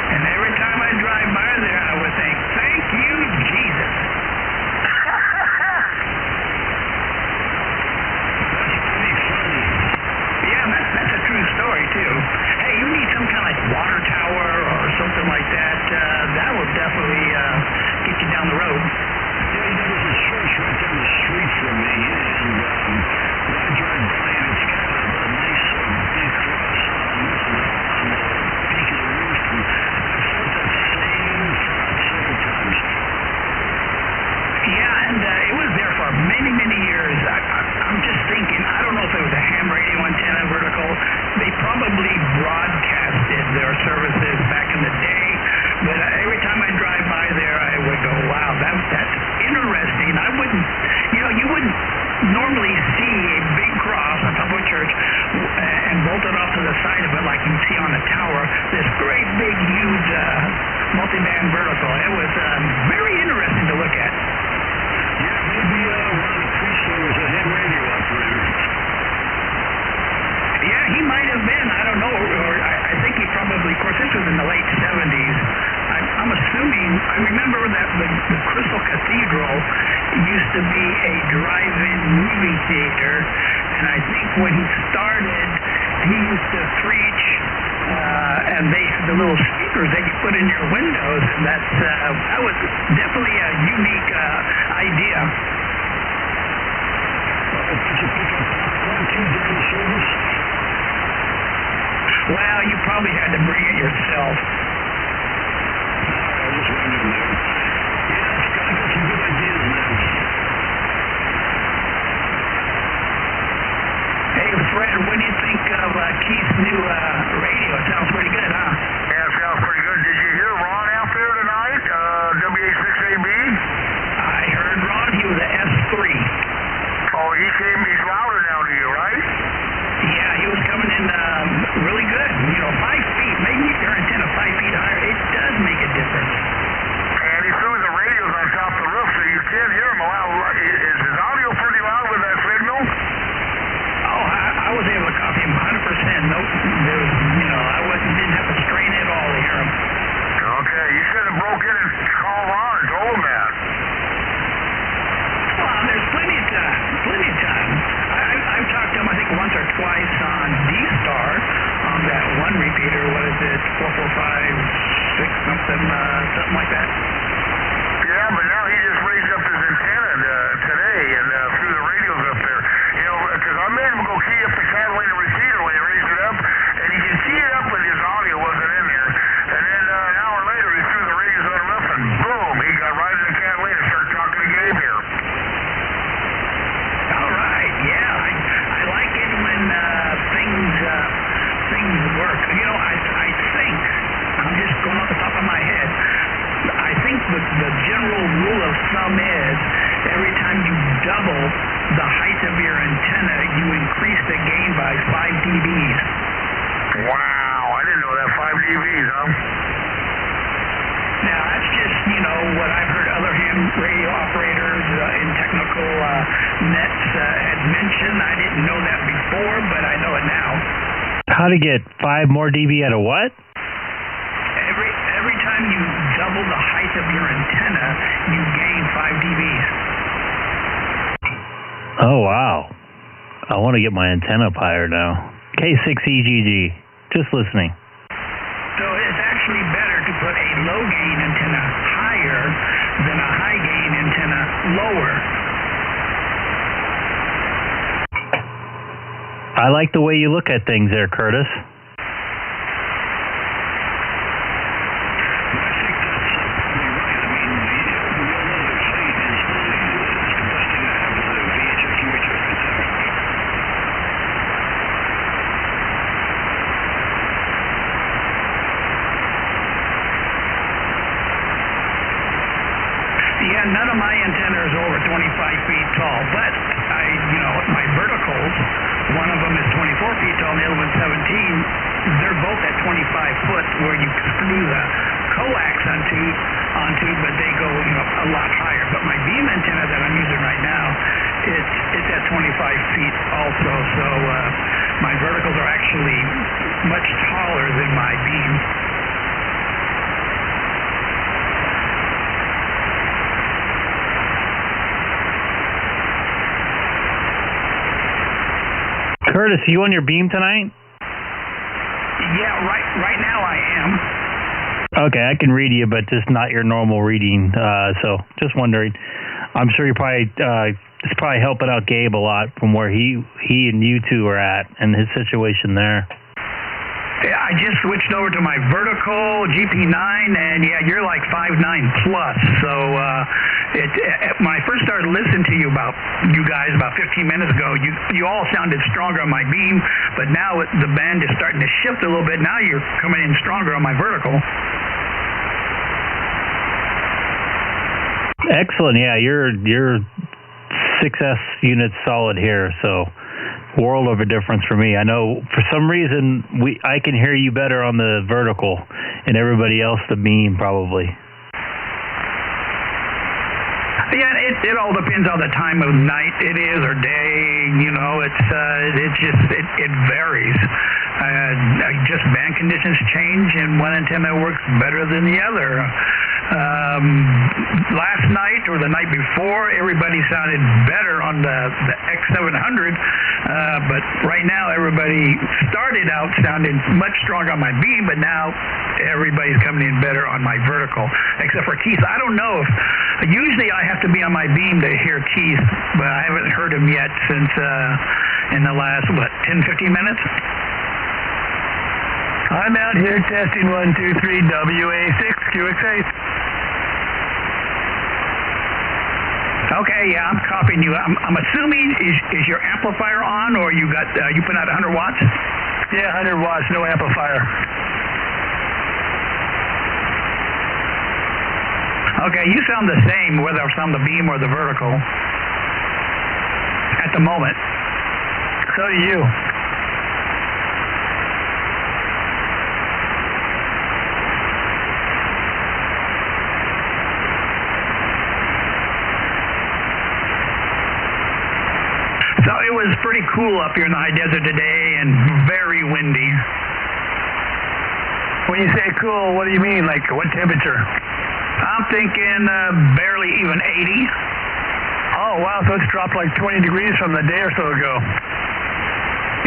And every time I drive by there, I would think, thank you, Jesus. Yeah, that's a true story, too. Hey, you need some kind of like water tower or something like that. That will definitely get you down the road. Yeah, there was a church right down the street from me, and when I drive by, it's got a nice big cross on the peak of the roof, and I felt that same thought several times. Yeah, and it was there for many, many years. I'm just thinking, I don't know if it was a ham radio antenna vertical. They probably broadcasted their services back in the day, but every time I drive by there, I would go, wow, that's interesting. I wouldn't, you wouldn't normally see a big cross on top of a church and bolted off to the side of it like you see on a tower. This great big, huge multi-band vertical. It was very interesting to look at. Yeah, maybe one of the priests there was a ham radio operator. Yeah, he might have been. I don't know. Or I think he probably, of course, this was in the late 70s. I'm assuming, I remember that the Crystal Cathedral used to be a drive-in movie theater, and I think when he started, he used to preach, and they had the little speakers that you put in your windows, and that was definitely a unique idea. Did you pick up popcorn too during the service? Well, you probably had to bring it yourself. I was wondering there. Yeah, I got some good ideas, man. Hey, Fred, what do you think of Keith's new radio? It sounds pretty good, huh? Yeah, it sounds pretty good. Did you hear Ron out there tonight? W86AB? I heard Ron. He was a S3. Oh, he's louder now to you, right? Yeah, he was coming in really good. 5 feet. Making your antenna 5 feet higher, it does make a difference. And he threw the radios on top of the roof, so you can't hear him loud. Is his audio pretty loud with that signal? Oh, I was able to copy him 100%. Nope. There was, didn't have to strain at all to hear him. Okay, you should have broke in and called Ron and told him that. Well, there's plenty of time. Plenty of time. I've talked to him, I think, once or twice on D-Star, on that one repeater. What is it? 4456 something, something like that. Yeah, but now he just raised up his antenna today and threw the radios up there. Because I made him go key up the Catalina repeater when he raised it up, and he could key it up, but his audio wasn't in there. And then an hour later, he threw the radios on the roof, and boom, he got right in the Catalina and started talking to Gabe here. All right, yeah, I like it when things work. I think, I'm just going off the top of my head, I think the general rule of thumb is every time you double the height of your antenna, you increase the gain by 5 dBs. Wow, I didn't know that. 5 dBs, huh? Now, that's just, what I've heard other ham radio operators in technical nets had mentioned. I didn't know that before, but I know it now. How to get 5 more dB out of what? Every time you double the height of your antenna, you gain 5 dBs. Oh, wow. I want to get my antenna up higher now. K6EGG. Just listening. So it's actually better to put a low gain antenna higher than a high gain antenna lower. I like the way you look at things there, Curtis. Yeah, none of my antennas are over 25 feet tall, but my verticals, one of them is 24 feet tall and the other one's 17. They're both at 25 foot where you screw the coax onto, but they go a lot higher. But my beam antenna that I'm using right now, it's at 25 feet also. So my verticals are actually much taller than my beam. Curtis, are you on your beam tonight? Yeah, right now I am. Okay, I can read you, but just not your normal reading. So just wondering. I'm sure it's probably helping out Gabe a lot from where he and you two are at and his situation there. Yeah, I just switched over to my vertical GP9, and yeah, you're like 5'9 plus. So when I first started listening to you guys about 15 minutes ago, you all sounded stronger on my beam, but now the band is starting to shift a little bit. Now you're coming in stronger on my vertical. Excellent. Yeah, you're 6S units solid here, so world of a difference for me. I know for some reason I can hear you better on the vertical and everybody else the beam probably. Yeah, it all depends on the time of night it is or day. It varies. Just band conditions change, and one antenna works better than the other. Last night or the night before, everybody sounded better on the X700, but right now everybody started out sounding much stronger on my beam, but now everybody's coming in better on my vertical, except for Keith. I don't know if usually I have to be on my beam to hear Keith, but I haven't heard him yet since in the last 10-15 minutes. I'm out here testing 1, 2, 3, WA6, QX8. Okay, yeah, I'm copying you. I'm assuming is your amplifier on, or you put out 100 watts? Yeah, 100 watts, no amplifier. Okay, you sound the same whether it's on the beam or the vertical at the moment. So do you. So it was pretty cool up here in the high desert today and very windy. When you say cool, what do you mean? Like what temperature? I'm thinking barely even 80. Oh, wow, so it's dropped like 20 degrees from the day or so ago.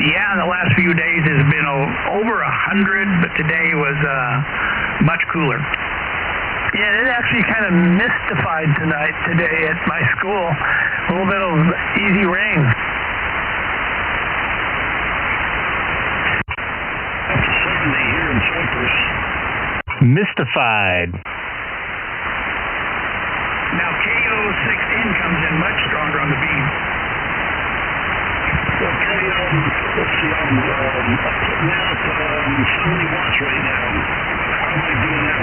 Yeah, in the last few days it's been over 100, but today was much cooler. Yeah, it actually kind of mystified today at my school. A little bit of easy rain. Here in Cyprus. Mystified. Now K6EGG comes in much stronger on the beam. Okay, let's see, I'm putting out 70 watts right now. How am I doing now?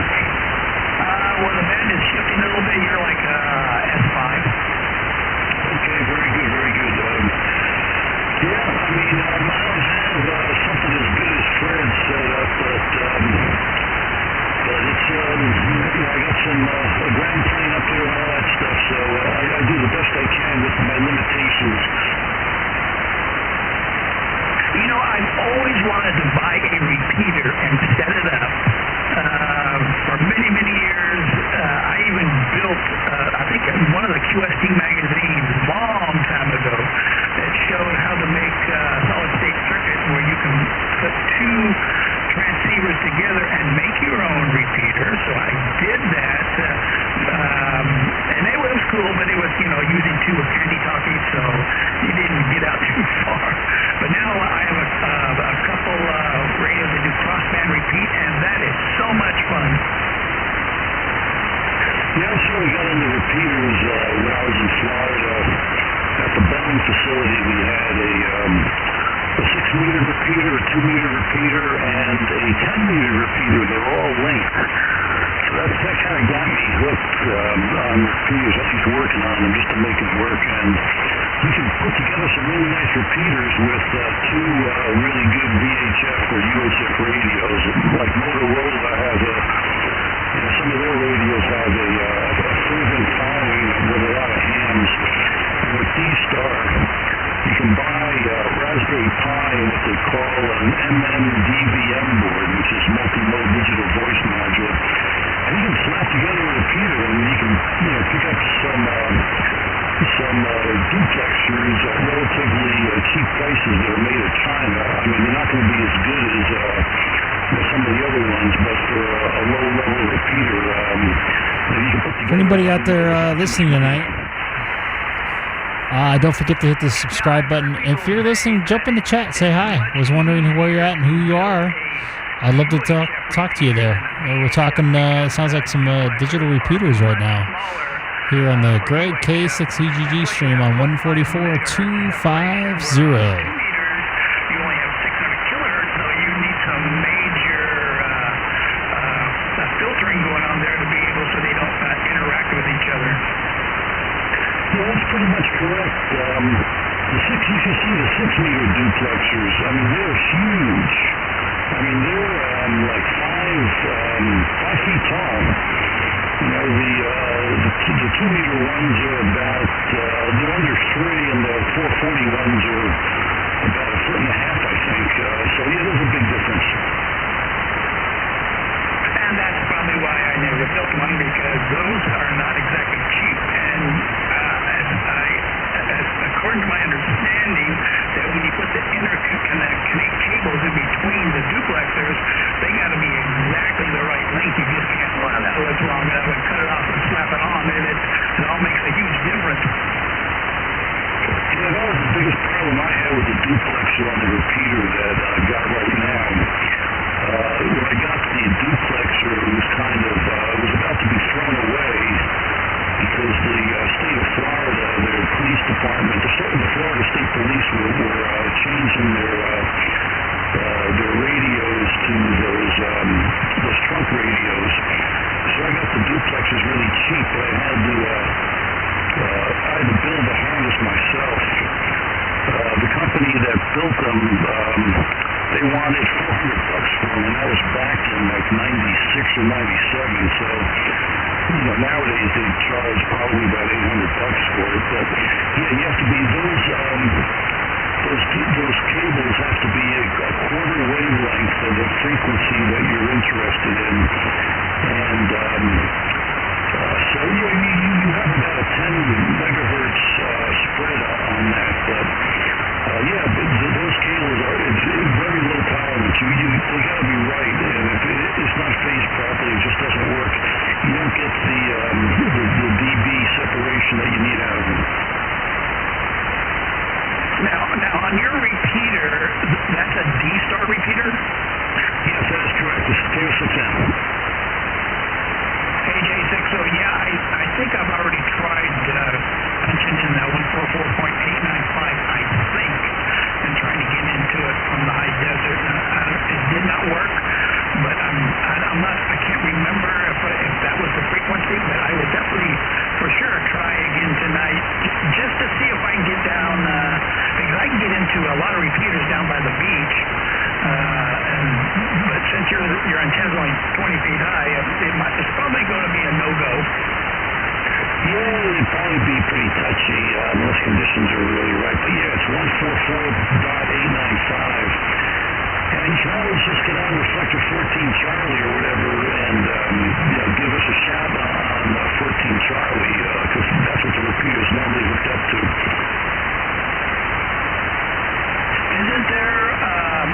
Well, the band is shifting a little bit. You're like S5. Okay, very good, very good. Yeah, I mean, I don't have something as good as Fred set up, but it's, I got some ground plane up there and all that stuff, so I do the best I can with my limitations. I've always wanted to buy a repeater and set it up. For many, many years, I even built, I think one of the QST magazines long time ago that showed how to make a solid-state circuit where you can put two transceivers together and make your own repeater. So I did that, and it was cool, but it was, using two handy-talkies, so you didn't get out too far. But now I facility, we had a 6-meter repeater, a 2-meter repeater, and a 10-meter repeater. They were all linked. So that kind of got me hooked on repeaters. I was working on them just to make it work. And you can put together some really nice repeaters with two really good VHF or UHF radios. Like Motorola has some of their radios have a fervent following with a lot of hams. And with D-Star, you can buy Raspberry Pi and what they call an MMDVM board, which is multi-mode digital voice module. And you can slap together a repeater, and you can pick up some duplexers at relatively cheap prices that are made of China. I mean, they're not going to be as good as some of the other ones, but for a low-level repeater, you can put together. For anybody out there listening tonight, don't forget to hit the subscribe button. If you're listening, jump in the chat. Say hi. I was wondering where you're at and who you are. I'd love to talk to you there. We're talking, sounds like some digital repeaters right now here on the Greg K6EGG stream on 144.250. Pretty much correct. You can see the 6-meter duplexers. I mean, they're huge. I mean, they're like 5 feet tall. The 2-meter ones are about they're under 3, and the 440 ones are about 1.5 feet, I think. So yeah, there's a big difference. And that's probably why I never built one, because those are not exactly cheap. And according to my understanding, that when you put the interconnect cables in between the duplexers, they got to be exactly the right length. You just can't run it so it's long enough and cut it off and slap it on, and it all makes a huge difference. Yeah, that was the biggest problem I had with the duplexer on the repeater that I got right now. When I got the duplexer, it was kind of it was about to be thrown away because the state of Florida, their police department, the Florida State Police were changing their radios to those trunk radios. So I got the duplexers really cheap, but I had to build the harness myself. The company that built them, they wanted $400 for them, and that was back in like 96 or 97. So nowadays they charge probably about $800 for it. But yeah, you have to be those cables have to be a quarter wavelength of the frequency that you're interested in, and so you have about a 10 megahertz spread on that. But those cables are very low power, but they got to be right, and if it's not phased properly, it just doesn't work. You don't get the dB separation that you need out of them. Now on your repeater, that's a D-Star repeater? Yes, that is correct. It's K6M. KJ6, so yeah, I think I've already tried punching in that 144.895, I think, and trying to get into it from the high desert. It did not work, but I can't remember if that was the frequency, but I will definitely, for sure, try again tonight, just to see if I can get down, because I can get into a lot of repeaters down by the beach, but since your antenna's only 20 feet high, it's probably going to be a no-go. Yeah, it'd probably be pretty touchy unless conditions are really right. But yeah, it's 144.895. And you can always just get on reflector 14 Charlie or whatever and give us a shout on 14 Charlie because that's what the repeater is normally hooked up to. Isn't there, I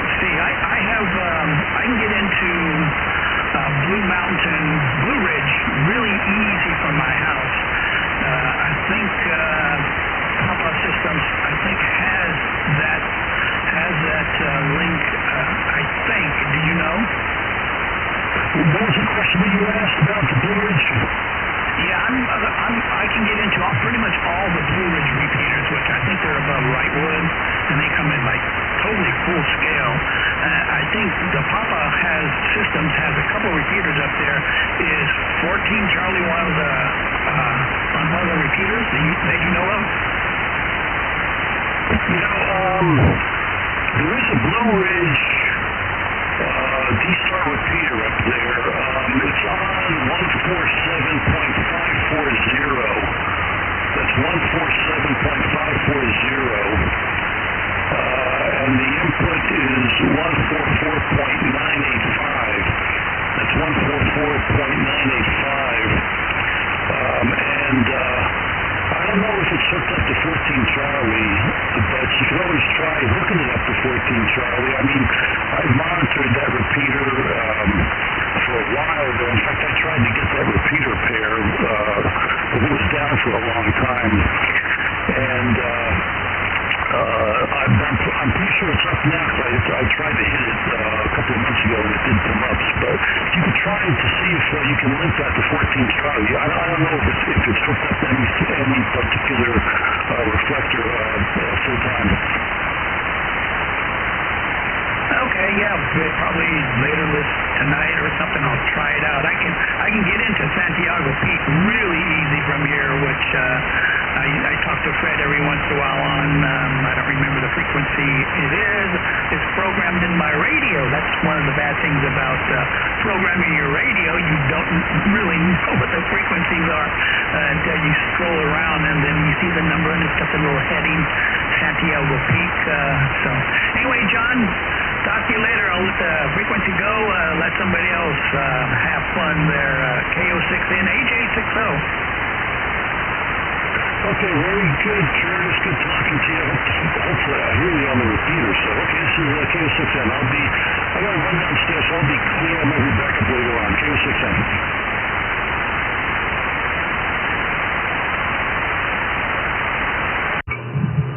can get into Blue Ridge really easy from my house. I think Papa Systems, has that link, I think. Do you know? What was the question that you asked about the Blue Ridge? Yeah, I can get into pretty much all the Blue Ridge repeaters, which I think there are about There is a Blue Ridge D-Star repeater up there. It's on 147.540. That's 147.540. And the input is 144.985. That's 144.985. And I don't know if it's hooked up to 14 Charlie, but you can always try hooking it up to 14 Charlie. I mean, I monitored that repeater for a while there. In fact, I tried to get that repeater pair, but it was down for a long time. And I'm pretty sure it's up now. I tried to hit it a couple of months ago and it didn't come up. But you can try to see if you can link that to 14 Charlie. I don't know if it's hooked up to any particular reflector full time. Okay, yeah, probably later tonight or something. I'll try it out. I can get into Santiago Peak really easy from here, which I talk to Fred every once in a while on. I don't remember the frequency it is. It's programmed in my radio. That's one of the bad things about programming your radio. You don't really know what the frequencies are until you scroll around and then you see the number and it's got the little heading, Santiago Peak. So anyway, John, talk to you later. I'll let the frequency go. Let somebody else have fun there. K6EGG AJ60. Okay, very good, Curtis. Good talking to you. Hopefully I hear you on the repeater. So, okay, this is K6N. I gotta run downstairs, so I'll be clear. I might be back up later on. K6N.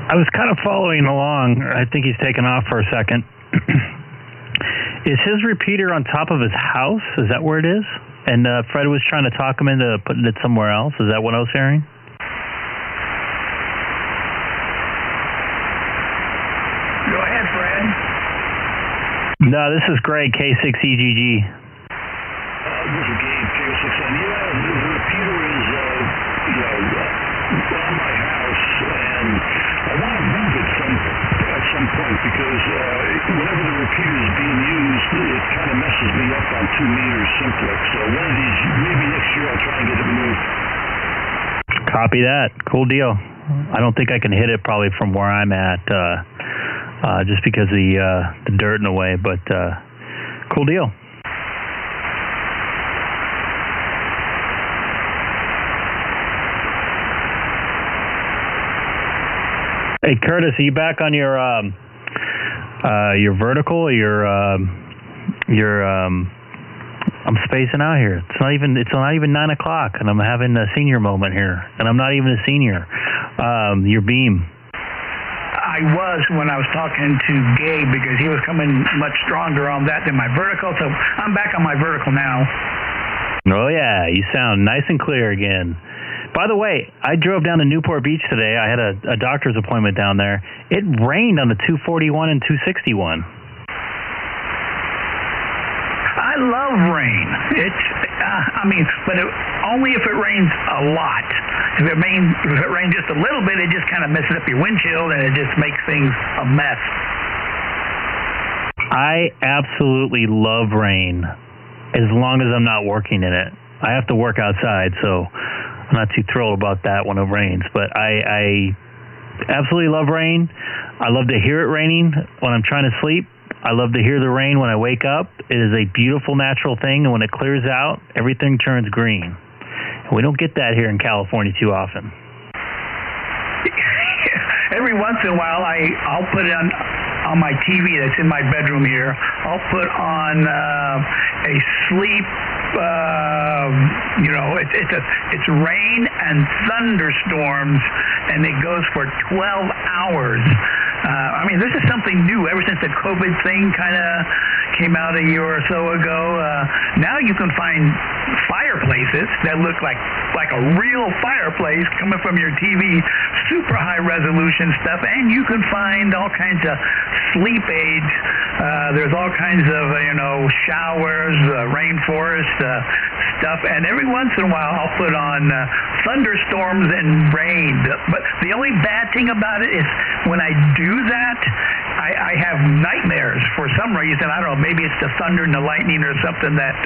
I was kind of following along. I think he's taken off for a second. Is his repeater on top of his house? Is that where it is? And Fred was trying to talk him into putting it somewhere else. Is that what I was hearing? Go ahead, Fred. No, this is Greg, K6EGG. This is Gabe, K6N. Yeah, the repeater is, on my house, and I want to move it at some point because whenever the repeater is being used, it kind of messes me up on 2 meters simplex. So one of these, maybe next year I'll try and get it moved. Copy that. Cool deal. I don't think I can hit it probably from where I'm at, just because of the dirt in the way, but cool deal. Hey Curtis, are you back on your vertical or your I'm spacing out here. It's not even 9 o'clock and I'm having a senior moment here and I'm not even a senior. Your beam. I was when I was talking to Gabe because he was coming much stronger on that than my vertical, so I'm back on my vertical now. Oh yeah, you sound nice and clear again. By the way, I drove down to Newport Beach today. I had a doctor's appointment down there. It rained on the 241 and 261. I love rain. But only if it rains a lot. If it rains just a little bit, it just kind of messes up your windshield and it just makes things a mess. I absolutely love rain as long as I'm not working in it. I have to work outside, so I'm not too thrilled about that when it rains. But I absolutely love rain. I love to hear it raining when I'm trying to sleep. I love to hear the rain when I wake up. It is a beautiful natural thing, and when it clears out, everything turns green. And we don't get that here in California too often. Every once in a while, I'll put it on my TV that's in my bedroom here. I'll put on a sleep. It's rain and thunderstorms, and it goes for 12 hours. This is something new. Ever since the COVID thing kind of came out a year or so ago, now you can find fireplaces that look like a real fireplace coming from your TV, super high resolution stuff, and you can find all kinds of sleep aids. There's all kinds of showers, rainforest stuff, and every once in a while I'll put on thunderstorms and rain. But the only only bad thing about it is when I do that, I have nightmares for some reason. I don't know, maybe it's the thunder and the lightning or something that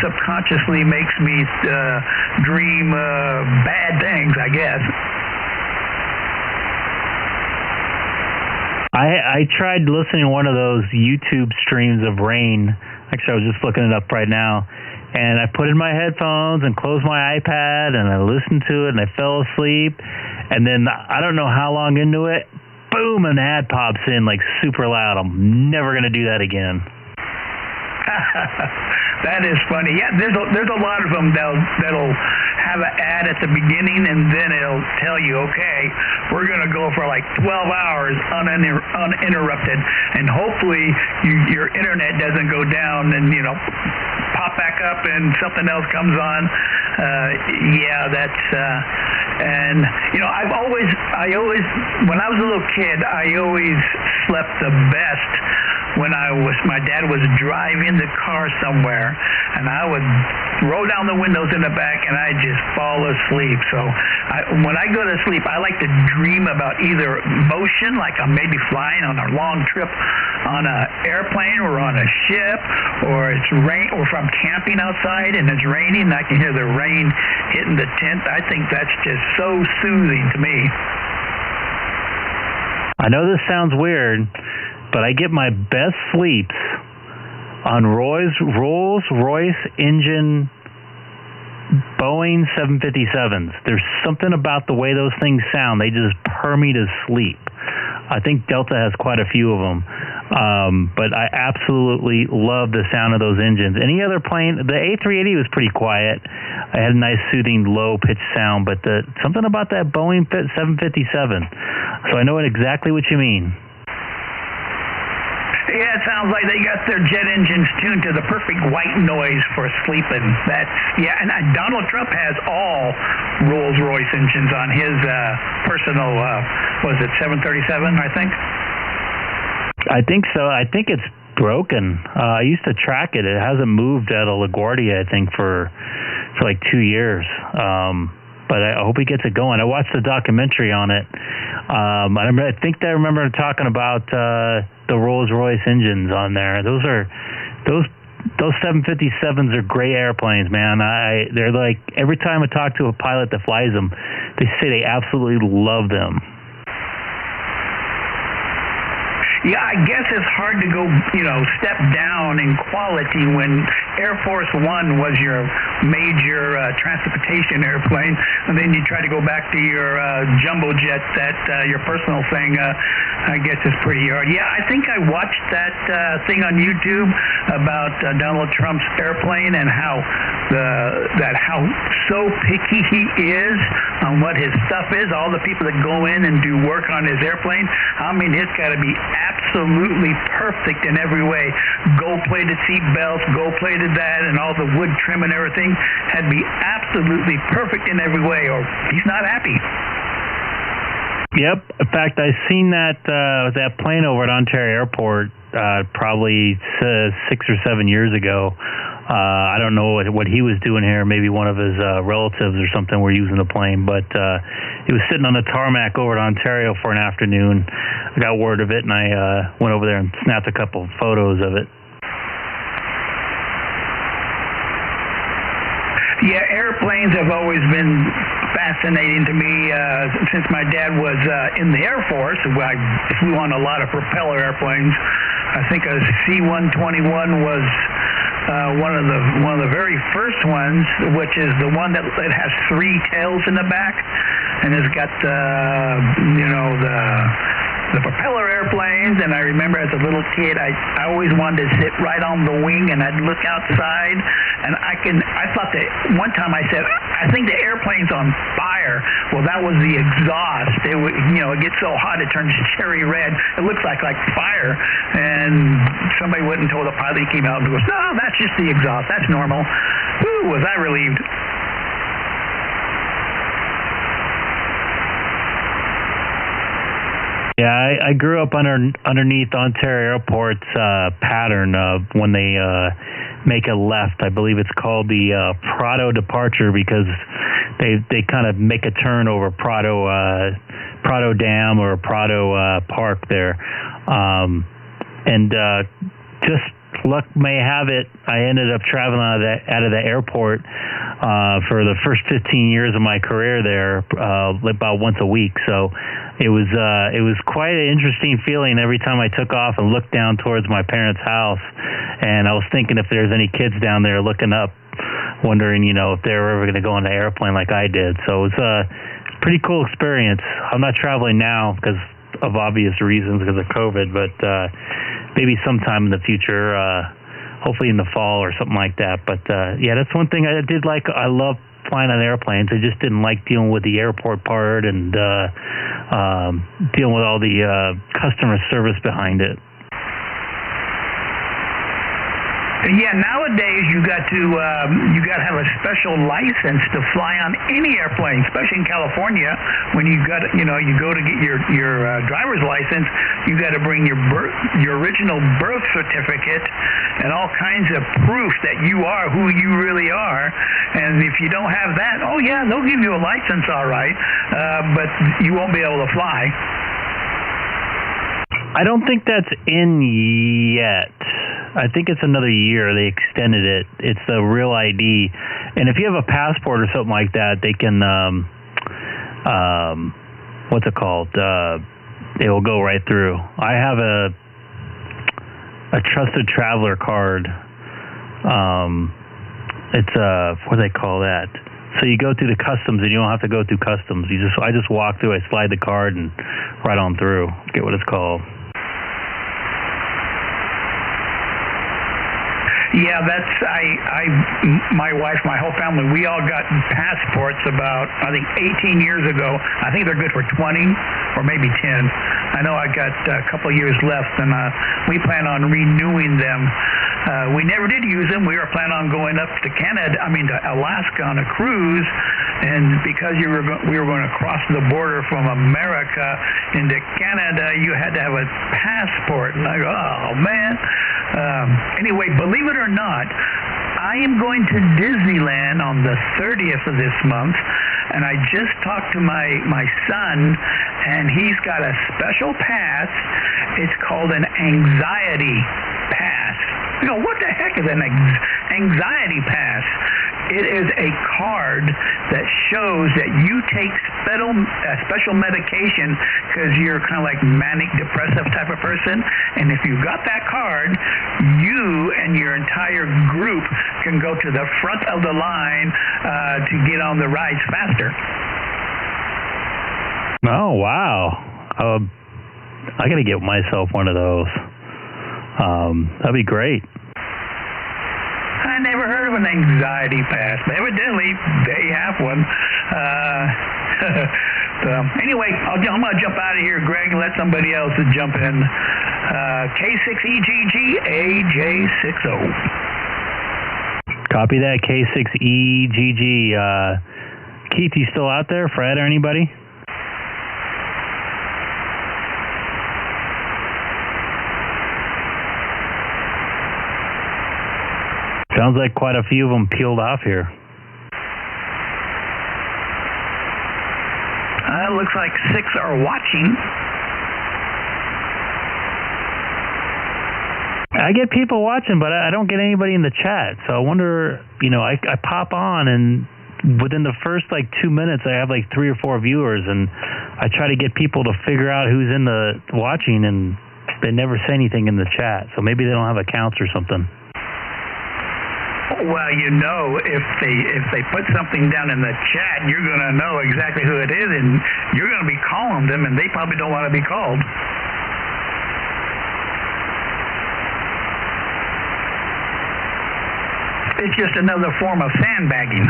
subconsciously makes me dream bad things, I guess. I tried listening to one of those YouTube streams of rain. Actually, I was just looking it up right now. And I put in my headphones and closed my iPad, and I listened to it, and I fell asleep. And then I don't know how long into it, boom, an ad pops in like super loud. I'm never going to do that again. That is funny. Yeah, there's a lot of them that'll have an ad at the beginning, and then it'll tell you, okay, we're going to go for like 12 hours uninterrupted, and hopefully your internet doesn't go down and pop back up and something else comes on. And I always when I was a little kid, I always slept the best when my dad was driving the car somewhere, and I would roll down the windows in the back and I'd just fall asleep. So when I go to sleep, I like to dream about either motion, like I'm maybe flying on a long trip on an airplane or on a ship, or it's rain, or if I'm camping outside and it's raining and I can hear the rain hitting the tent. I think that's just so soothing to me. I know this sounds weird, but I get my best sleeps on Rolls-Royce engine Boeing 757s. There's something about the way those things sound. They just purr me to sleep. I think Delta has quite a few of them. But I absolutely love the sound of those engines. Any other plane, the A380 was pretty quiet. I had a nice soothing low-pitched sound, but something about that Boeing 757. So I know exactly what you mean. Yeah, it sounds like they got their jet engines tuned to the perfect white noise for sleeping. And Donald Trump has all Rolls-Royce engines on his personal, was it 737, I think? I think so. I think it's broken. I used to track it. It hasn't moved out of LaGuardia, I think, for like 2 years. But I hope he gets it going. I watched the documentary on it. I remember talking about the Rolls-Royce engines on there. Those 757s are great airplanes, man. They're like, every time I talk to a pilot that flies them, they say they absolutely love them. Yeah, I guess it's hard to go, step down in quality when Air Force One was your major transportation airplane, and then you try to go back to your jumbo jet, your personal thing. I guess is pretty hard. Yeah, I think I watched that thing on YouTube about Donald Trump's airplane and how so picky he is on what his stuff is. All the people that go in and do work on his airplane. I mean, it's got to be absolutely perfect in every way. Gold-plated seat belts, gold-plated that, and all the wood trim and everything had to be absolutely perfect in every way, or he's not happy. Yep. In fact, I seen that plane over at Ontario Airport probably 6 or 7 years ago. I don't know what he was doing here. Maybe one of his relatives or something were using the plane, but he was sitting on the tarmac over at Ontario for an afternoon. I got word of it, and I went over there and snapped a couple photos of it. Yeah, airplanes have always been fascinating to me since my dad was in the Air Force. I flew on a lot of propeller airplanes. I think a C-121 was one of the very first ones, which is the one that has three tails in the back, and it's got the propeller airplanes. And I remember as a little kid, I always wanted to sit right on the wing, and I'd look outside, and I thought that one time I said, I think the airplane's on fire. Well, that was the exhaust. It gets so hot it turns cherry red. It looks like fire. And somebody went and told the pilot. He came out and goes, no, that's just the exhaust. That's normal. Whew, was I relieved. Yeah, I grew up underneath Ontario Airport's pattern of when they make a left. I believe it's called the Prado departure, because they kind of make a turn over Prado Prado Dam or Prado Park there. And just luck may have it, I ended up traveling out of the airport for the first 15 years of my career there, about once a week. So it was quite an interesting feeling every time I took off and looked down towards my parents' house. And I was thinking if there's any kids down there looking up, wondering, if they were ever going to go on an airplane like I did. So it was a pretty cool experience. I'm not traveling now because of obvious reasons, because of COVID, but maybe sometime in the future, hopefully in the fall or something like that. But yeah, that's one thing I did like. I love flying on airplanes. I just didn't like dealing with the airport part and dealing with all the customer service behind it. Yeah, nowadays you got to have a special license to fly on any airplane, especially in California. When you go to get your driver's license, you got to bring your original birth certificate and all kinds of proof that you are who you really are. And if you don't have that, oh yeah, they'll give you a license, all right, but you won't be able to fly. I don't think that's in yet. I think it's another year. They extended it. It's the real ID. And if you have a passport or something like that, they can, what's it called? It will go right through. I have a trusted traveler card. It's what do they call that? So you go through the customs and you don't have to go through customs. I just walk through, I slide the card and right on through. I forget what it's called. Yeah, my wife, my whole family, we all got passports about, I think, 18 years ago. I think they're good for 20 or maybe 10. I know I got a couple of years left, and we plan on renewing them. We never did use them. We were planning on going up to to Alaska on a cruise, and because we were going to cross the border from America into Canada, you had to have a passport. And I go, oh, man. Anyway, believe it or not, I am going to Disneyland on the 30th of this month, and I just talked to my son, and he's got a special pass. It's called an anxiety pass. I go, what the heck is an anxiety pass? It is a card that shows that you take special medication because you're kind of like manic depressive type of person, and if you got that card, you and your entire group can go to the front of the line to get on the rides faster. Oh, wow. I got to get myself one of those. That'd be great. I never heard of an anxiety pass, but evidently they have one. Anyway, I'm going to jump out of here, Greg, and let somebody else jump in. K6EGG AJ60. Copy that, K6EGG. Keith, you still out there? Fred or anybody? Sounds like quite a few of them peeled off here. Looks like 6 are watching. I get people watching, but I don't get anybody in the chat. So I wonder, I pop on, and within the first 2 minutes, I have 3 or 4 viewers, and I try to get people to figure out who's in the watching, and they never say anything in the chat. So maybe they don't have accounts or something. Well, if they put something down in the chat, you're going to know exactly who it is, and you're going to be calling them, and they probably don't want to be called. It's just another form of sandbagging.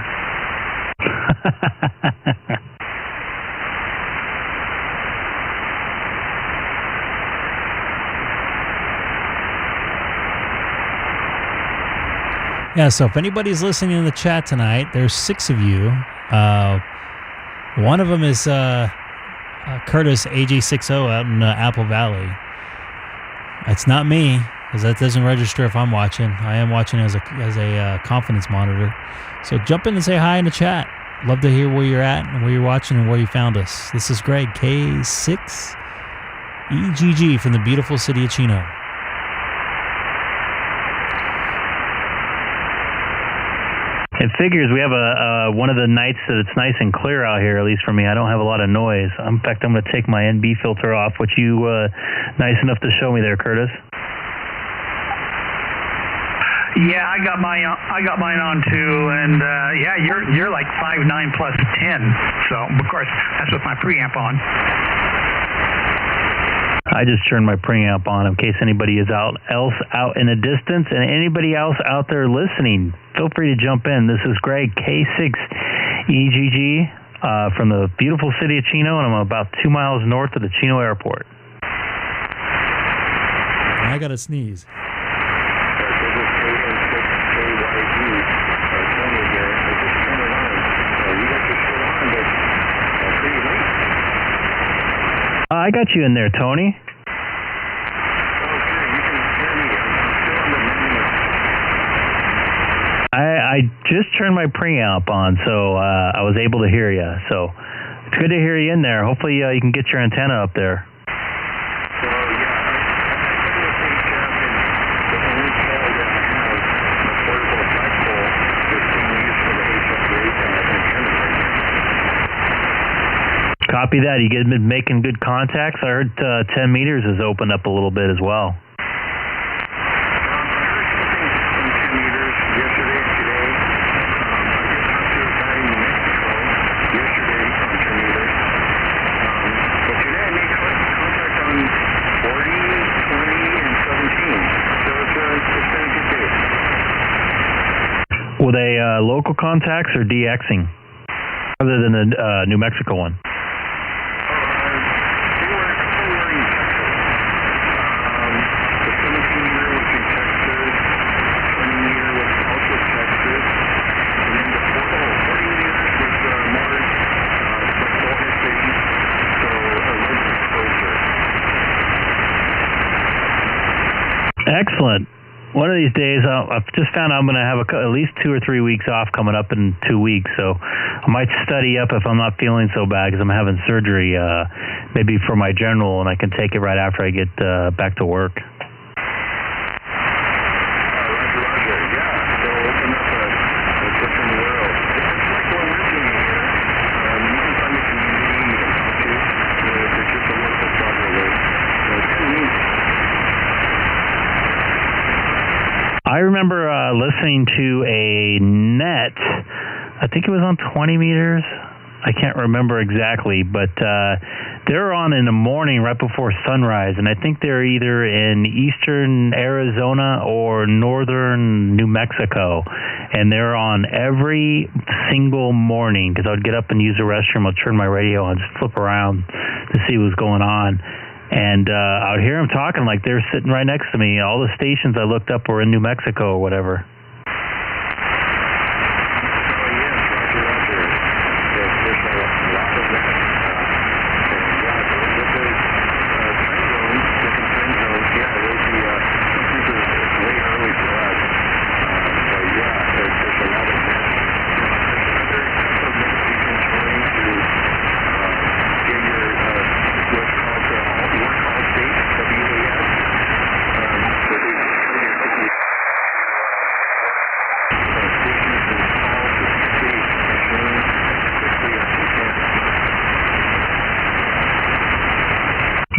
Yeah, so if anybody's listening in the chat tonight, there's 6 of you. One of them is Curtis AJ60 out in Apple Valley. It's not me, because that doesn't register if I'm watching. I am watching as a confidence monitor. So jump in and say hi in the chat. Love to hear where you're at and where you're watching and where you found us. This is Greg, K6EGG from the beautiful city of Chino. It figures we have one of the nights that it's nice and clear out here, at least for me. I don't have a lot of noise. In fact, I'm going to take my NB filter off, which you nice enough to show me there, Curtis. Yeah, I got mine on too, and yeah, you're like 5.9 plus 10. So of course that's with my preamp on. I just turned my preamp on in case anybody is else out in a distance, and anybody else out there listening, feel free to jump in. This is Greg, K6EGG from the beautiful city of Chino, and I'm about 2 miles north of the Chino airport. I got to sneeze. I got you in there, Tony. I just turned my preamp on, so I was able to hear you. So it's good to hear you in there. Hopefully you can get your antenna up there. Copy that. You get making good contacts. I heard 10 meters has opened up a little bit as well. Were they local contacts or DXing? Other than the New Mexico one? Excellent. One of these days, I've just found I'm going to have at least 2 or 3 weeks off coming up in 2 weeks, so I might study up if I'm not feeling so bad because I'm having surgery maybe for my general, and I can take it right after I get back to work. I remember listening to a net, I think it was on 20 meters. I can't remember exactly, but they're on in the morning right before sunrise, and I think they're either in eastern Arizona or northern New Mexico, and they're on every single morning because I would get up and use the restroom, I'd turn my radio on, just flip around to see what's going on. And I would hear them talking like they're sitting right next to me. All the stations I looked up were in New Mexico or whatever.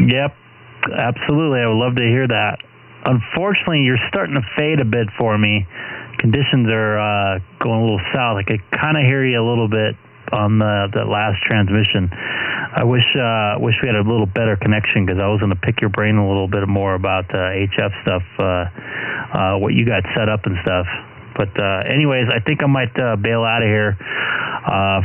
Yep, absolutely. I would love to hear that. Unfortunately, you're starting to fade a bit for me. Conditions are going a little south. I could kind of hear you a little bit on that last transmission. I wish we had a little better connection because I was going to pick your brain a little bit more about HF stuff, what you got set up and stuff. But anyways, I think I might bail out of here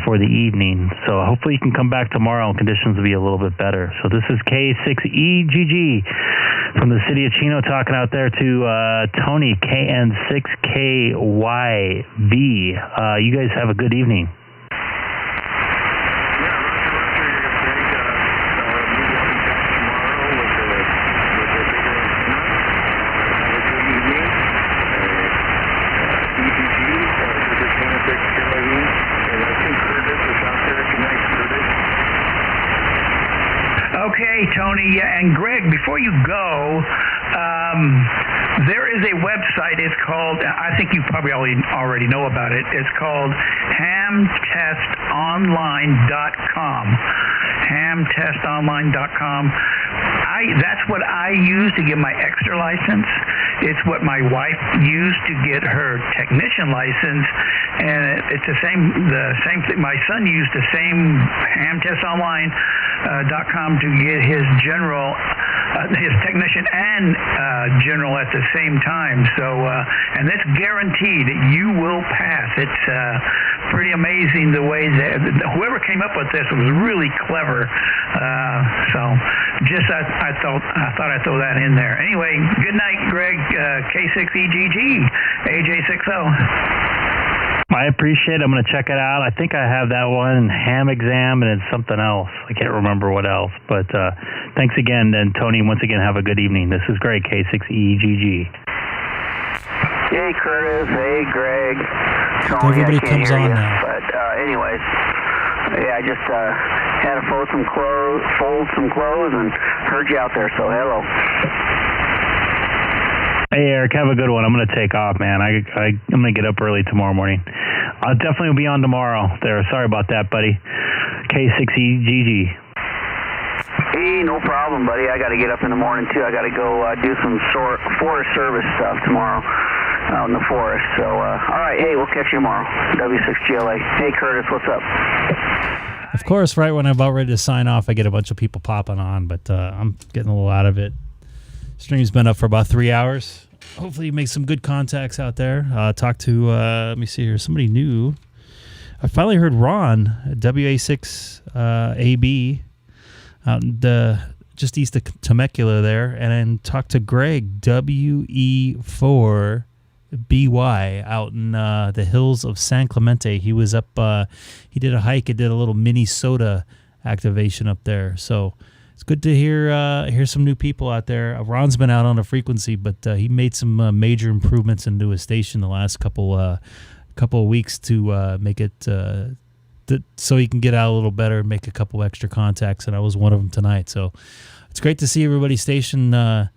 for the evening. So hopefully you can come back tomorrow and conditions will be a little bit better. So this is K6EGG from the city of Chino talking out there to Tony, KN6KYV. You guys have a good evening. And I think Curtis Okay, Tony. Yeah, and Greg, before you go, there is a website. It's called, I think you probably already know about it. It's called hamtestonline.com. hamtestonline.com. That's what I use to get my extra license. It's what my wife used to get her technician license, and it's the same thing. My son used the same hamtestonline.com to get his general, his technician and general at the same time. So, and it's guaranteed that you will pass. It's pretty amazing the way that whoever came up with this was really clever. So, just I thought I'd throw that in there. Anyway, good night, Greg. K6EGG, AJ60. I appreciate it. I'm going to check it out. I think I have that one, ham exam, and it's something else. I can't remember what else. But thanks again. And Tony, once again, have a good evening. This is Greg, K6EGG. Hey, Curtis. Hey, Greg. Tony, Everybody comes on now. But anyways, yeah, I just had to fold some clothes and heard you out there, so hello. Hey, Eric, have a good one. I'm going to take off, man. I'm going to get up early tomorrow morning. I'll definitely be on tomorrow there. Sorry about that, buddy. K6EGG. Hey, no problem, buddy. I got to get up in the morning, too. I got to go do some forest service stuff tomorrow out in the forest. So, all right. Hey, we'll catch you tomorrow. W6GLA. Hey, Curtis, what's up? Of course, right when I'm about ready to sign off, I get a bunch of people popping on, but I'm getting a little out of it. Stream's been up for about 3 hours. Hopefully you make some good contacts out there. Talk to, let me see here, somebody new. I finally heard Ron, WA6AB, out in just east of Temecula there, and then talked to Greg, WE4BY, out in the hills of San Clemente. He was up, he did a hike and did a little Minnesota activation up there. So it's good to hear some new people out there. Ron's been out on a frequency, but he made some major improvements into his station the last couple of weeks to make it so he can get out a little better and make a couple extra contacts, and I was one of them tonight. So it's great to see everybody's station getting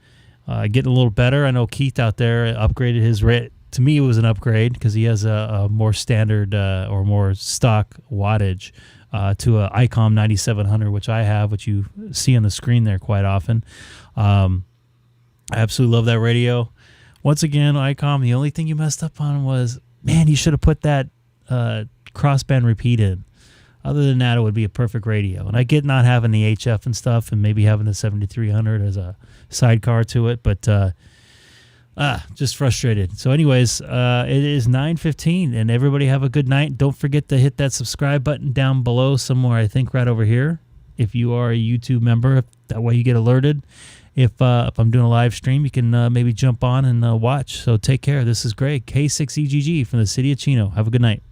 a little better. I know Keith out there upgraded his rate. To me, it was an upgrade because he has a more standard or more stock wattage to a Icom 9700, which I have, which you see on the screen there quite often. I absolutely love that radio. Once again, Icom, the only thing you messed up on was, man, you should have put that crossband repeat in. Other than that, it would be a perfect radio. And I get not having the HF and stuff and maybe having the 7300 as a sidecar to it, but just frustrated. So anyways, it is 9:15, and everybody have a good night. Don't forget to hit that subscribe button down below somewhere, I think right over here, if you are a YouTube member. That way you get alerted. If I'm doing a live stream, you can maybe jump on and watch. So take care. This is Greg, K6EGG from the city of Chino. Have a good night.